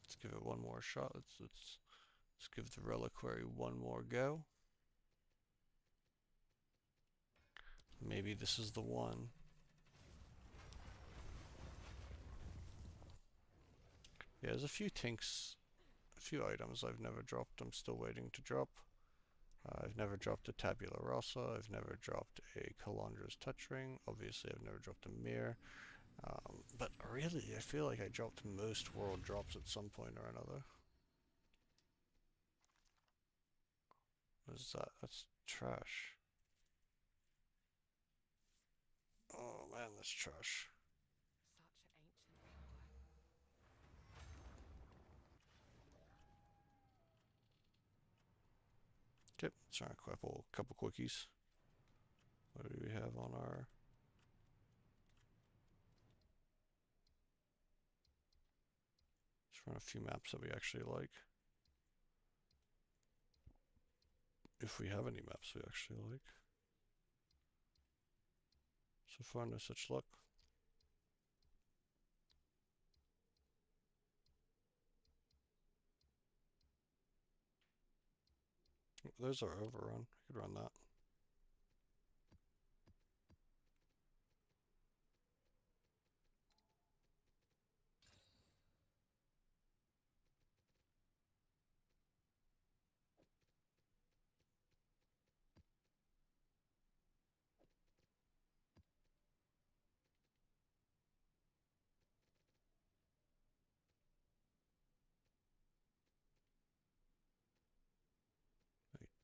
Let's give it one more shot. Let's give the reliquary one more go. Maybe this is the one. Yeah, there's a few tinks, a few items I've never dropped. I'm still waiting to drop. I've never dropped a tabula rasa. I've never dropped a Calandra's touch ring. Obviously, I've never dropped a mirror. But really, I feel like I dropped most world drops at some point or another. What is that? That's trash. Oh man, that's trash. Such ancient power. Okay, let's try and equip a couple quickies. What do we have on our... Let's run a few maps that we actually like. If we have any maps we actually like. So far, no such luck. There's our overrun. I could run that.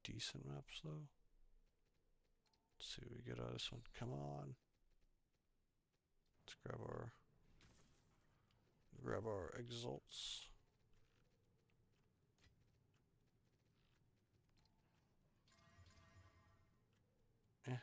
Decent maps though. Let's see what we get out of this one. Come on. Let's grab our exalts. Eh.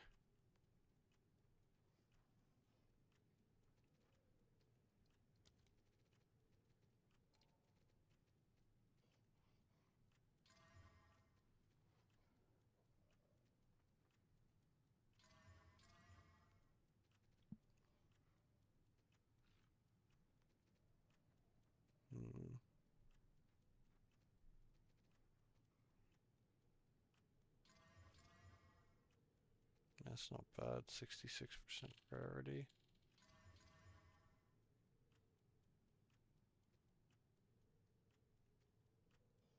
Hmm. That's not bad. 66% priority.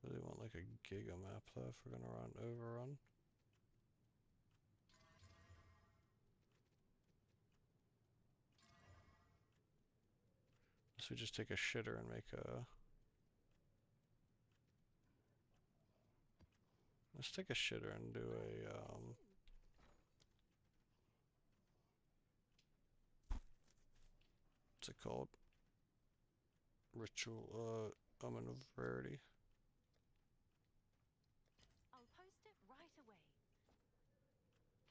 Really want like a giga map though if we're gonna run overrun. So we just take a shitter and make a... Let's take a shitter and do a what's it called? Ritual omen of rarity. I'll post it right away.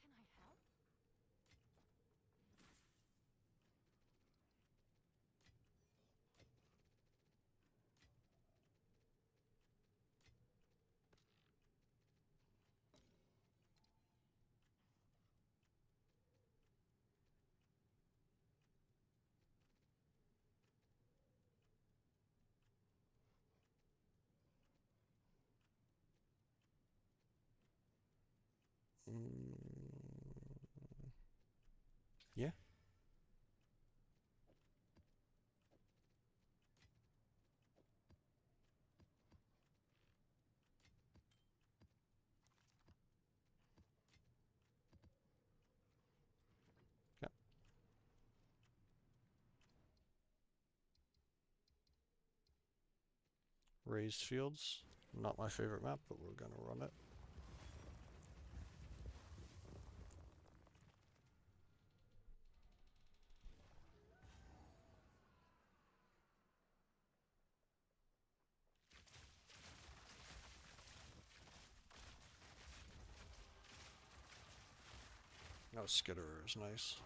Can I help? Raised fields. Not my favorite map, but we're gonna run it. No, Skitterer is nice.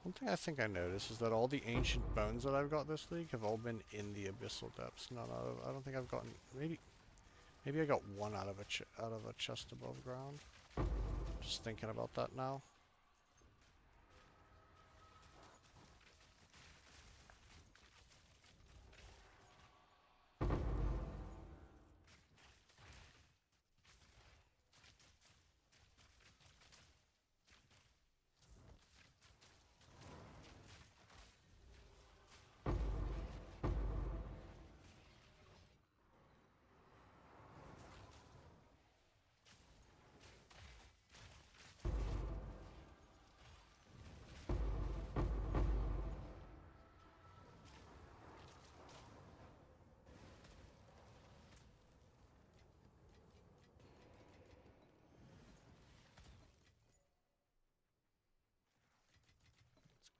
One thing I think I noticed is that all the ancient bones that I've got this league have all been in the abyssal depths. None out of, I don't think I've gotten, maybe I got one out of a chest above ground. Just thinking about that now.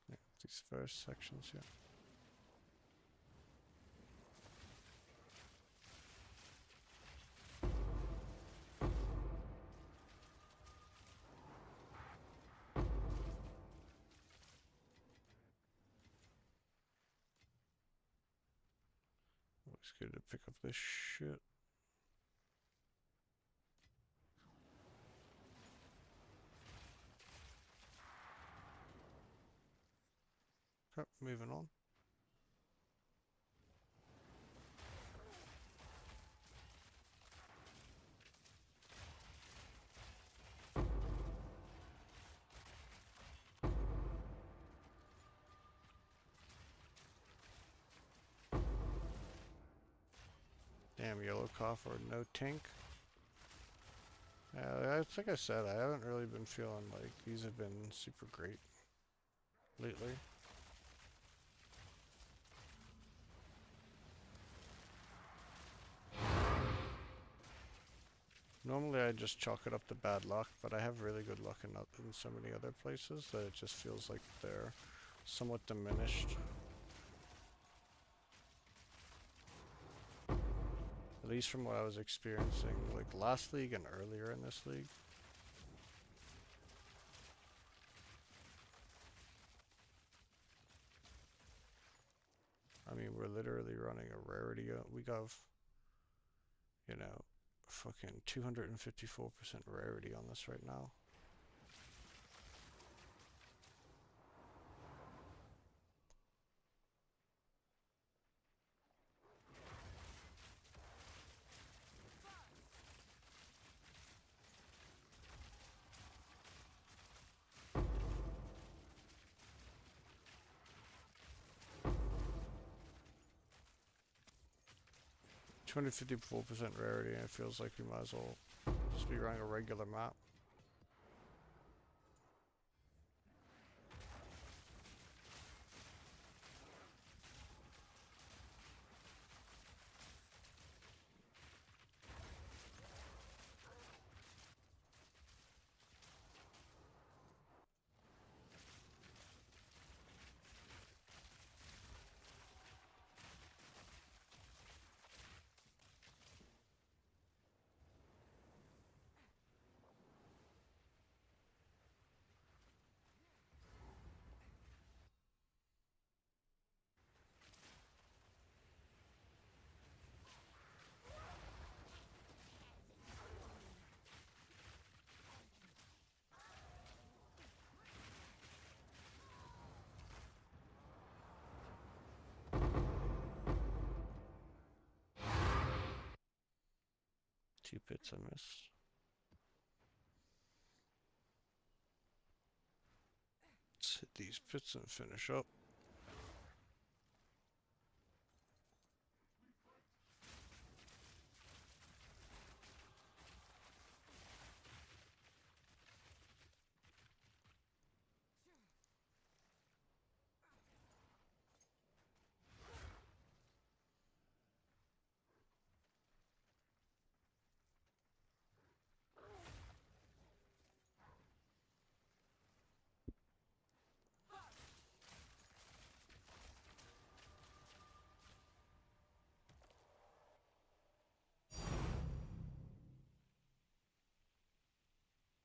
Yeah, these first sections here. Always good to pick up this shit. Okay, moving on. Damn yellow cough or no tink. Yeah, like I said, I haven't really been feeling like these have been super great lately. Normally I just chalk it up to bad luck, but I have really good luck in so many other places that it just feels like they're somewhat diminished. At least from what I was experiencing like last league and earlier in this league. I mean, we're literally running a rarity. We got, you know, fucking 254% rarity on this right now. $254% rarity, and it feels like we might as well just be running a regular map. 2 pits I missed. Let's hit these pits and finish up.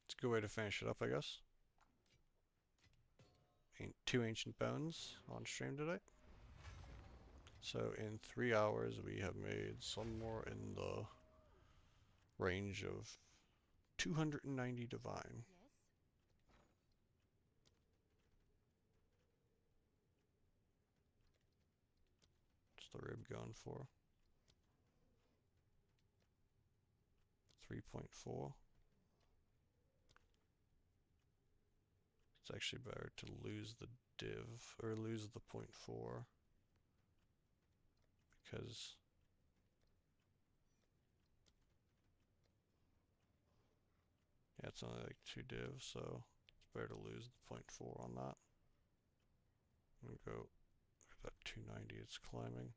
It's a good way to finish it up, I guess. 2 ancient bones on stream today. So in 3 hours we have made somewhere in the range of 290 divine. Yes. What's the rib going for? 3.4. It's actually better to lose the div, or lose the 0.4, because yeah, it's only like 2 divs, so it's better to lose the 0.4 on that. And go, look at that 290, it's climbing.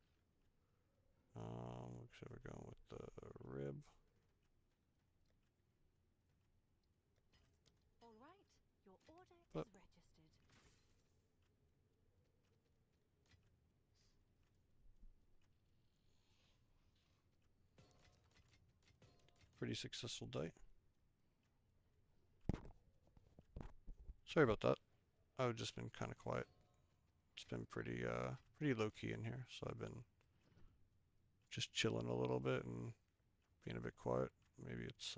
Looks like we're going with the rib. All right. Your order But is registered. pretty successful day. Sorry about that. I've just been kind of quiet. It's been pretty low key in here, so I've been just chilling a little bit and being a bit quiet. Maybe it's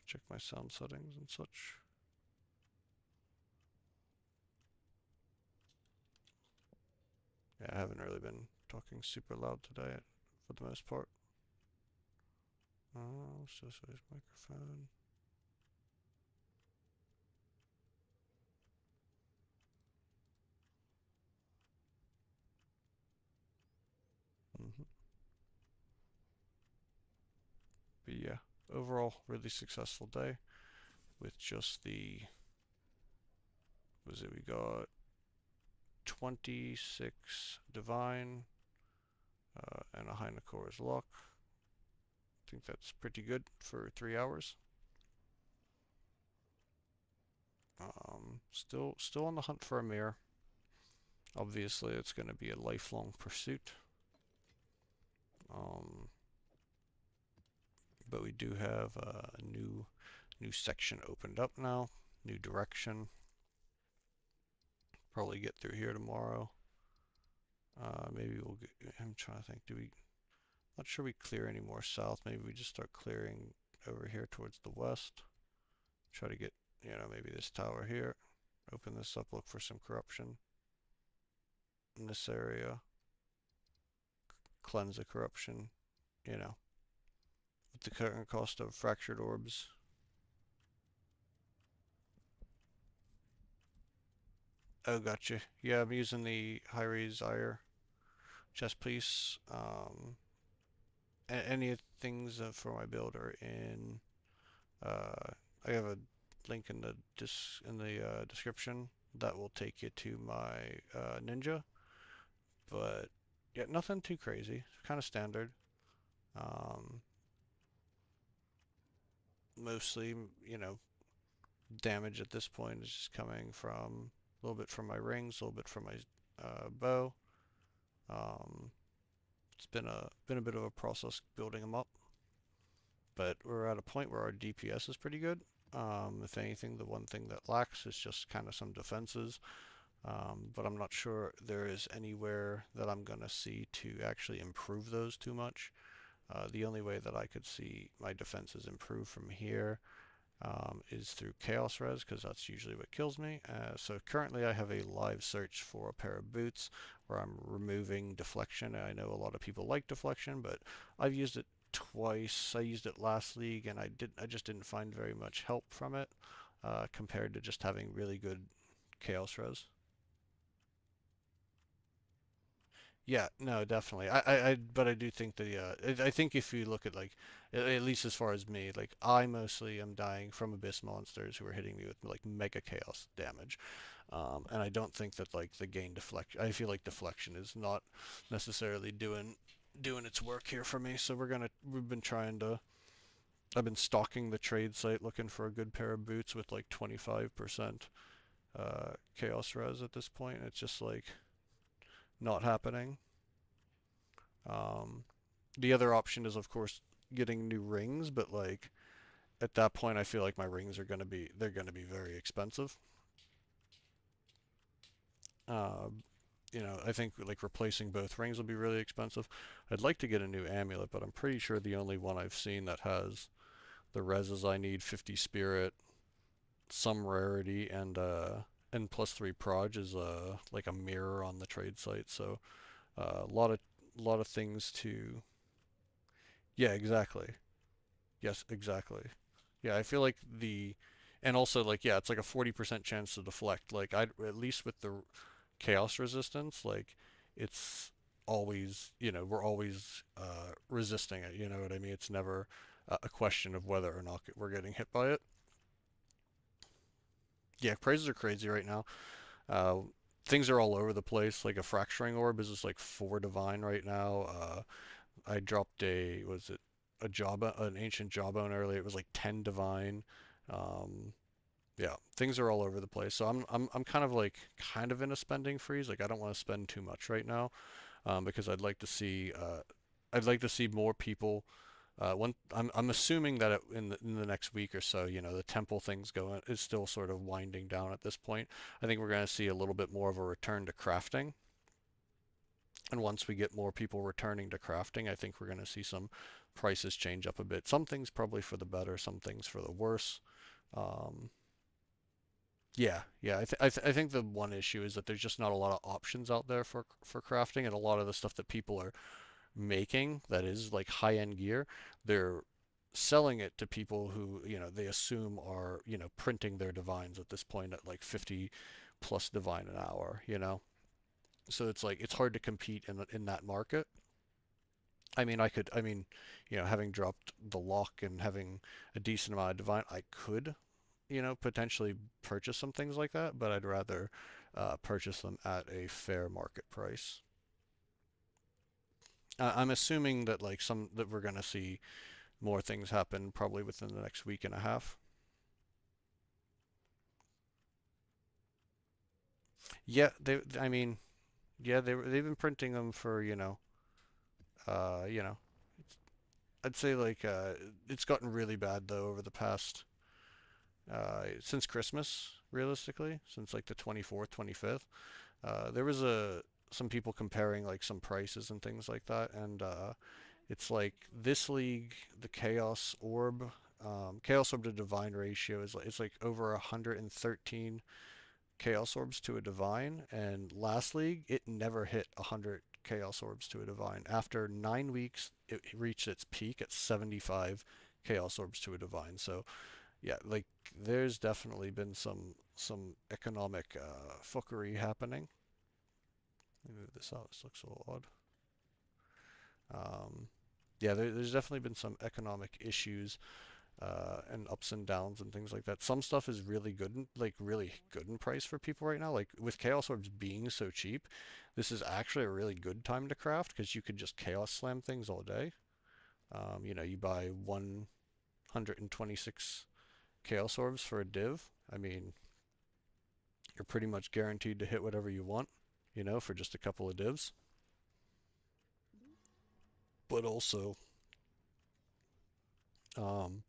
check my sound settings and such. Yeah, I haven't really been talking super loud today for the most part. Oh, so his microphone. But yeah, overall, really successful day with just the, what was it, we got 26 divine and a Hinekora's luck. I think that's pretty good for 3 hours. Still on the hunt for a mirror. Obviously, it's going to be a lifelong pursuit. But we do have a new section opened up now, new direction. Probably get through here tomorrow. Maybe we'll get, I'm trying to think, not sure we clear any more south. Maybe we just start clearing over here towards the west. Try to get, maybe this tower here. Open this up, look for some corruption in this area. Cleanse the corruption, with the current cost of fractured orbs. Oh, gotcha. Yeah, I'm using the high-raise ire chest piece. Any things for my build are in. I have a link in the description that will take you to my ninja. But yeah, nothing too crazy. Kind of standard. Mostly, damage at this point is just coming from a little bit from my rings, a little bit from my bow. It's been a bit of a process building them up, but we're at a point where our DPS is pretty good. If anything, the one thing that lacks is just kind of some defenses. But I'm not sure there is anywhere that I'm gonna see to actually improve those too much. The only way that I could see my defenses improve from here is through Chaos Res, because that's usually what kills me. So currently I have a live search for a pair of boots where I'm removing deflection. I know a lot of people like deflection, but I've used it twice. I used it last league, and I just didn't find very much help from it compared to just having really good Chaos Res. Yeah, no, definitely. But I do think the I think if you look at like, at least as far as me, like I mostly am dying from abyss monsters who are hitting me with like mega chaos damage, and I don't think that like the gain deflection. I feel like deflection is not necessarily doing its work here for me. So we've been trying to. I've been stalking the trade site looking for a good pair of boots with like 25% chaos res at this point. It's just like not happening. Um, the other option is, of course, getting new rings, but like at that point, I feel like my rings are they're gonna be very expensive. Uh, I think like replacing both rings will be really expensive. I'd like to get a new amulet, but I'm pretty sure the only one I've seen that has the reses I need, 50 spirit, some rarity, and plus three proj is like a mirror on the trade site. So a lot of things to. Yeah, exactly. Yes, exactly. Yeah, I feel like and also like yeah, it's like a 40% chance to deflect. Like I at least with the chaos resistance, like it's always, we're always resisting it. You know what I mean? It's never a question of whether or not we're getting hit by it. Yeah, praises are crazy right now. Uh, things are all over the place. Like a fracturing orb is just like 4 divine right now. I dropped was it a an ancient jawbone earlier. It was like 10 divine. Um, yeah, things are all over the place. So I'm kind of in a spending freeze. Like I don't want to spend too much right now, because I'd like to see more people. I'm assuming that in the next week or so, the temple things going is still sort of winding down at this point. I think we're going to see a little bit more of a return to crafting. And once we get more people returning to crafting, I think we're going to see some prices change up a bit. Some things probably for the better, some things for the worse. Um, yeah, yeah. I think the one issue is that there's just not a lot of options out there for crafting, and a lot of the stuff that people are making that is like high-end gear, they're selling it to people who, they assume are, printing their divines at this point at like 50 plus divine an hour, So it's like it's hard to compete in that market. I mean, having dropped the lock and having a decent amount of divine, I could, potentially purchase some things like that, but I'd rather purchase them at a fair market price. I'm assuming that that we're gonna see more things happen probably within the next week and a half. Yeah, I mean, yeah, they've been printing them for, uh, you know, I'd say like it's gotten really bad though over the past since Christmas, realistically, since like the 24th, 25th. There was a some people comparing like some prices and things like that, and it's like this league, the Chaos Orb to Divine ratio is like it's like over 113 Chaos Orbs to a Divine, and last league it never hit 100 Chaos Orbs to a Divine. After 9 weeks, it reached its peak at 75 Chaos Orbs to a Divine. So yeah, like there's definitely been some economic fuckery happening. Let me move this out. This looks a little odd. Um, yeah, there's definitely been some economic issues and ups and downs and things like that. Some stuff is really good, like really good in price for people right now. Like with Chaos Orbs being so cheap, this is actually a really good time to craft because you could just Chaos Slam things all day. You buy 126 Chaos Orbs for a div. I mean, you're pretty much guaranteed to hit whatever you want, for just a couple of divs. But also, um,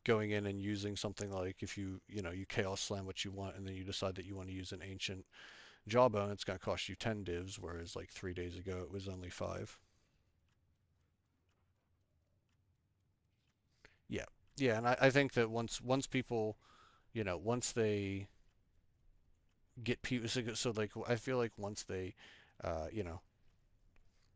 going in and using something like if you Chaos Slam what you want and then you decide that you want to use an ancient Jawbone, it's going to cost you 10 divs, whereas like 3 days ago it was only 5. Yeah, Yeah, and I think that once people, once they get people, so like I feel like once they, you know,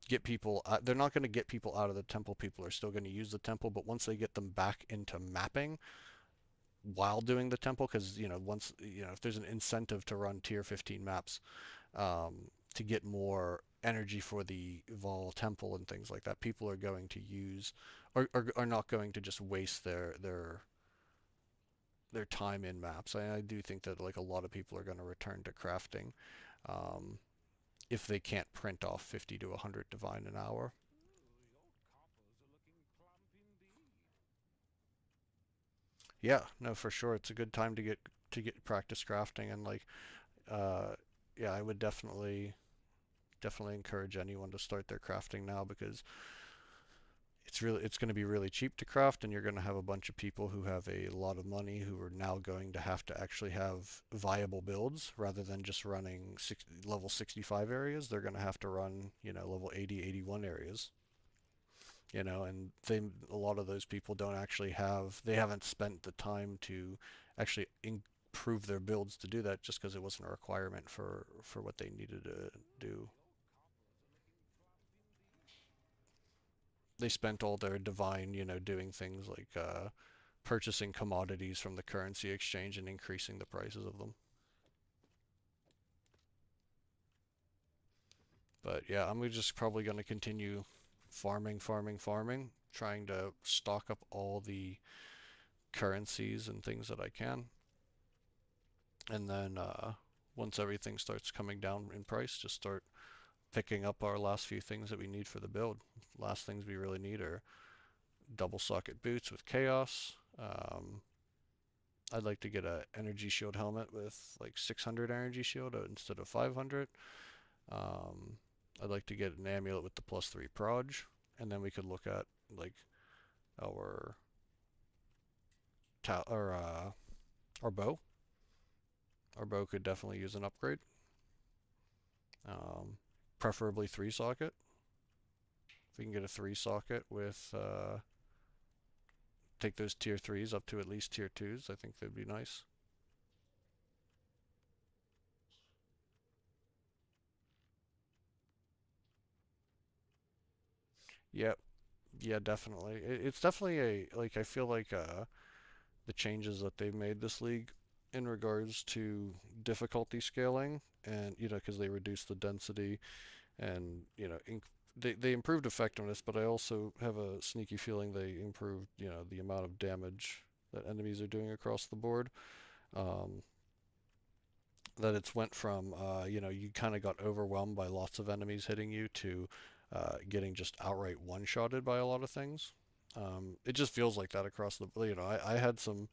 get people, they're not going to get people out of the temple. People are still going to use the temple, but once they get them back into mapping while doing the temple, because once if there's an incentive to run tier 15 maps, to get more energy for the Vol Temple and things like that. People are going to use, are not going to just waste their time in maps. I do think that like a lot of people are going to return to crafting, um, if they can't print off 50 to 100 divine an hour. Yeah, no, for sure, it's a good time to get practice crafting and like, uh, yeah, I would definitely encourage anyone to start their crafting now because it's going to be really cheap to craft, and you're going to have a bunch of people who have a lot of money who are now going to have to actually have viable builds rather than just running level 65 areas. They're going to have to run, level 80, 81 areas. And a lot of those people don't actually they haven't spent the time to actually improve their builds to do that just because it wasn't a requirement for what they needed to do. They spent all their divine, doing things like purchasing commodities from the currency exchange and increasing the prices of them. But yeah, I'm just probably going to continue farming, farming, farming, trying to stock up all the currencies and things that I can. And then once everything starts coming down in price, just start picking up our last few things that we need for the build. Last things we really need are double socket boots with chaos. I'd like to get a energy shield helmet with like 600 energy shield instead of 500. Um, I'd like to get an amulet with the +3 proj, and then we could look at like our ta- our uh, our bow. Our bow could definitely use an upgrade. Um, Preferably 3 socket. If we can get a 3 socket with take those tier threes up to at least tier twos, I think that'd be nice. Yep, yeah, definitely. It's definitely a like I feel like the changes that they've made this league in regards to difficulty scaling, and because they reduced the density and they improved effectiveness, but I also have a sneaky feeling they improved the amount of damage that enemies are doing across the board. Um, that it's went from you kind of got overwhelmed by lots of enemies hitting you to getting just outright one-shotted by a lot of things. It just feels like that across the. I had some.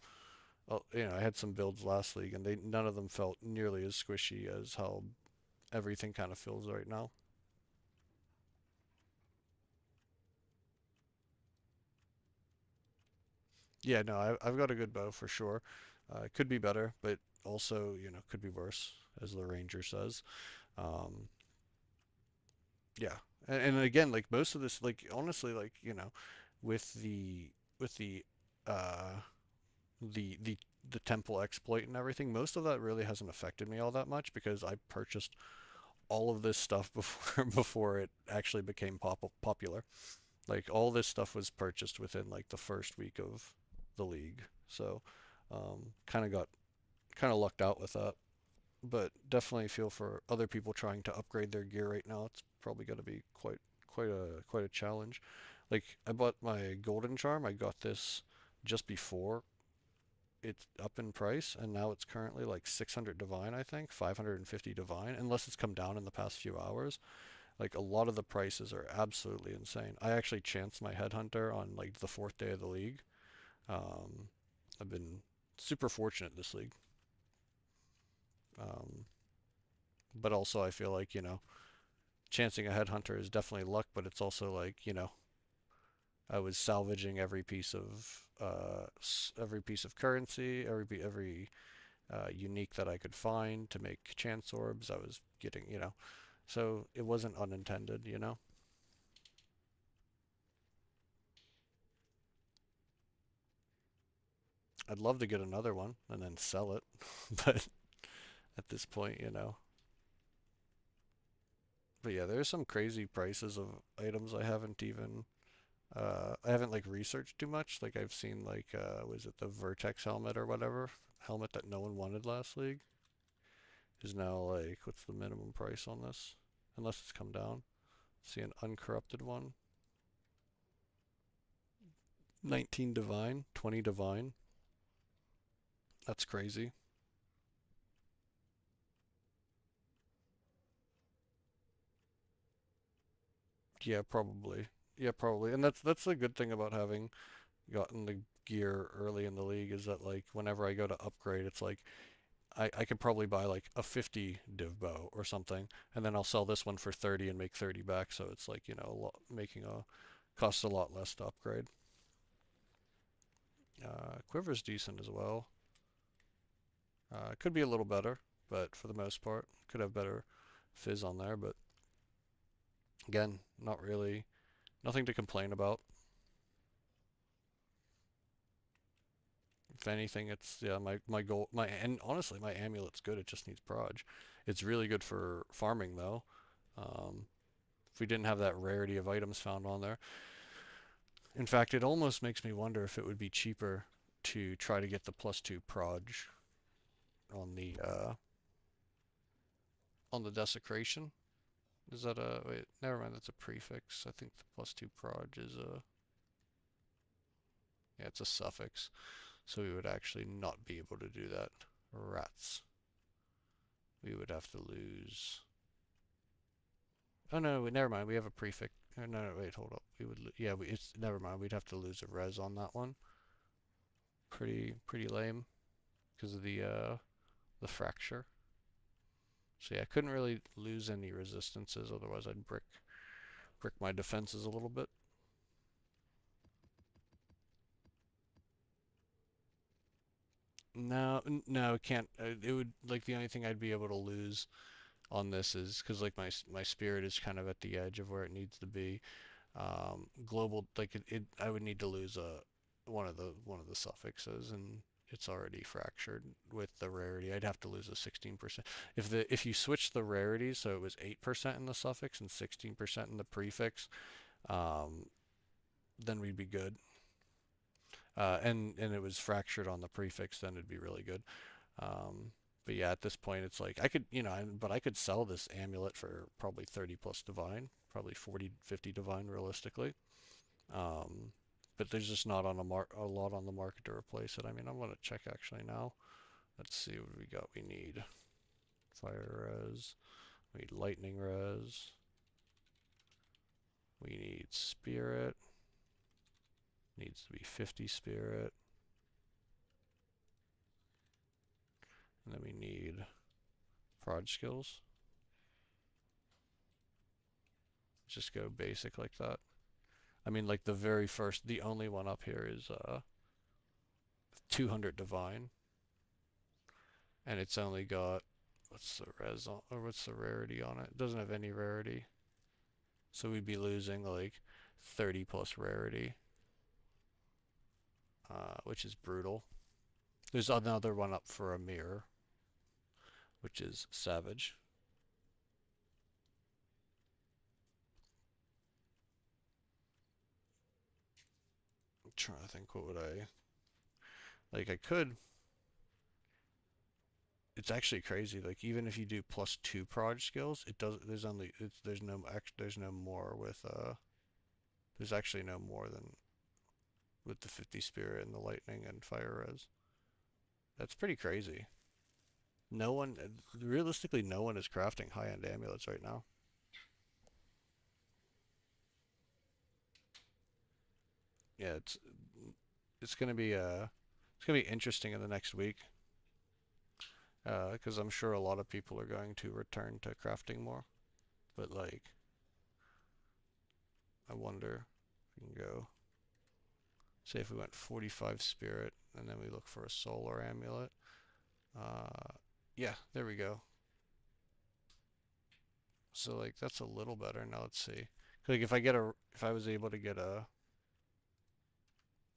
I had some builds last league, and they none of them felt nearly as squishy as how everything kind of feels right now. Yeah, no, I've got a good bow for sure. It could be better, but also, could be worse, as the ranger says. Um, yeah, and again, like most of this, like honestly, like with the with uh the the temple exploit and everything, most of that really hasn't affected me all that much because I purchased all of this stuff before before it actually became popular. Like all this stuff was purchased within like the first week of the league, so kind of lucked out with that. But definitely feel for other people trying to upgrade their gear right now. It's probably going to be quite a challenge. Like I bought my golden charm. I got this just before it's up in price, and now it's currently like 600 divine, I think, 550 divine, unless it's come down in the past few hours. Like a lot of the prices are absolutely insane. I actually chanced my headhunter on like the fourth day of the league. Um, I've been super fortunate this league. Um, but also I feel like, chancing a headhunter is definitely luck, but it's also like, I was salvaging every piece of currency, every unique that I could find to make chance orbs. I was getting, so it wasn't unintended. I'd love to get another one and then sell it, but at this point, you know. But yeah, there's some crazy prices of items I haven't like researched too much. Like I've seen like was it the Vertex helmet or whatever helmet that no one wanted last league is now like what's the minimum price on this? Unless it's come down. See an uncorrupted one. 19 divine, 20 divine. That's crazy. Yeah, probably. Yeah, probably. And that's the good thing about having gotten the gear early in the league is that like whenever I go to upgrade, it's like I could probably buy like a 50 div bow or something, and then I'll sell this one for 30 and make 30 back. So it's like, you know, making a costs a lot less to upgrade. Quiver's decent as well. Could be a little better, but for the most part, could have better fizz on there. But again, not really, nothing to complain about. If anything, it's yeah, my goal, my and honestly, my amulet's good. It just needs proj. It's really good for farming though. Um, if we didn't have that rarity of items found on there. In fact, it almost makes me wonder if it would be cheaper to try to get the +2 proj on the desecration. Is that a wait? Never mind. That's a prefix. I think the +2 proj is a yeah, it's a suffix. So we would actually not be able to do that. Rats. We would have to lose. Oh no, never mind. We have a prefix. No, wait, hold up. We would, yeah, it's never mind. We'd have to lose a res on that one. Pretty lame because of the fracture. So yeah, I couldn't really lose any resistances. Otherwise, I'd brick my defenses a little bit. No, no, it can't. It would like the only thing I'd be able to lose on this is because like my spirit is kind of at the edge of where it needs to be. Global like I would need to lose a one of the suffixes and it's already fractured with the rarity. I'd have to lose a 16%. If you switch the rarities, so it was 8% in the suffix and 16% in the prefix, um, then we'd be good. And it was fractured on the prefix, then it'd be really good. Um, but yeah, at this point, it's like I could, you know, but I could sell this amulet for probably 30 plus divine, probably 40, 50 divine realistically. Um, but there's just not on a lot on the market to replace it. I mean, I'm gonna check actually now. Let's see what we got. We need fire res. We need lightning res. We need spirit. Needs to be 50 spirit. And then we need prod skills. Just go basic like that. I mean, like the only one up here is 200 divine, and it's only got what's the res on, or what's the rarity on it? It doesn't have any rarity, so we'd be losing like 30 plus rarity, which is brutal. There's another one up for a mirror, which is savage. I'm trying to think what would I like. I could. It's actually crazy. Like even if you do +2 proj skills, it does. There's no more with There's actually no more than with the 50 spirit and the lightning and fire res. That's pretty crazy. No one, realistically, no one is crafting high-end amulets right now. Yeah, it's gonna be it's gonna be interesting in the next week, because I'm sure a lot of people are going to return to crafting more. But like, I wonder if we can go. Say if we went 45 spirit and then we look for a solar amulet. Uh, yeah, there we go. So like that's a little better. Now let's see. Like if I was able to get a,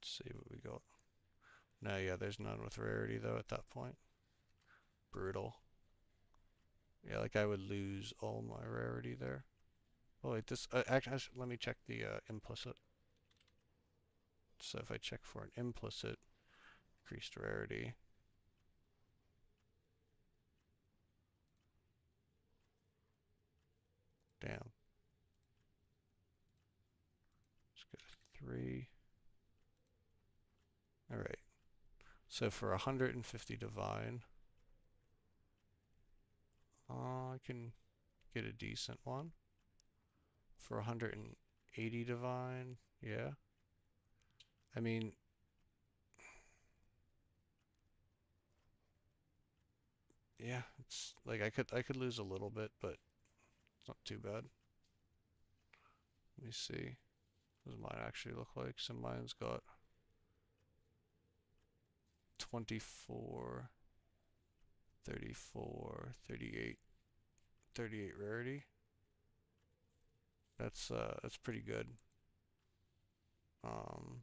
let's see what we got. No, yeah, there's none with rarity though at that point. Brutal. Yeah, like I would lose all my rarity there. Oh wait, this actually let me check the implicit. So if I check for an implicit increased rarity, damn. Let's go to 3. All right. So for 150 divine, I can get a decent one. For 180 divine, yeah. I mean, yeah, it's like I could lose a little bit, but it's not too bad. Let me see. What does mine actually look like? So mine's got 24, 34, 38, 38 rarity. That's pretty good. Um,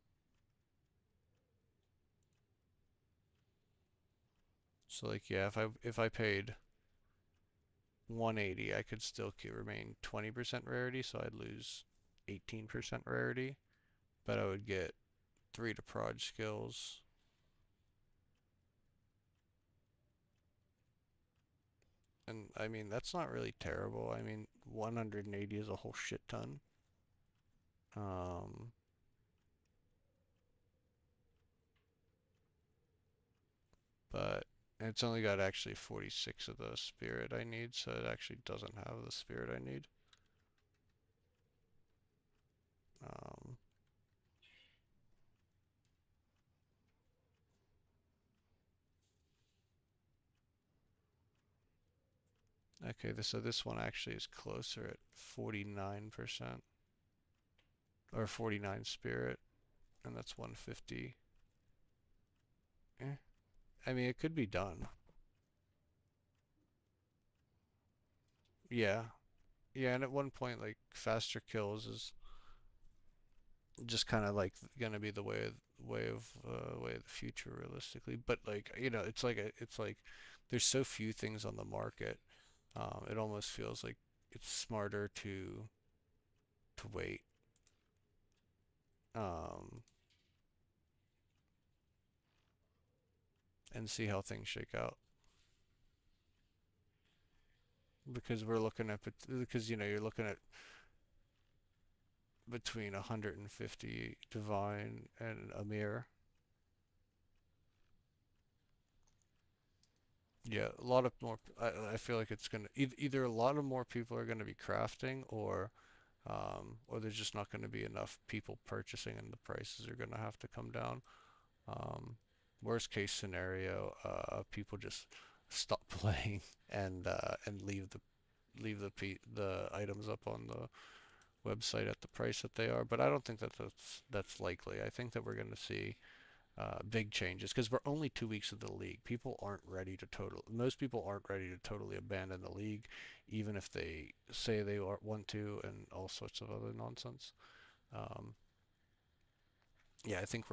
so like yeah, if I paid 180, I could still remain 20% rarity, so I'd lose 18% rarity, but I would get 3 to prod skills. And I mean, that's not really terrible. I mean, 180 is a whole shit ton. Um, but it's only got actually 46 of the spirit I need, so it actually doesn't have the spirit I need. Um, okay, so this one actually is closer at 49% or 49 spirit, and that's 150. Eh. I mean, it could be done. Yeah, yeah, and at one point, like faster kills is just kind of like gonna be the way of the future realistically. But like it's like there's so few things on the market. It almost feels like it's smarter to wait um, and see how things shake out because we're looking at because you're looking at between 150 divine and a mirror. Yeah, a lot of more. I feel like it's gonna either a lot of more people are gonna be crafting, or there's just not gonna be enough people purchasing, and the prices are gonna have to come down. Um, Worst case scenario, people just stop playing and leave the items up on the website at the price that they are. But I don't think that's likely. I think that we're gonna see big changes because we're only 2 weeks of the league. Most people aren't ready to totally abandon the league, even if they say they want to, and all sorts of other nonsense. Um, yeah, I think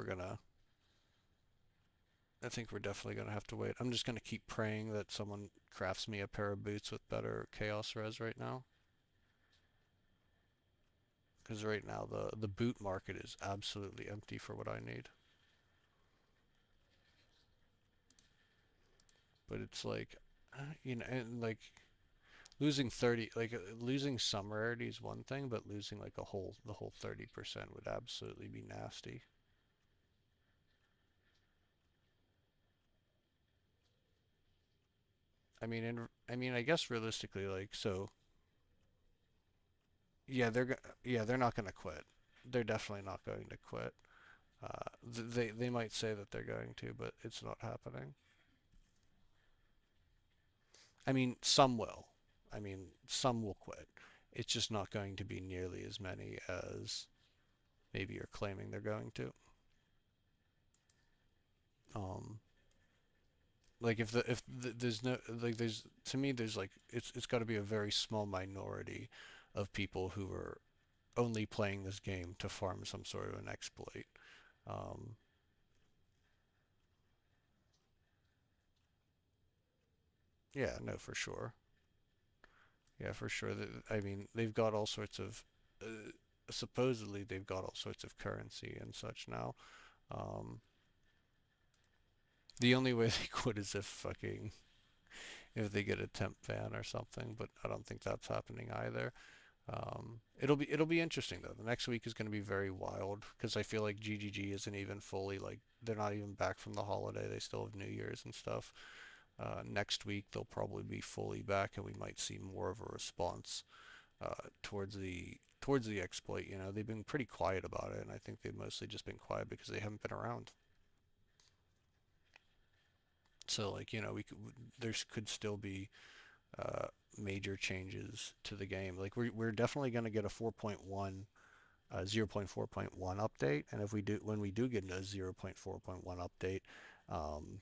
we're definitely gonna have to wait. I'm just gonna keep praying that someone crafts me a pair of boots with better chaos res right now, because right now the boot market is absolutely empty for what I need. But it's like, and like losing some rarity is one thing, but losing like the whole 30% would absolutely be nasty. I guess realistically, like, so yeah, they're not gonna quit. They're definitely not going to quit. They might say that they're going to, but it's not happening. I mean, some will. I mean, some will quit. It's just not going to be nearly as many as maybe you're claiming they're going to. Um, like there's no like there's to me there's like it's got to be a very small minority of people who are only playing this game to farm some sort of an exploit. Um, Yeah, no, for sure. Yeah, for sure. I mean, they've got all sorts of, supposedly they've got all sorts of currency and such now. Um, the only way they could is if they get a temp ban or something, but I don't think that's happening either. It'll be interesting though. The next week is going to be very wild because I feel like GGG isn't even fully like they're not even back from the holiday. They still have New Year's and stuff. Next week they'll probably be fully back, and we might see more of a response towards the exploit. You know, they've been pretty quiet about it, and I think they've mostly just been quiet because they haven't been around. So like we there could still be uh, major changes to the game. Like we're definitely going to get a 4.1 0.4.1 update, and if we do when we do get a 0.4.1 update, um,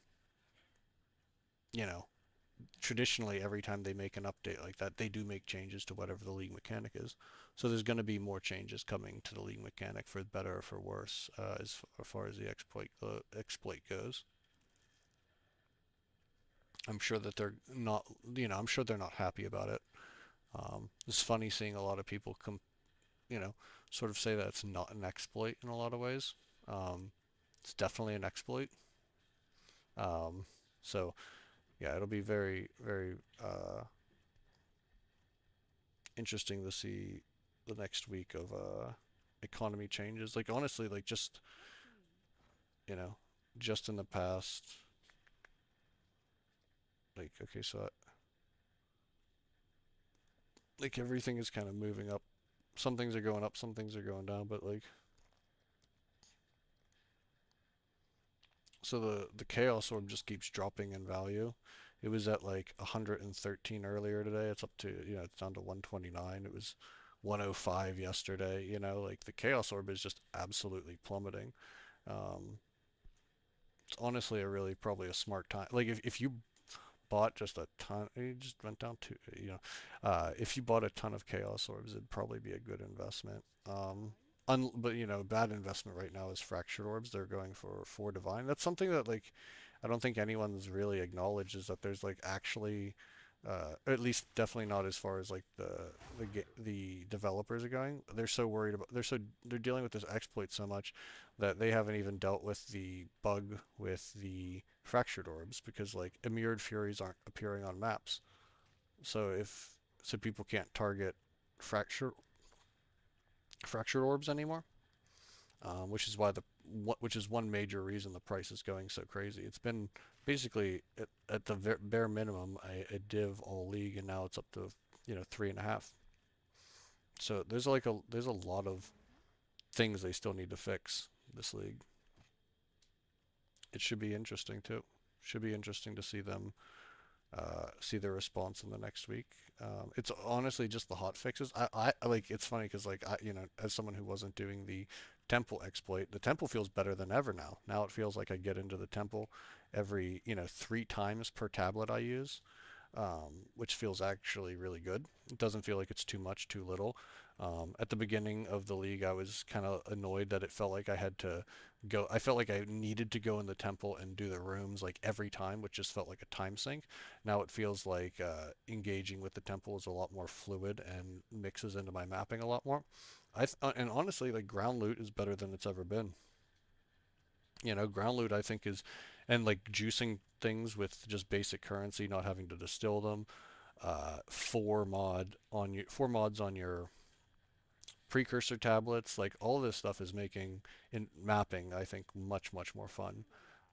you know, traditionally every time they make an update like that, they do make changes to whatever the league mechanic is. So there's going to be more changes coming to the league mechanic for better or for worse, as far as the exploit goes. I'm sure that they're not, I'm sure they're not happy about it. It's funny seeing a lot of people you know, sort of say that it's not an exploit in a lot of ways. Um, it's definitely an exploit. Um, so yeah, it'll be very, very interesting to see the next week of economy changes. Like honestly, like just Yes, you. you know, just in the past, like okay, so like everything is kind of moving up. Some things are going up, some things are going down, but like so the chaos orb just keeps dropping in value. It was at like 113 earlier today. It's up to it's down to 129. It was 105 yesterday. Like the chaos orb is just absolutely plummeting. Um, it's honestly a really probably a smart time. Like if you bought just a ton, it just went down to if you bought a ton of chaos orbs, it'd probably be a good investment. But bad investment right now is fractured orbs. They're going for four divine. That's something that like I don't think anyone's really acknowledged is that there's like actually, at least definitely not as far as like the developers are going. They're so worried about they're dealing with this exploit so much that they haven't even dealt with the bug with the fractured orbs because like immured furies aren't appearing on maps. So people can't target fracture fractured orbs anymore, which is why which is one major reason the price is going so crazy. It's been basically at the bare minimum a div all league, and now it's up to 3.5. So there's a lot of things they still need to fix this league. It should be interesting too. Should be interesting to see their response in the next week. It's honestly just the hot fixes. I like it's funny because like as someone who wasn't doing the temple exploit, the temple feels better than ever now. Now it feels like I get into the temple every 3 times per tablet I use, which feels actually really good. It doesn't feel like it's too much, too little. At the beginning of the league, I was kind of annoyed that it felt like I had to go. I felt like I needed to go in the temple and do the rooms like every time, which just felt like a time sink. Now it feels like engaging with the temple is a lot more fluid and mixes into my mapping a lot more. And honestly, like ground loot is better than it's ever been. Ground loot I think is, and like juicing things with just basic currency, not having to distill them. Four mods on your precursor tablets, like all this stuff is making in mapping, I think, much much more fun.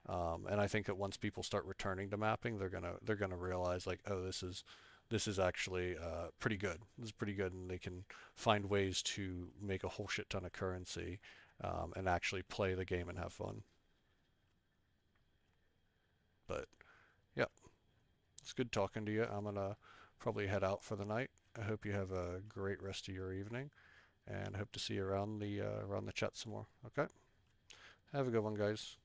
And I think that once people start returning to mapping, they're gonna realize like, oh, this is actually pretty good. This is pretty good, and they can find ways to make a whole shit ton of currency, and actually play the game and have fun. But yeah, it's good talking to you. I'm gonna probably head out for the night. I hope you have a great rest of your evening, and I hope to see you around the chat some more. Okay, have a good one, guys.